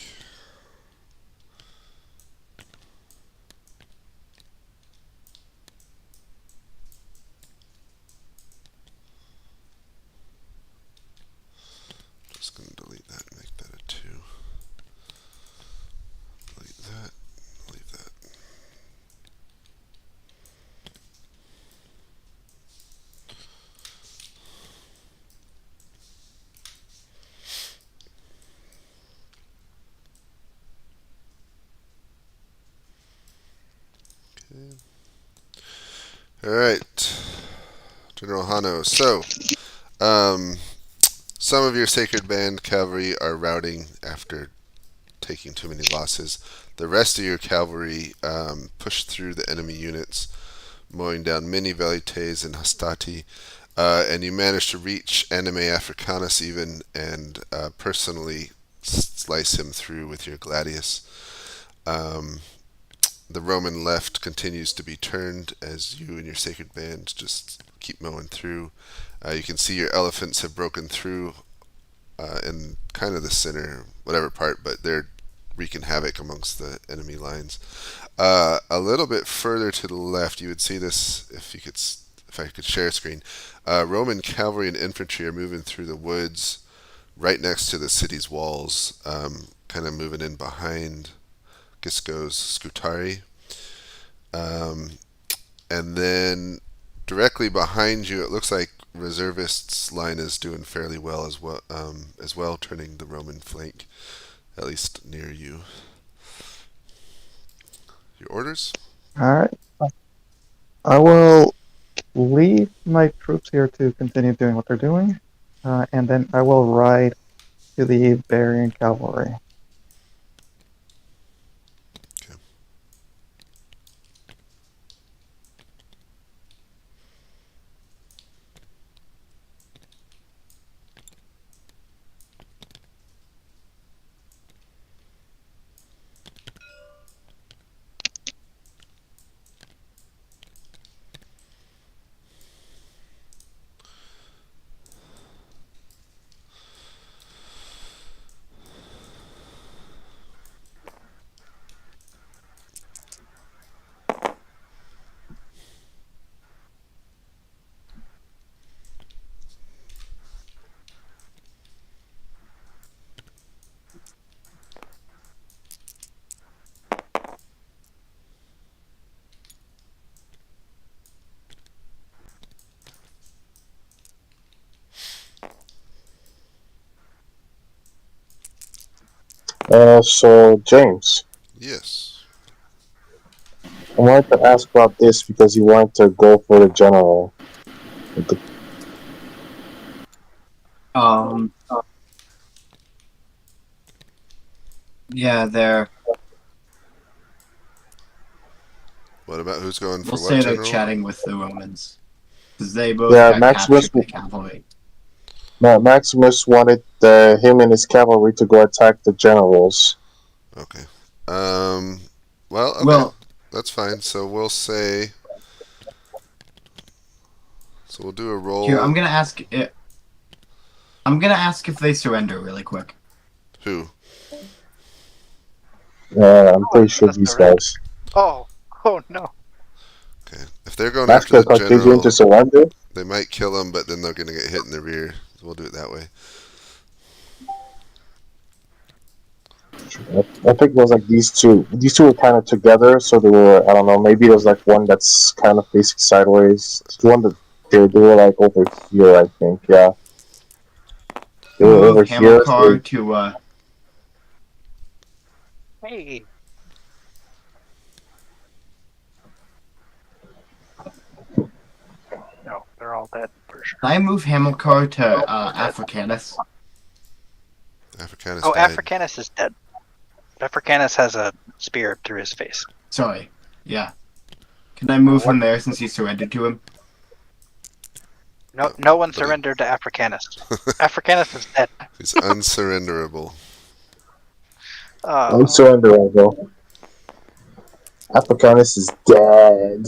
Just going to delete that and make that a 2. Delete that, leave that. Alright, General Hano. So, some of your Sacred Band cavalry are routing after taking too many losses. The rest of your cavalry pushed through the enemy units, mowing down many velites and hastati, and you managed to reach Anime Africanus even, and personally slice him through with your gladius. the Roman left continues to be turned as you and your sacred band just keep mowing through. You can see your elephants have broken through in kind of the center, whatever part, but they're wreaking havoc amongst the enemy lines. A little bit further to the left, you would see this if I could share a screen. Roman cavalry and infantry are moving through the woods right next to the city's walls, kind of moving in behind Gisco's Scutari. And then directly behind you, it looks like reservists' line is doing fairly well as well, turning the Roman flank, at least near you. Your orders? Alright. I will leave my troops here to continue doing what they're doing, and then I will ride to the Barian cavalry. So, James, Yes. I wanted to ask about this because you wanted to go for the general. Yeah, they're. What about who's going for We'll what, say they're General? chatting with the Romans. Because they both Yeah, got Maximus. captured by cavalry. Maximus wanted him and his cavalry to go attack the generals. Okay. Well, okay. Well, that's fine. So we'll say. So we'll do a roll. here, I'm gonna ask it. I'm gonna ask if they surrender really quick. Who? I'm pretty sure these guys. Oh no. Okay. If they're going Ask after the the Carthaginian general, to surrender. they might kill him, but then they're going to get hit in the rear. So we'll do it that way. I think it was like these two. These two were kind of together, so they were. I don't know. Maybe there's like one that's kind of facing sideways. The one that they were like over here. I think. Yeah. They were over here. Hamilcar to Hey. No, they're all dead for sure. Can I move Hamilcar to Africanus? Africanus Oh, died. Africanus is dead. Africanus has a spear through his face. Sorry. Yeah. Can I move him there since he surrendered to him? No one surrendered to Africanus. Africanus is dead. He's unsurrenderable. Unsurrenderable. Africanus is dead.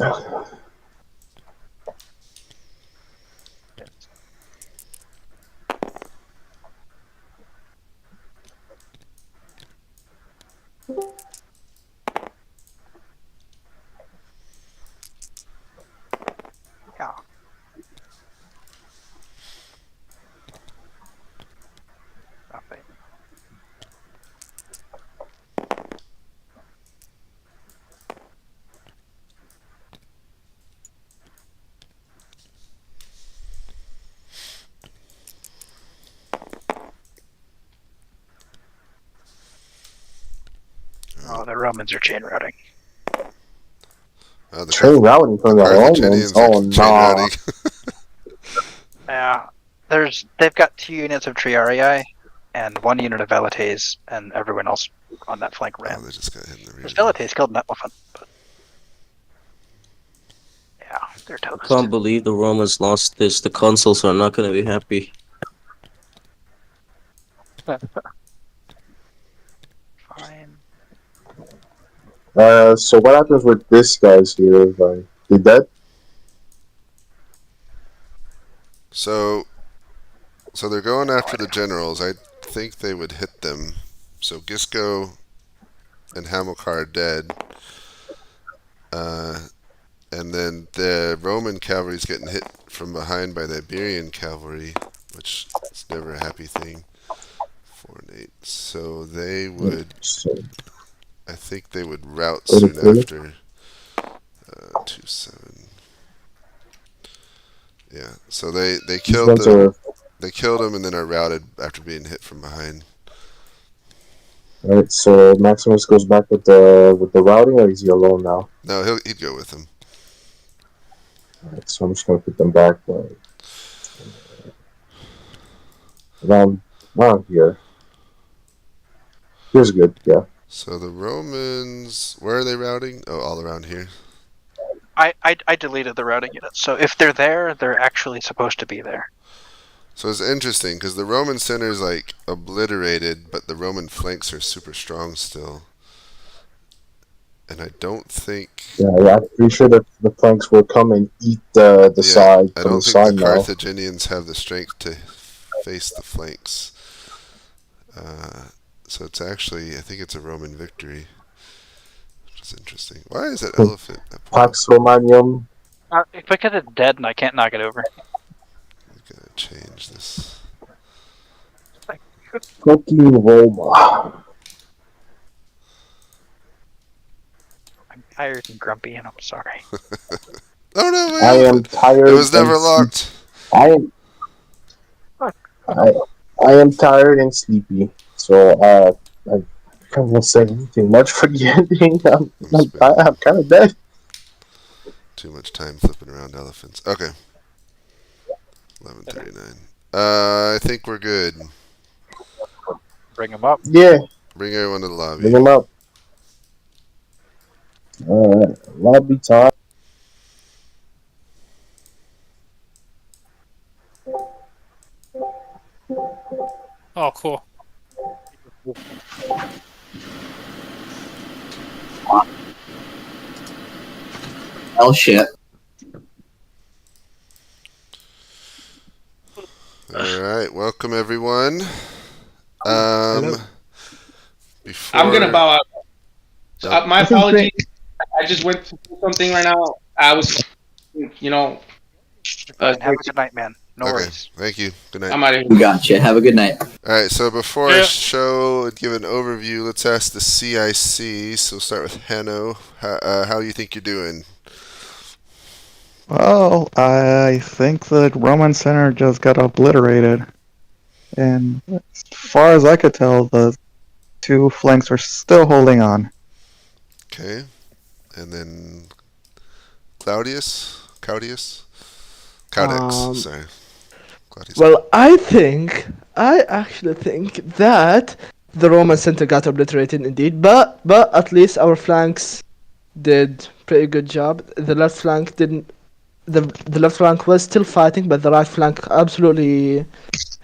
Yeah. Nothing. Oh, the Romans are chain routing. Chain routing from the Romans? Carthaginians Oh, are chain no. routing. Yeah, they've got 2 units of Triarii and 1 unit of Velites, and everyone else on that flank ran. They just got hit in the rear. There's Velites killed an elephant, but yeah, they're toast. I can't believe the Romans lost this. The consuls are not going to be happy. Fine. So what happens with this guys here? They dead? So they're going after the generals. I think they would hit them. So Gisco and Hamilcar are dead. And then the Roman cavalry's getting hit from behind by the Iberian cavalry, which is never a happy thing. 4 and 8. So they would, I think they would rout soon after. 2-7. Yeah. So they killed them. They killed him and then are routed after being hit from behind. Alright, so Maximus goes back with the routing, or is he alone now? No, he'd go with him. Alright, so I'm just gonna put them back around here. Here's good, yeah. So the Romans, where are they routing? Oh, all around here. I deleted the routing units, so if they're there, they're actually supposed to be there. So it's interesting because the Roman center is like obliterated, but the Roman flanks are super strong still. And I don't think. Yeah, I'm pretty sure that the flanks will come and eat the side. I don't think the Carthaginians have the strength to face the flanks. So it's actually, I think it's a Roman victory, which is interesting. Why is that elephant? Pax Romanium. If I get it dead and I can't knock it over. I'm gonna change this. Fucking Roma. I'm tired and grumpy, and I'm sorry. Oh no! I am tired. It was never locked. I am tired and sleepy. So I can't say anything much for the ending. I'm kind of dead. Too much time flipping around elephants. Okay. 11:39. I think we're good. Bring them up. Yeah. Bring everyone to the lobby. Bring them up. Lobby time. Oh, cool. Oh shit. Alright, welcome everyone. Before I'm gonna bow out. So, my apologies. I just went through something right now. I was, Have a good night, man. No worries. Thank you. Good night. I'm out of here. We got you. Have a good night. Alright, so before I show and give an overview, let's ask the CIC. So we'll start with Hanno. How do you think you're doing? Well, I think the Roman center just got obliterated. And as far as I could tell, the two flanks are still holding on. Okay. And then Claudius? Caudex, sorry. Claudius. Well, I actually think that the Roman center got obliterated indeed, but at least our flanks did pretty good job. The left flank didn't. The left flank was still fighting, but the right flank absolutely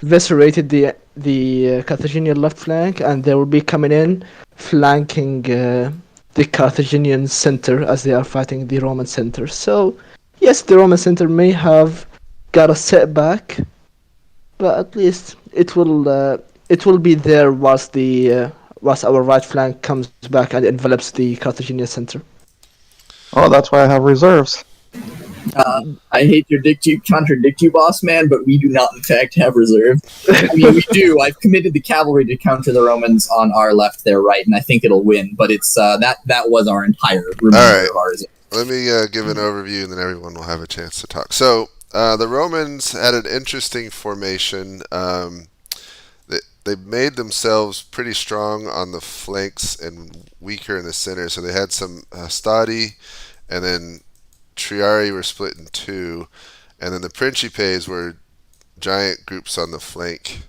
eviscerated the Carthaginian left flank, and they will be coming in, flanking the Carthaginian center as they are fighting the Roman center. So, yes, the Roman center may have got a setback, but at least it will be there whilst our right flank comes back and envelops the Carthaginian center. Oh, that's why I have reserves. I hate to contradict you, boss man, but we do not, in fact, have reserve. I mean, we do. I've committed the cavalry to counter the Romans on our left, their right, and I think it'll win. But it's that was our entire remainder of ours. Let me give an overview, and then everyone will have a chance to talk. So the Romans had an interesting formation. They made themselves pretty strong on the flanks and weaker in the center. So they had some Hastati, and then Triari were split in two, and then the Principes were giant groups on the flank,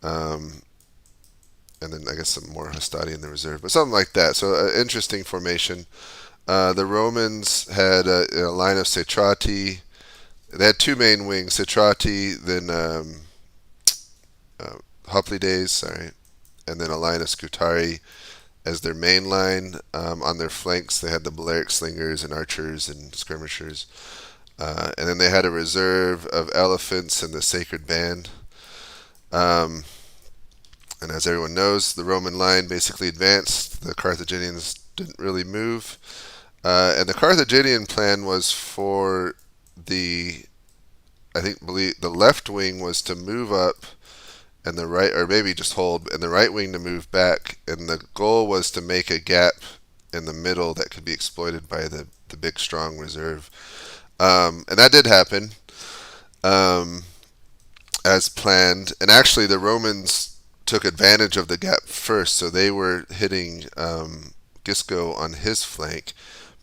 and then I guess some more Hastati in the reserve, but something like that. So an interesting formation. The Romans had a line of Satrati. They had two main wings, Satrati, then Hoplides, and then a line of Scutari, as their main line. On their flanks, they had the Balearic slingers and archers and skirmishers. And then they had a reserve of elephants and the sacred band. And as everyone knows, the Roman line basically advanced. The Carthaginians didn't really move. And the Carthaginian plan was for the left wing was to move up, and the right, or maybe just hold, and the right wing to move back. And the goal was to make a gap in the middle that could be exploited by the big strong reserve. And that did happen, as planned. And actually, the Romans took advantage of the gap first, so they were hitting Gisco on his flank.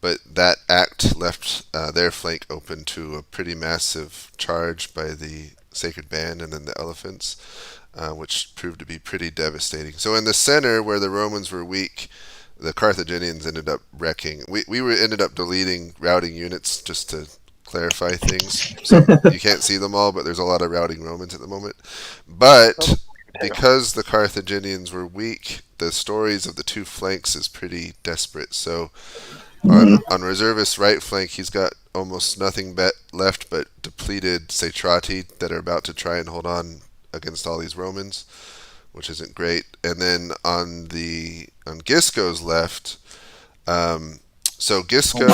But that act left their flank open to a pretty massive charge by the Sacred Band and then the elephants, which proved to be pretty devastating. So in the center, where the Romans were weak, the Carthaginians ended up wrecking. We ended up deleting routing units just to clarify things. So you can't see them all, but there's a lot of routing Romans at the moment. But because the Carthaginians were weak, the stories of the two flanks is pretty desperate. So on Reservist's right flank, he's got almost nothing left but depleted Satrati that are about to try and hold on against all these Romans, which isn't great. And then on Gisco's left, so Gisco,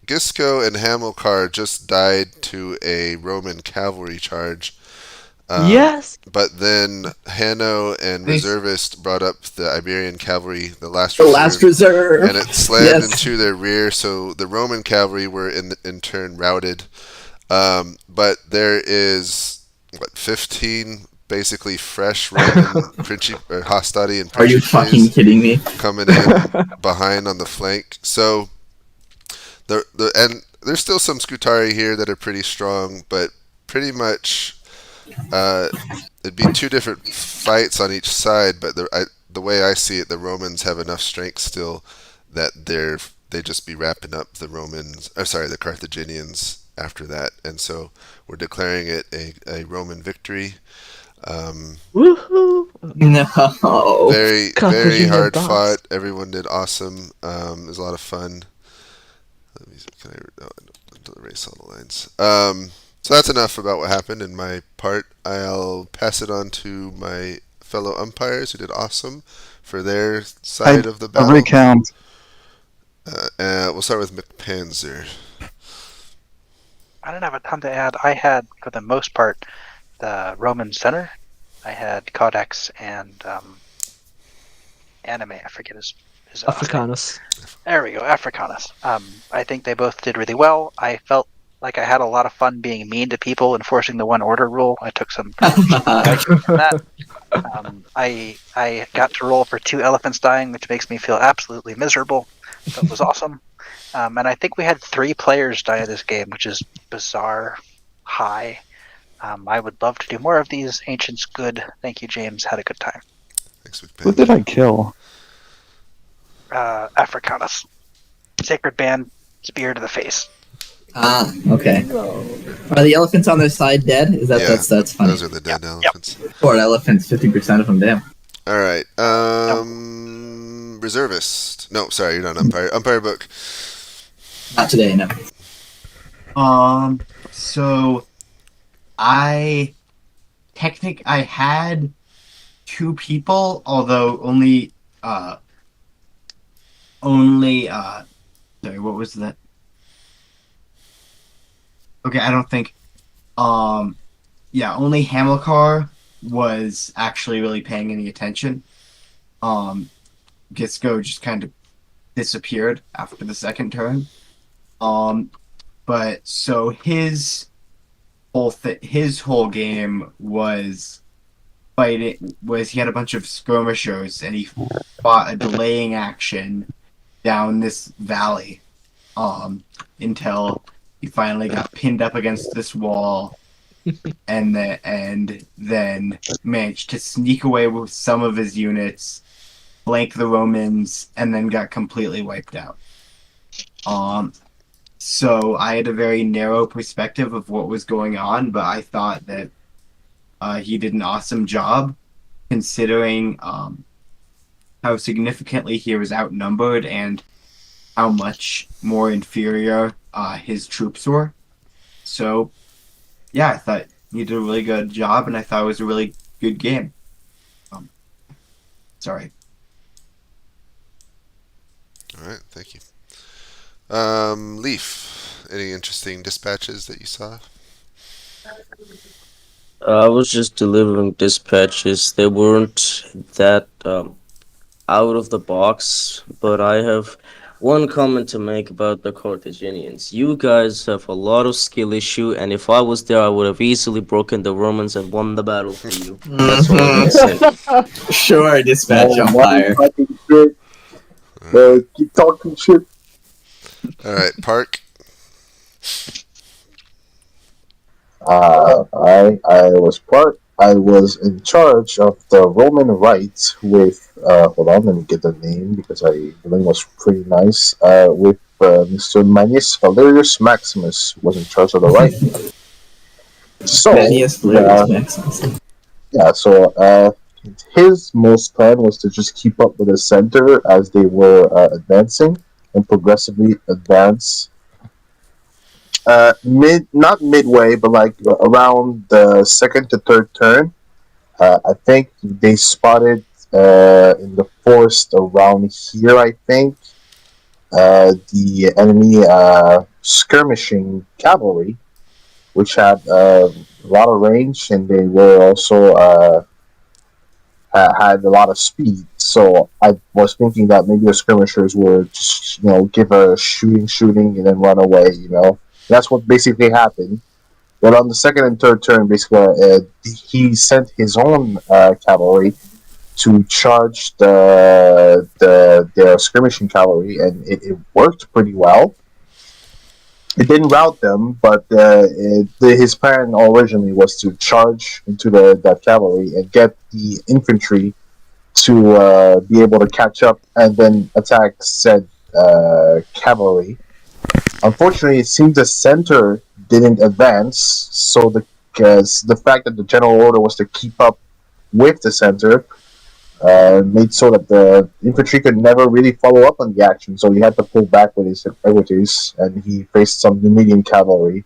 Gisco and Hamilcar just died to a Roman cavalry charge. Yes. But then Hanno and Reservist brought up the Iberian cavalry, the last reserve, and it slammed into their rear. So the Roman cavalry were in turn routed. But there is 15 basically fresh Roman Hastati and Are you fucking kidding me? Coming in behind on the flank. So and there's still some Scutari here that are pretty strong, but pretty much. It'd be two different fights on each side, but the way I see it, the Romans have enough strength still that they just be wrapping up the Carthaginians after that, and so we're declaring it a Roman victory. Woohoo! No. Very hard fought. Everyone did awesome. It was a lot of fun. Can I erase all the lines? So that's enough about what happened in my part. I'll pass it on to my fellow umpires who did awesome for their side of the battle. A recount. We'll start with McPanzer. I didn't have a ton to add. I had, for the most part, the Roman center. I had Codex and Anime. I forget his Africanus. There we go, Africanus. I think they both did really well. I felt like I had a lot of fun being mean to people, enforcing the one order rule. I took some from that. I got to roll for 2 elephants dying, which makes me feel absolutely miserable. That was awesome. And I think we had 3 players die in this game, which is bizarre high. I would love to do more of these. Ancients good. Thank you, James. Had a good time. Thanks, Who did I kill? Africanus. Sacred Band, spear to the face. Okay. Are the elephants on their side dead? Is that that's funny? Those are the dead elephants. Poor elephants, 50% of them damn. All right. Reservist. No, sorry, you're not umpire. Umpire book. Not today, no. So I had 2 people, although only sorry, what was that? Okay, I don't think only Hamilcar was actually really paying any attention. Gisco just kind of disappeared after the second turn. But so his whole game was he had a bunch of skirmishers and he fought a delaying action down this valley until he finally got pinned up against this wall and then managed to sneak away with some of his units, flank the Romans, and then got completely wiped out. So I had a very narrow perspective of what was going on, but I thought that he did an awesome job considering how significantly he was outnumbered and how much more inferior his troops were. So, yeah, I thought he did a really good job, and I thought it was a really good game. Sorry. All right, thank you. Leaf, any interesting dispatches that you saw? I was just delivering dispatches. They weren't that out of the box, but I have one comment to make about the Carthaginians. You guys have a lot of skill issue, and if I was there, I would have easily broken the Romans and won the battle for you. That's all I'm gonna say. Sure, dispatch on why fire. talking shit? Keep talking shit. All right, Park. I was I was in charge of the Roman Right with hold on, let me get the name because the name was pretty nice. With Mr. Manius Valerius Maximus was in charge of the right. So Manius Valerius Maximus. yeah, so his most plan was to just keep up with the center as they were advancing and progressively advance not midway, but like around the second to third turn. I think they spotted in the forest around here. I think the enemy skirmishing cavalry, which had a lot of range, and they were also had a lot of speed. So I was thinking that maybe the skirmishers would just give a shooting, and then run away. That's what basically happened. But on the second and third turn, basically, he sent his own cavalry to charge the skirmishing cavalry, and it worked pretty well. It didn't rout them, but his plan originally was to charge into the cavalry and get the infantry to be able to catch up and then attack said cavalry. Unfortunately, it seems the center didn't advance, so the fact that the general order was to keep up with the center made so that the infantry could never really follow up on the action. So he had to pull back with his equities, and he faced some Numidian cavalry.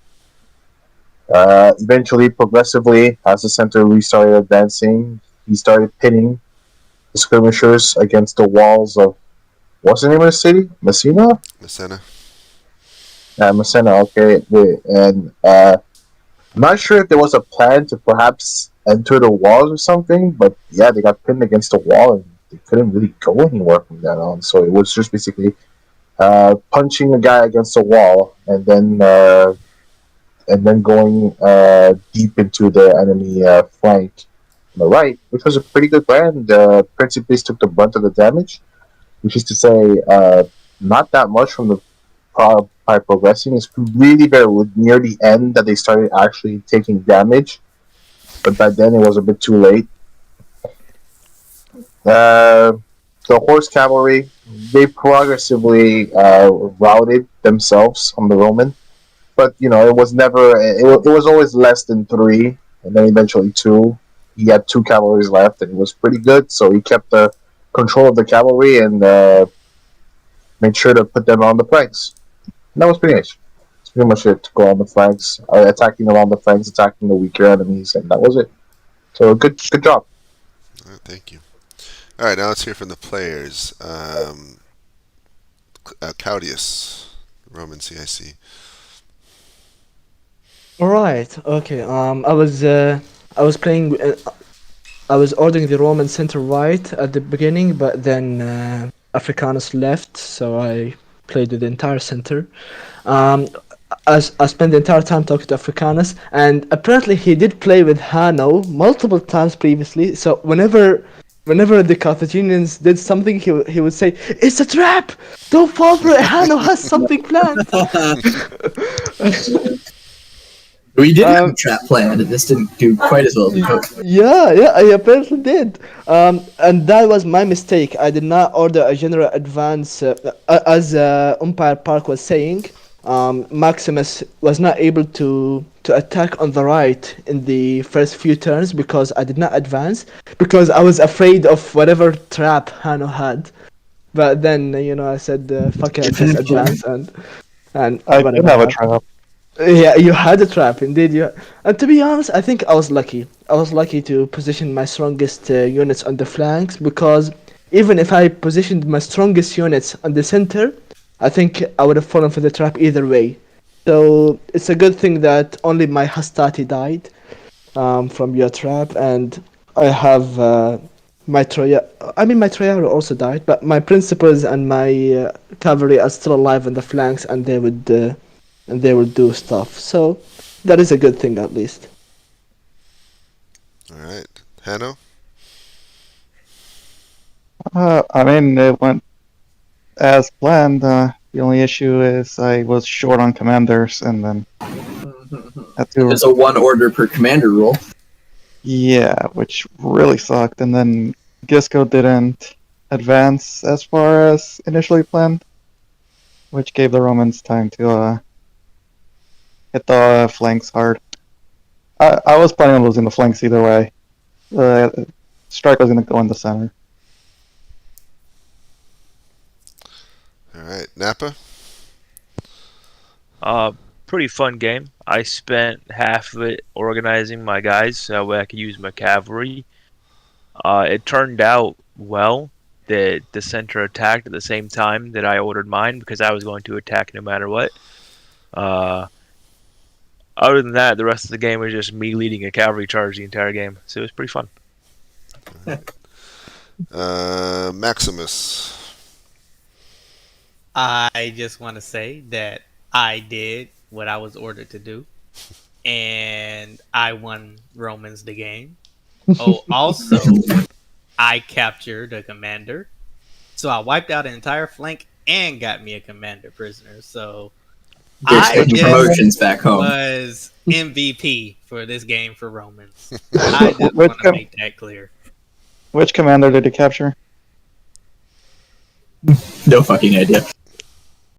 Eventually, progressively, as the center restarted advancing, he started pinning the skirmishers against the walls of what's the name of the city? Massena. Massena, okay. And I'm not sure if there was a plan to perhaps enter the walls or something, but yeah, they got pinned against the wall and they couldn't really go anywhere from that on. So it was just basically punching a guy against the wall and then going deep into the enemy flank on the right, which was a pretty good plan. The Principes took the brunt of the damage, which is to say, not that much from the by progressing. It's really very near the end that they started actually taking damage, but by then it was a bit too late. The horse cavalry, they progressively routed themselves on the Roman, but it was never. It was always less than 3, and then eventually 2. He had 2 cavalries left, and it was pretty good. So he kept the control of the cavalry and made sure to put them on the flanks. And that was pretty nice. It's pretty much it, to go on the flanks, attacking around the flanks, attacking the weaker enemies, and that was it. So good job. All right, thank you. All right, now let's hear from the players. Claudius, Roman CIC. All right. Okay. I was playing. I was ordering the Roman center right at the beginning, but then Africanus left, so I played with the entire center. I spent the entire time talking to Africanus, and apparently he did play with Hanno multiple times previously. So whenever the Carthaginians did something, he would say, "It's a trap! Don't fall for it! Hanno has something planned." We did have a trap planned, and this didn't do quite as well as we hoped. Yeah, I apparently did. And that was my mistake. I did not order a general advance, as Umpire Park was saying. Maximus was not able to to attack on the right in the first few turns because I did not advance because I was afraid of whatever trap Hano had. But then I said fuck it, just advance and I did whatever have a happened. trap. Yeah, you had a trap, indeed. And to be honest, I think I was lucky. I was lucky to position my strongest units on the flanks because even if I positioned my strongest units on the center, I think I would have fallen for the trap either way. So it's a good thing that only my Hastati died from your trap, and I have my Troya. I mean, my Troyaro also died, but my principals and my cavalry are still alive on the flanks, and they will do stuff. So that is a good thing, at least. All right, Hanno. I mean, it went as planned. The only issue is I was short on commanders, and then had to. There's a 1 order per commander rule. Yeah, which really sucked. And then Gisco didn't advance as far as initially planned, which gave the Romans time to hit the flanks hard. I was planning on losing the flanks either way. Strike was going to go in the center. All right, Napa. Pretty fun game. I spent half of it organizing my guys so that way I could use my cavalry. It turned out well that the center attacked at the same time that I ordered mine because I was going to attack no matter what. Other than that, the rest of the game was just me leading a cavalry charge the entire game, so it was pretty fun. Maximus. I just want to say that I did what I was ordered to do, and I won Romans the game. Oh, also, I captured a commander, so I wiped out an entire flank and got me a commander prisoner. So I promotions back home. Was MVP for this game for Romans. I just want to make that clear. Which commander did you capture? No fucking idea.